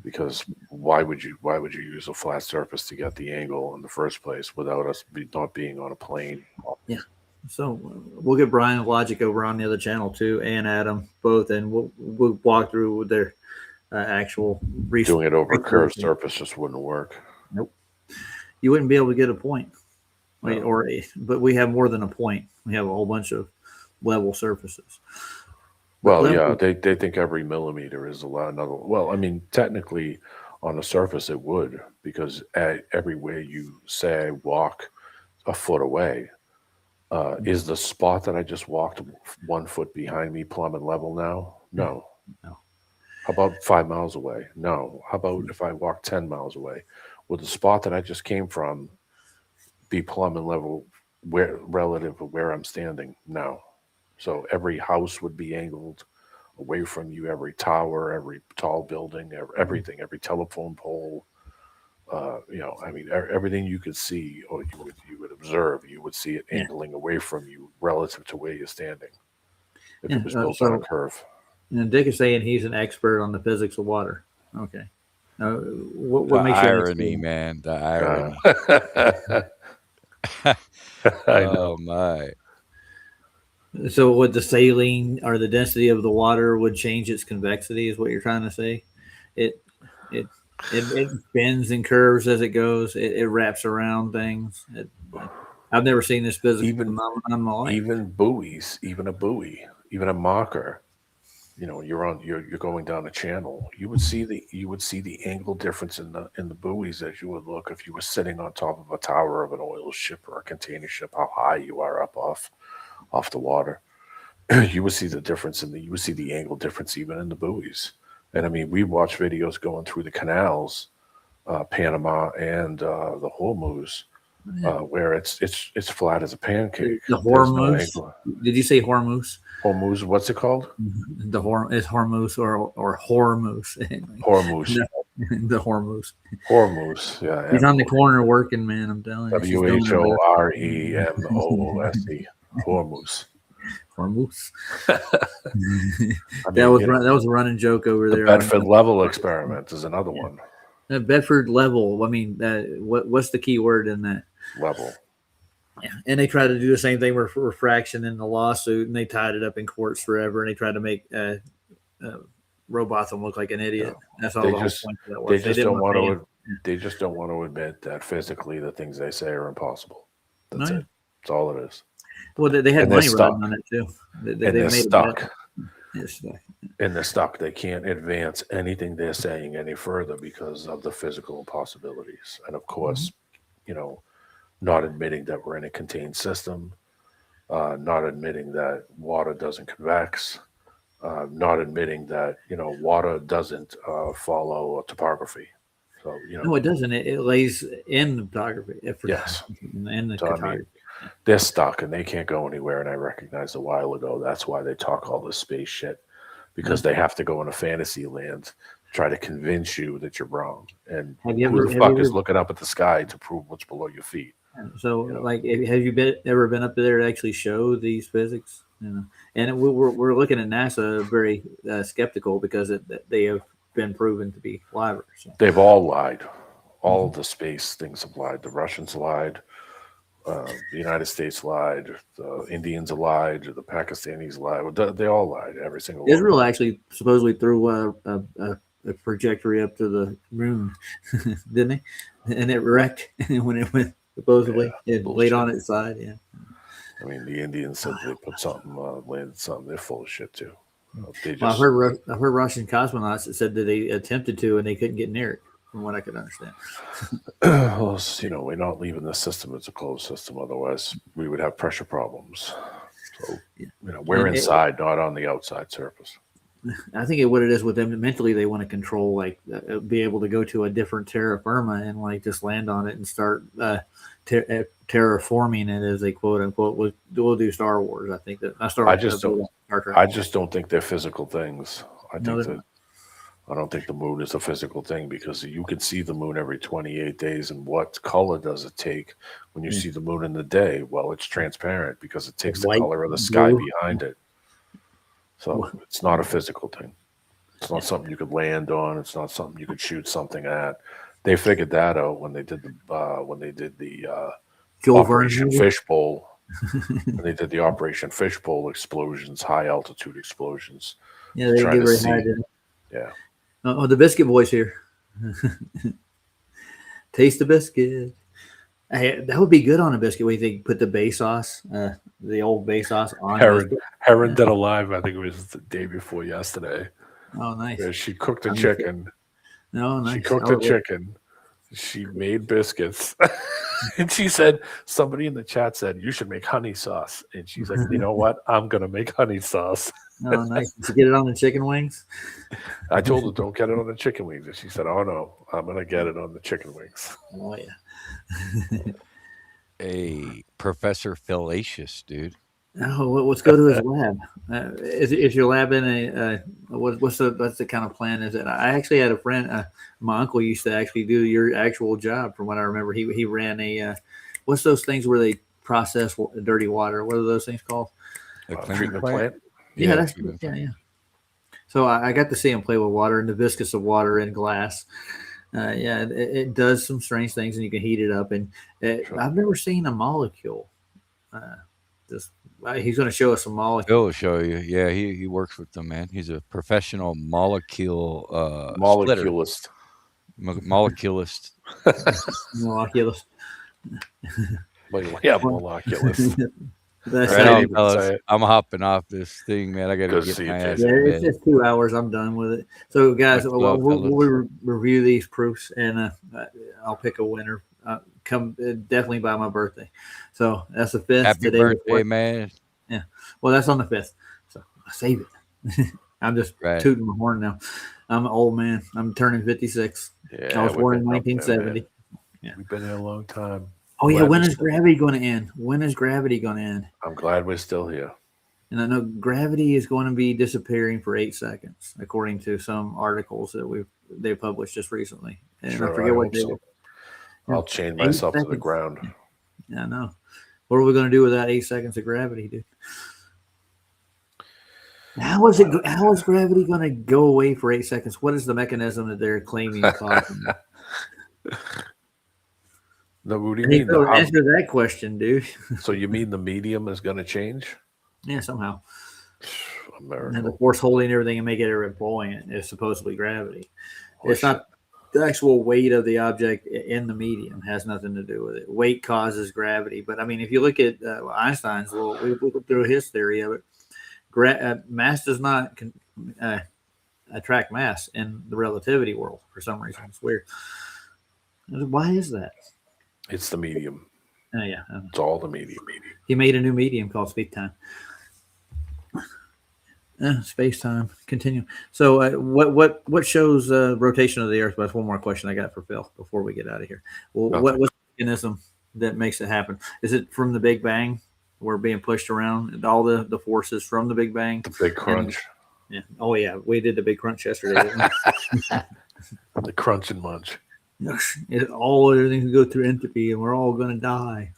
Because why would you use a flat surface to get the angle in the first place without us not being on a plane? Yeah. So we'll get Brian Logic over on the other channel too, and Adam both, and we'll walk through with their actual research. Doing it over a curved surface just wouldn't work. Nope. You wouldn't be able to get a point, No. But we have more than a point. We have a whole bunch of level surfaces. Well, yeah, they think every millimeter is another. Well, I mean, technically, on the surface it would, because everywhere you say I walk a foot away. Is the spot that I just walked 1 foot behind me plumb and level now? No. How about 5 miles away? No. How about if I walk 10 miles away? Would the spot that I just came from be plumb and level relative to where I'm standing? No. So every house would be angled away from you, every tower, every tall building, everything, every telephone pole. I mean, everything you could see or you would observe, you would see it angling away from you relative to where you're standing. If it was built on a curve. And Dick is saying he's an expert on the physics of water. Okay. What the makes irony, man? The irony. I know. Oh my. So would the saline or the density of the water would change its convexity, is what you're trying to say? It bends and curves as it goes. It wraps around things. I've never seen this physical phenomenon in my life. Even buoys, even a buoy, even a marker. You're going down a channel. You would see the angle difference in the buoys as you would look if you were sitting on top of a tower of an oil ship or a container ship. How high you are up off the water, you would see the difference you would see the angle difference even in the buoys. And I mean, we watch videos going through the canals, Panama and the Hormuz, where it's flat as a pancake. The Hormuz. Did you say Hormuz? Hormuz. What's it called? It's Hormuz or Hormuz. Hormuz. The Hormuz. Hormuz. Yeah. He's on the corner working, man. I'm telling you. WHOREMOOSE. Hormuz. Hormuz. That was a running joke over there. The Bedford level experiment is another one. Bedford level. I mean, what's the key word in that? Level. Yeah, and they tried to do the same thing with refraction in the lawsuit, and they tied it up in courts forever. And they tried to make Robotham look like an idiot. That's all the whole point of that was. They just don't want to admit that physically the things they say are impossible. That's it. That's all it is. Well, they had money riding on it too. They're stuck. And they're stuck. They can't advance anything they're saying any further because of the physical impossibilities. And of course, not admitting that we're in a contained system, not admitting that water doesn't convex, not admitting that water doesn't follow topography. So no, it doesn't. It lays in the topography. Yes, in the topography. They're stuck and they can't go anywhere. And I recognized a while ago that's why they talk all this space shit, because they have to go in a fantasy land try to convince you that you're wrong. And Have you who ever- the have fuck you is ever- looking up at the sky to prove what's below your feet? So, like, have you ever been up there to actually show these physics? And we're looking at NASA very skeptical because they have been proven to be liars. So. They've all lied. All of the space things have lied. The Russians lied. The United States lied. The Indians lied. The Pakistanis lied. They all lied. Every single one. Israel actually supposedly threw a trajectory up to the moon, didn't they? And it wrecked when it went supposedly. It laid on its side. Yeah. I mean, the Indians said they put something, landed something. They're full of shit too. They just, Well, I've heard Russian cosmonauts that said that they attempted to and they couldn't get near it, from what I could understand. well, we're not leaving the system. It's a closed system. Otherwise, we would have pressure problems. So, we're inside, not on the outside surface. I think what it is with them mentally, they want to control, like, be able to go to a different terra firma and like just land on it and start terraforming it, as they quote unquote. We'll do Star Wars. I think that not Star Wars. I just don't think they're physical things. I No, don't think the moon is a physical thing, because you can see the moon every 28 days. And what color does it take when you see the moon in the day? Well, it's transparent because it takes the White, color of the sky blue. behind it. So it's not a physical thing. It's not something you could land on. It's not something you could shoot something at. They figured that out when they did the Joel Operation Vernon. Fishbowl. When they did the Operation Fishbowl explosions, high altitude explosions. Yeah, they trying get to very see- high. Didn't they? Yeah. Oh, the biscuit boys here. Taste the biscuit. Hey, that would be good on a biscuit. What do you think? Put the bay sauce, the old bay sauce on. Heron did a live, I think it was the day before yesterday. Oh, nice. Where she cooked a chicken. No, nice. She cooked Oh, a chicken. She made biscuits. And she said, somebody in the chat said, you should make honey sauce. And she's like, you know what? I'm going to make honey sauce. Oh, nice. Did you get it on the chicken wings? I told her, don't get it on the chicken wings. And she said, oh, no, I'm going to get it on the chicken wings. Oh, yeah. A Professor Fallacious, dude. Oh, let's go to his lab. Is your lab in a what's the kind of plan? Is it? I actually had a friend. My uncle used to actually do your actual job. From what I remember, he ran a what's those things where they process dirty water? What are those things called? A Treatment plant. Yeah, that's treatment yeah. So I got to see him play with water and the viscous of water in glass. Yeah, it does some strange things, and you can heat it up. And I've never seen a molecule. He's going to show us a molecule. He'll show you. Yeah, he works with them, man. He's a professional moleculist. Moleculist. Moleculist. Yeah, moleculist. That's Right how on, you fellas. say it. I'm hopping off this thing, man. I got to Good to get see my you, ass Jason. in Yeah, it's bed. just 2 hours. I'm done with it. So, guys, Much love, we'll review these proofs, and I'll pick a winner. Come definitely by my birthday. So that's the 5th. Happy today birthday, man. Yeah. Well, that's on the 5th. So save it. I'm just tooting my horn now. I'm an old man. I'm turning 56. Yeah, I was we've born in been up there, 1970. man. Yeah. We've been here a long time. Oh, yeah. Glad When we're is still- gravity going to end? When is gravity going to end? I'm glad we're still here. And I know gravity is going to be disappearing for 8 seconds, according to some articles that they published just recently. And Sure, I forget I what hope they so. I'll chain 8 myself to the seconds. ground. Yeah, I know. What are we going to do without 8 seconds of gravity, dude? How is gravity going to go away for 8 seconds? What is the mechanism that they're claiming is causing it? No, what do you I need mean? to answer that question, dude. So you mean the medium is going to change? Yeah, somehow. America. And the force holding everything and making it buoyant is supposedly gravity. Oh, It's not the actual weight of the object in the medium has nothing to do with it. Weight causes gravity, but I mean, if you look at Einstein's we looked through his theory of it. Mass does not attract mass in the relativity world for some reason. It's weird. Why is that? It's the medium. Oh yeah, It's all the medium. he made a new medium called space time. Space time. Continue. So, what shows rotation of the Earth? That's one more question I got for Phil before we get out of here. Well, what's the mechanism that makes it happen? Is it from the Big Bang? We're being pushed around, and all the forces from the Big Bang. The big crunch. Yeah. Oh yeah, we did the big crunch yesterday. Didn't we? The crunch and munch. Everything can go through entropy, and we're all gonna die.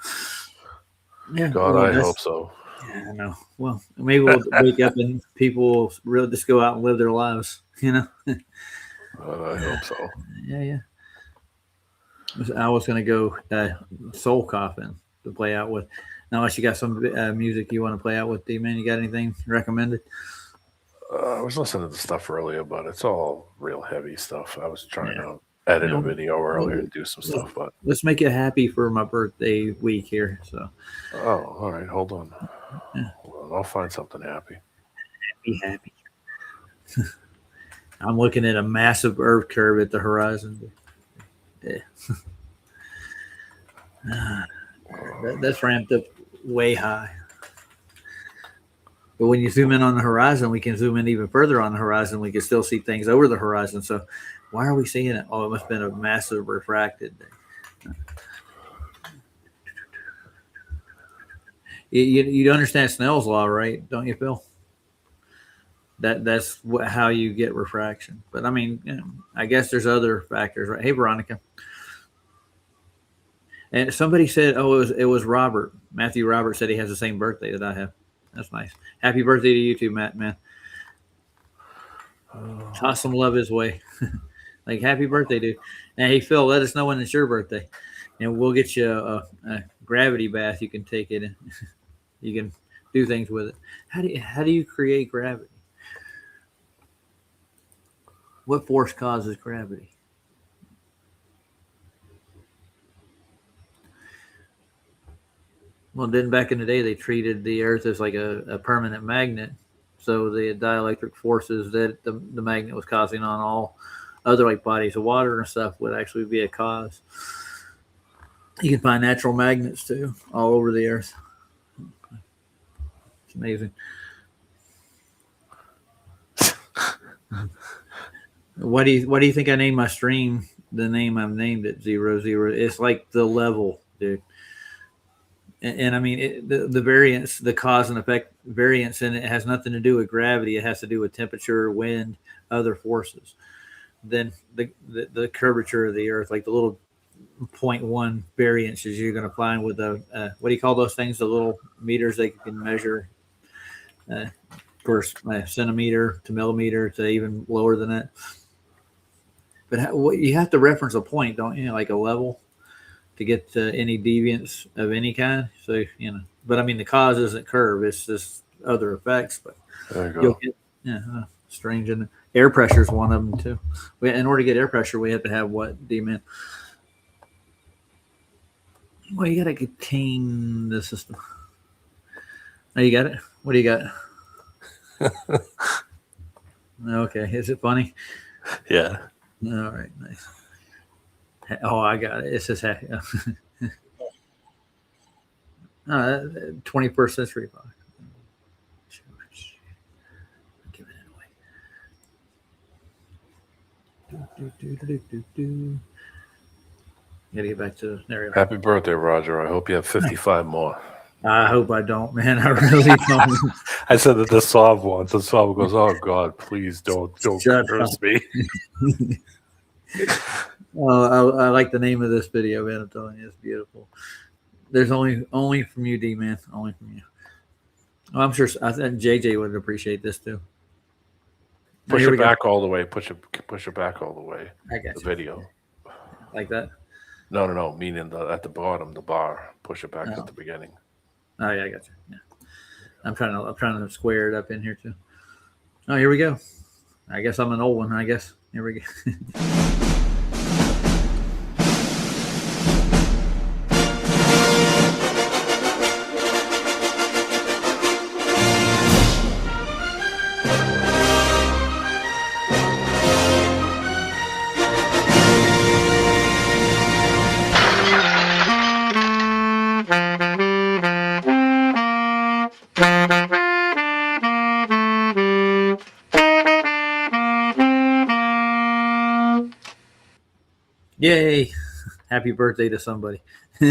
Yeah, God, well, I hope so. Yeah, I know. Well, maybe we'll wake up and people will just go out and live their lives. God, I hope so. Yeah. I was gonna go Soul Coffin to play out with. Now, unless you got some music you want to play out with, D-Man, you got anything recommended? I was listening to the stuff earlier, but it's all real heavy stuff. I was trying to edit a video earlier and do some stuff, but let's make it happy for my birthday week here. So, all right, hold on. Yeah. Well, I'll find something happy. Happy. I'm looking at a massive Earth curve at the horizon. Yeah. That's ramped up way high. But when you zoom in on the horizon, we can zoom in even further on the horizon. We can still see things over the horizon. So why are we seeing it? Oh, it must have been a massive refracted day. You understand Snell's law, right? Don't you, Phil? That's how you get refraction. But I mean, I guess there's other factors, right? Hey, Veronica. And somebody said, oh, it was Robert. Matthew Robert said he has the same birthday that I have. That's nice. Happy birthday to you too, Matt, man. Toss some love his way. Like, happy birthday, dude. And hey, Phil, let us know when it's your birthday. And we'll get you a gravity bath. You can take it and you can do things with it. How do you create gravity? What force causes gravity? Well, then back in the day, they treated the Earth as like a permanent magnet. So the dielectric forces that the magnet was causing on all other like bodies of water and stuff would actually be a cause. You can find natural magnets too, all over the Earth. It's amazing. What do you think I named my stream? The name I've named it 00. It's like the level, dude. And I mean, the variance, the cause and effect variance in it has nothing to do with gravity. It has to do with temperature, wind, other forces. Then the curvature of the Earth, like the little 0.1 variances you're going to find with the, what do you call those things? The little meters they can measure, first centimeter to millimeter to even lower than that. But you have to reference a point, don't you? Like a level, to get any deviance of any kind. So, but I mean, the cause isn't curve, it's just other effects. But there you go. Strange. And air pressure is one of them too. In order to get air pressure, we have to have what, D-Man? Well, you got to contain the system. Oh, you got it? What do you got? Okay. Is it funny? Yeah. All right. Nice. Oh, I got it. It says 21st century box. Give it away. Gotta get back to there. Happy birthday, Roger. I hope you have 55 more. I hope I don't, man. I really don't. I said that the Slav once. The Slav goes, "Oh God, please don't curse me." I like the name of this video, man. I'm telling you, it's beautiful. There's only from you, D-Man. Only from you. Oh, I'm sure. I think JJ would appreciate this too. Push it back all the way. Push it back all the way. I got the video. Like that? No. Meaning at the bottom, the bar. Push it back at the beginning. Oh yeah, I got you. Yeah. I'm trying to square it up in here too. Oh, here we go. I guess I'm an old one. I guess. Here we go. Yay. Happy birthday to somebody. All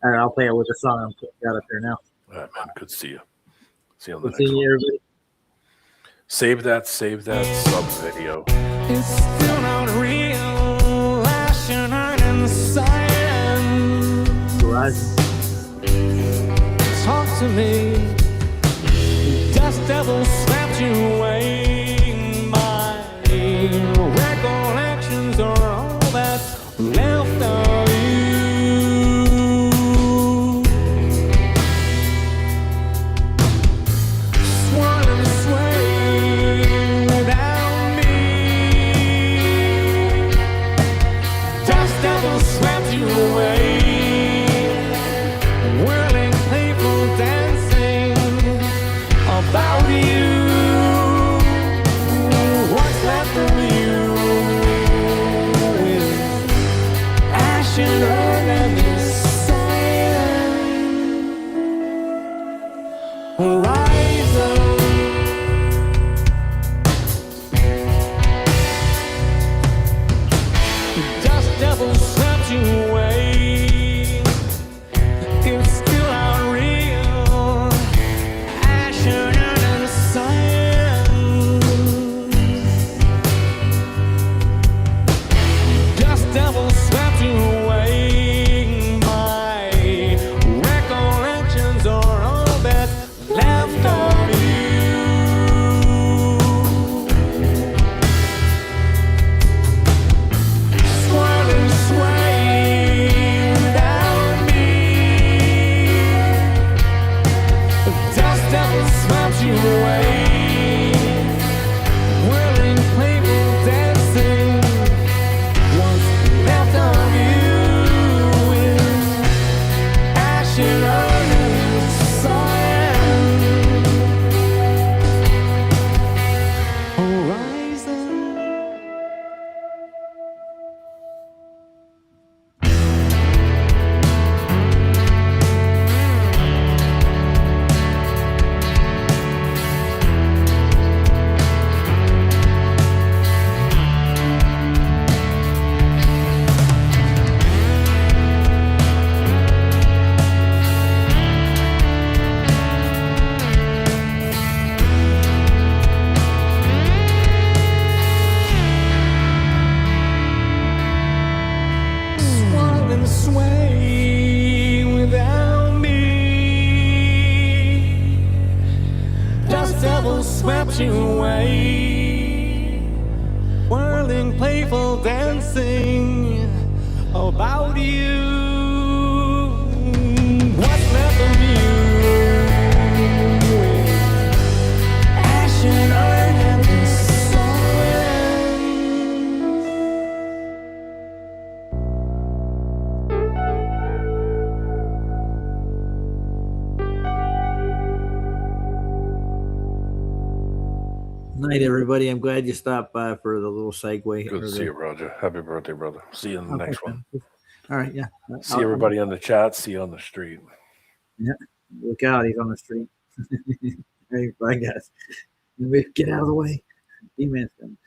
right, I'll play it with the song I've got up there now. All right, man. Good to see you. See you on the Good next seeing one. you, everybody. Save that sub video. It's still not real. Lashing out in silence. Talk to me. Dust devil slapped you away. My recollections are all that's left of you. Swirl and sway without me. Dust devil slapped you away. Whirling, playful dancing about you. What's left of you with ash and earth and silence. Horizon. The dust devil slapped you away. It's still not real. Ash and earth and silence. Dust devil slapped you away. My recollections are all that's left of you. Swirl and sway without me. Dust devil slapped you away. Whirling, playful dancing. What's left of you is ash and earth and silence. Horizon. Swirl and sway without me. Dust devil swept you away. Whirling, playful dancing about you. What's left of you with ash and earth and silence. Night, everybody. I'm glad you stopped by for the little segue. Good to see you, Roger. Happy birthday, brother. See you in the next one. All right, yeah. See everybody on the chat. See you on the street. Yeah. Look out, he's on the street. Hey, bye, guys. Get out of the way. D-Man's coming.